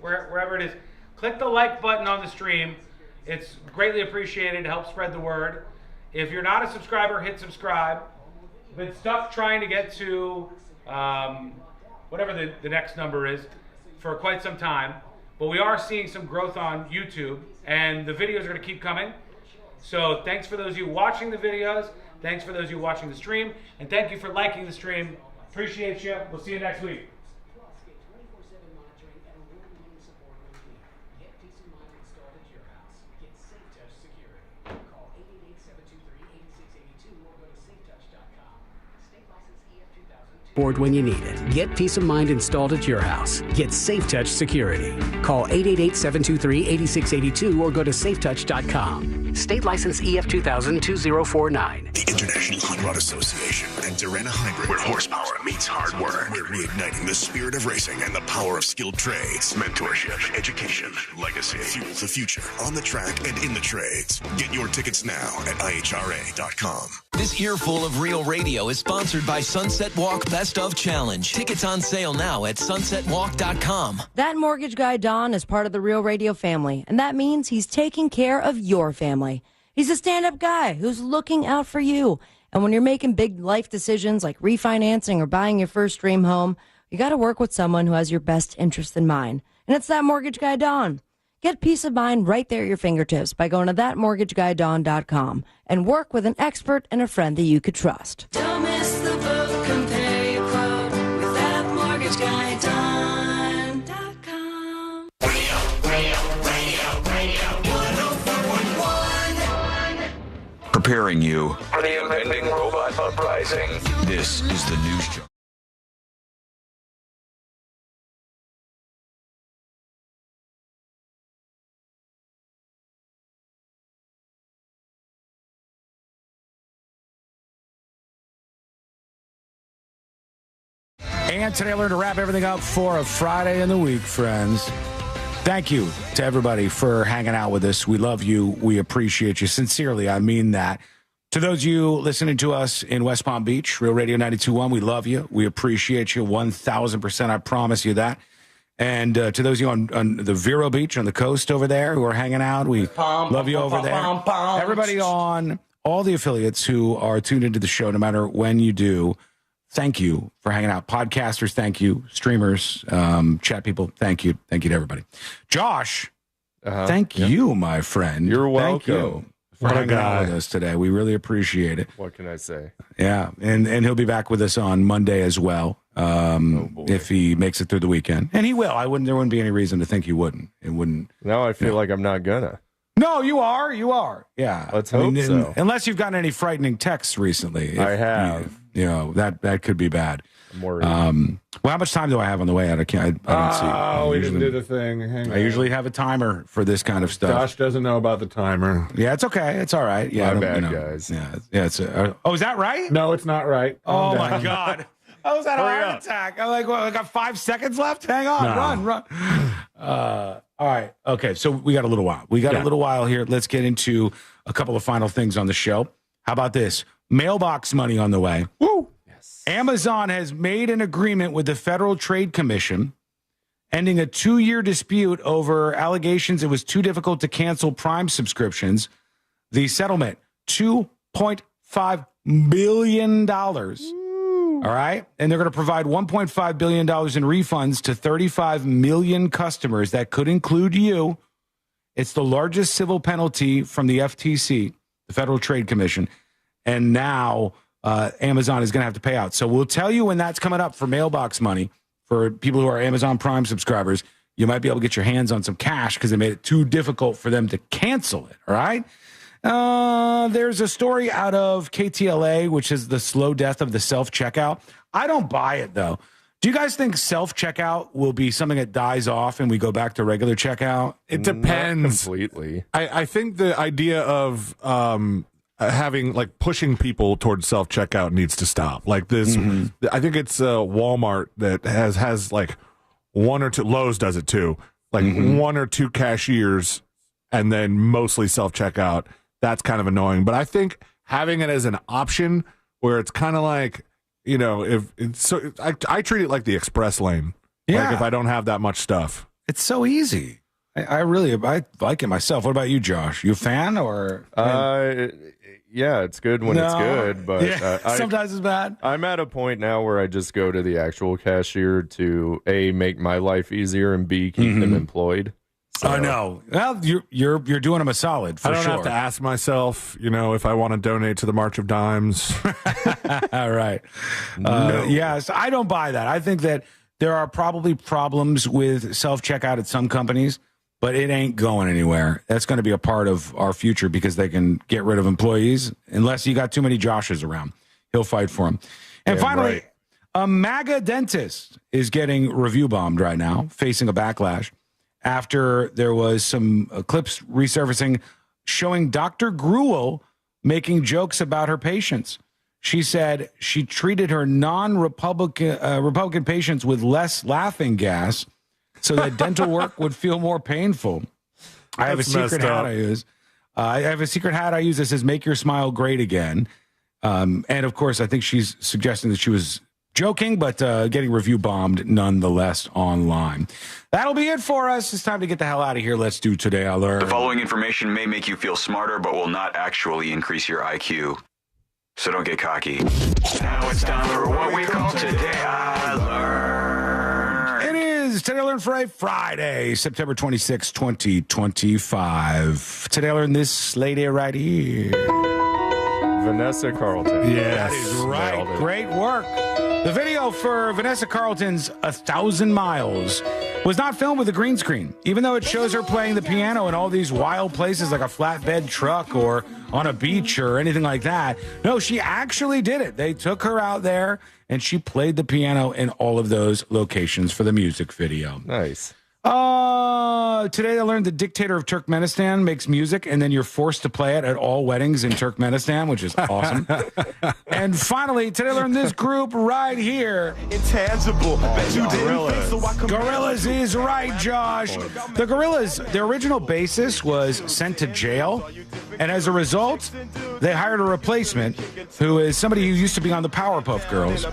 wherever it is. Click the like button on the stream. It's greatly appreciated to help spread the word. If you're not a subscriber, hit subscribe. Been stuck trying to get to whatever the next number is for quite some time, but we are seeing some growth on YouTube, and the videos are going to keep coming. So thanks for those of you watching the videos, thanks for those of you watching the stream, and thank you for liking the stream. Appreciate you. We'll see you next week. When you need it. Get peace of mind installed at your house. Get SafeTouch Security. Call 888-723-8682 or go to safetouch.com. State license EF 2000-2049. The International Hot Rod Association and Durana Hybrid, where horsepower meets hard work. We're reigniting the spirit of racing and the power of skilled trades. Mentorship, education, legacy. Fuel the future on the track and in the trades. Get your tickets now at ihra.com. This earful of real radio is sponsored by Sunset Walk Best of Challenge. Tickets on sale now at sunsetwalk.com. That mortgage guy, Don, is part of the Real Radio family, and that means he's taking care of your family. He's a stand-up guy who's looking out for you. And when you're making big life decisions like refinancing or buying your first dream home, you got to work with someone who has your best interest in mind. And it's that mortgage guy, Don. Get peace of mind right there at your fingertips by going to thatmortgageguydawn.com and work with an expert and a friend that you could trust. Don't miss the boat, compare your quote with thatmortgageguydawn.com. Radio, 104.1. Preparing you for the impending robot uprising. This is the news show. And today I learned to wrap everything up for a Friday in the week, friends. Thank you to everybody for hanging out with us. We love you. We appreciate you. Sincerely, I mean that. To those of you listening to us in West Palm Beach, Real Radio 92.1, we love you. We appreciate you 1,000%. I promise you that. And to those of you on the Vero Beach, on the coast over there who are hanging out, we love you over there. Everybody on all the affiliates who are tuned into the show, no matter when you do, thank you for hanging out. Podcasters, thank you. Streamers, chat people, thank you. Thank you to everybody. Josh, thank you, my friend. You're welcome. Thank you for hanging out with us today. We really appreciate it. What can I say? Yeah, and he'll be back with us on Monday as well, if he makes it through the weekend. And he will. There wouldn't be any reason to think he wouldn't. It wouldn't. Now I feel like I'm not gonna. No, you are. You are. Yeah. Let's hope so. Unless you've gotten any frightening texts recently. I have. You know, that could be bad. I'm worried. Well, how much time do I have on the way out? I don't see. Oh, we didn't do the thing. I usually have a timer for this kind of stuff. Josh doesn't know about the timer. Yeah, it's okay. It's all right. Yeah, my bad, guys. Yeah. It's. Oh, is that right? No, it's not right. Oh my God. I was at a heart attack. I'm like, well, I got 5 seconds left. Hang on, run. All right. Okay. So we got a little while. A little while here. Let's get into a couple of final things on the show. How about this? Mailbox money on the way. Woo! Yes. Amazon has made an agreement with the Federal Trade Commission, ending a 2-year dispute over allegations it was too difficult to cancel Prime subscriptions. The settlement, $2.5 billion. All right? And they're going to provide $1.5 billion in refunds to 35 million customers. That could include you. It's the largest civil penalty from the FTC, the Federal Trade Commission. And now Amazon is going to have to pay out. So we'll tell you when that's coming up for mailbox money for people who are Amazon Prime subscribers. You might be able to get your hands on some cash because they made it too difficult for them to cancel it. All right? There's a story out of KTLA, which is the slow death of the self-checkout. I don't buy it, though. Do you guys think self-checkout will be something that dies off and we go back to regular checkout? It depends. Not completely. I think the idea of having, like, pushing people towards self-checkout needs to stop. Like this, I think it's Walmart that has like one or two, Lowe's does it too, like one or two cashiers and then mostly self-checkout. That's kind of annoying. But I think having it as an option where it's kind of like, you know, if it's so, I treat it like the express lane. Yeah. Like if I don't have that much stuff. It's so easy. I like it myself. What about you, Josh? You a fan or? Yeah, it's good when it's good, but sometimes it's bad. I'm at a point now where I just go to the actual cashier to A, make my life easier, and B, keep them employed. So. I know. Well, you're doing them a solid for sure. I don't have to ask myself, you know, if I want to donate to the March of Dimes. All right. No. Yes, I don't buy that. I think that there are probably problems with self-checkout at some companies, but it ain't going anywhere. That's going to be a part of our future because they can get rid of employees unless you got too many Joshes around. He'll fight for them. And finally, a MAGA dentist is getting review bombed right now, facing a backlash after there was some clips resurfacing showing Dr. Gruel making jokes about her patients. She said she treated her Republican patients with less laughing gas so that dental work would feel more painful. I have a secret hat I use. I have a secret hat I use that says "Make your smile great again." And of course, I think she's suggesting that she was joking, but getting review bombed nonetheless online. That'll be it for us. It's time to get the hell out of here. Let's do Today I Learned. The following information may make you feel smarter, but will not actually increase your IQ. So don't get cocky. Now it's time for what we call Today I Learned. It is Today I Learned for a Friday, September 26, 2025. Today I learned this lady right here. Vanessa Carlton. Yes. That is right. Great work. The video for Vanessa Carlton's 1,000 Miles was not filmed with a green screen, even though it shows her playing the piano in all these wild places like a flatbed truck or on a beach or anything like that. No, she actually did it. They took her out there and she played the piano in all of those locations for the music video. Nice. Today I learned the dictator of Turkmenistan makes music and then you're forced to play it at all weddings in Turkmenistan, which is awesome. And finally, today I learned this group right here. Intangible. Gorillaz is right, Josh. The Gorillaz, their original bassist was sent to jail. And as a result, they hired a replacement who is somebody who used to be on the Powerpuff Girls.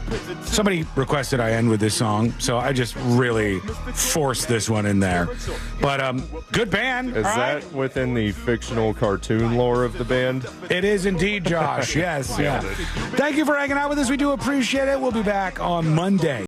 Somebody requested I end with this song, so I just really forced this one in there. But good band. Is that within the fictional cartoon lore of the band? It is indeed, Josh. Yes. Yeah. Thank you for hanging out with us. We do appreciate it. We'll be back on Monday.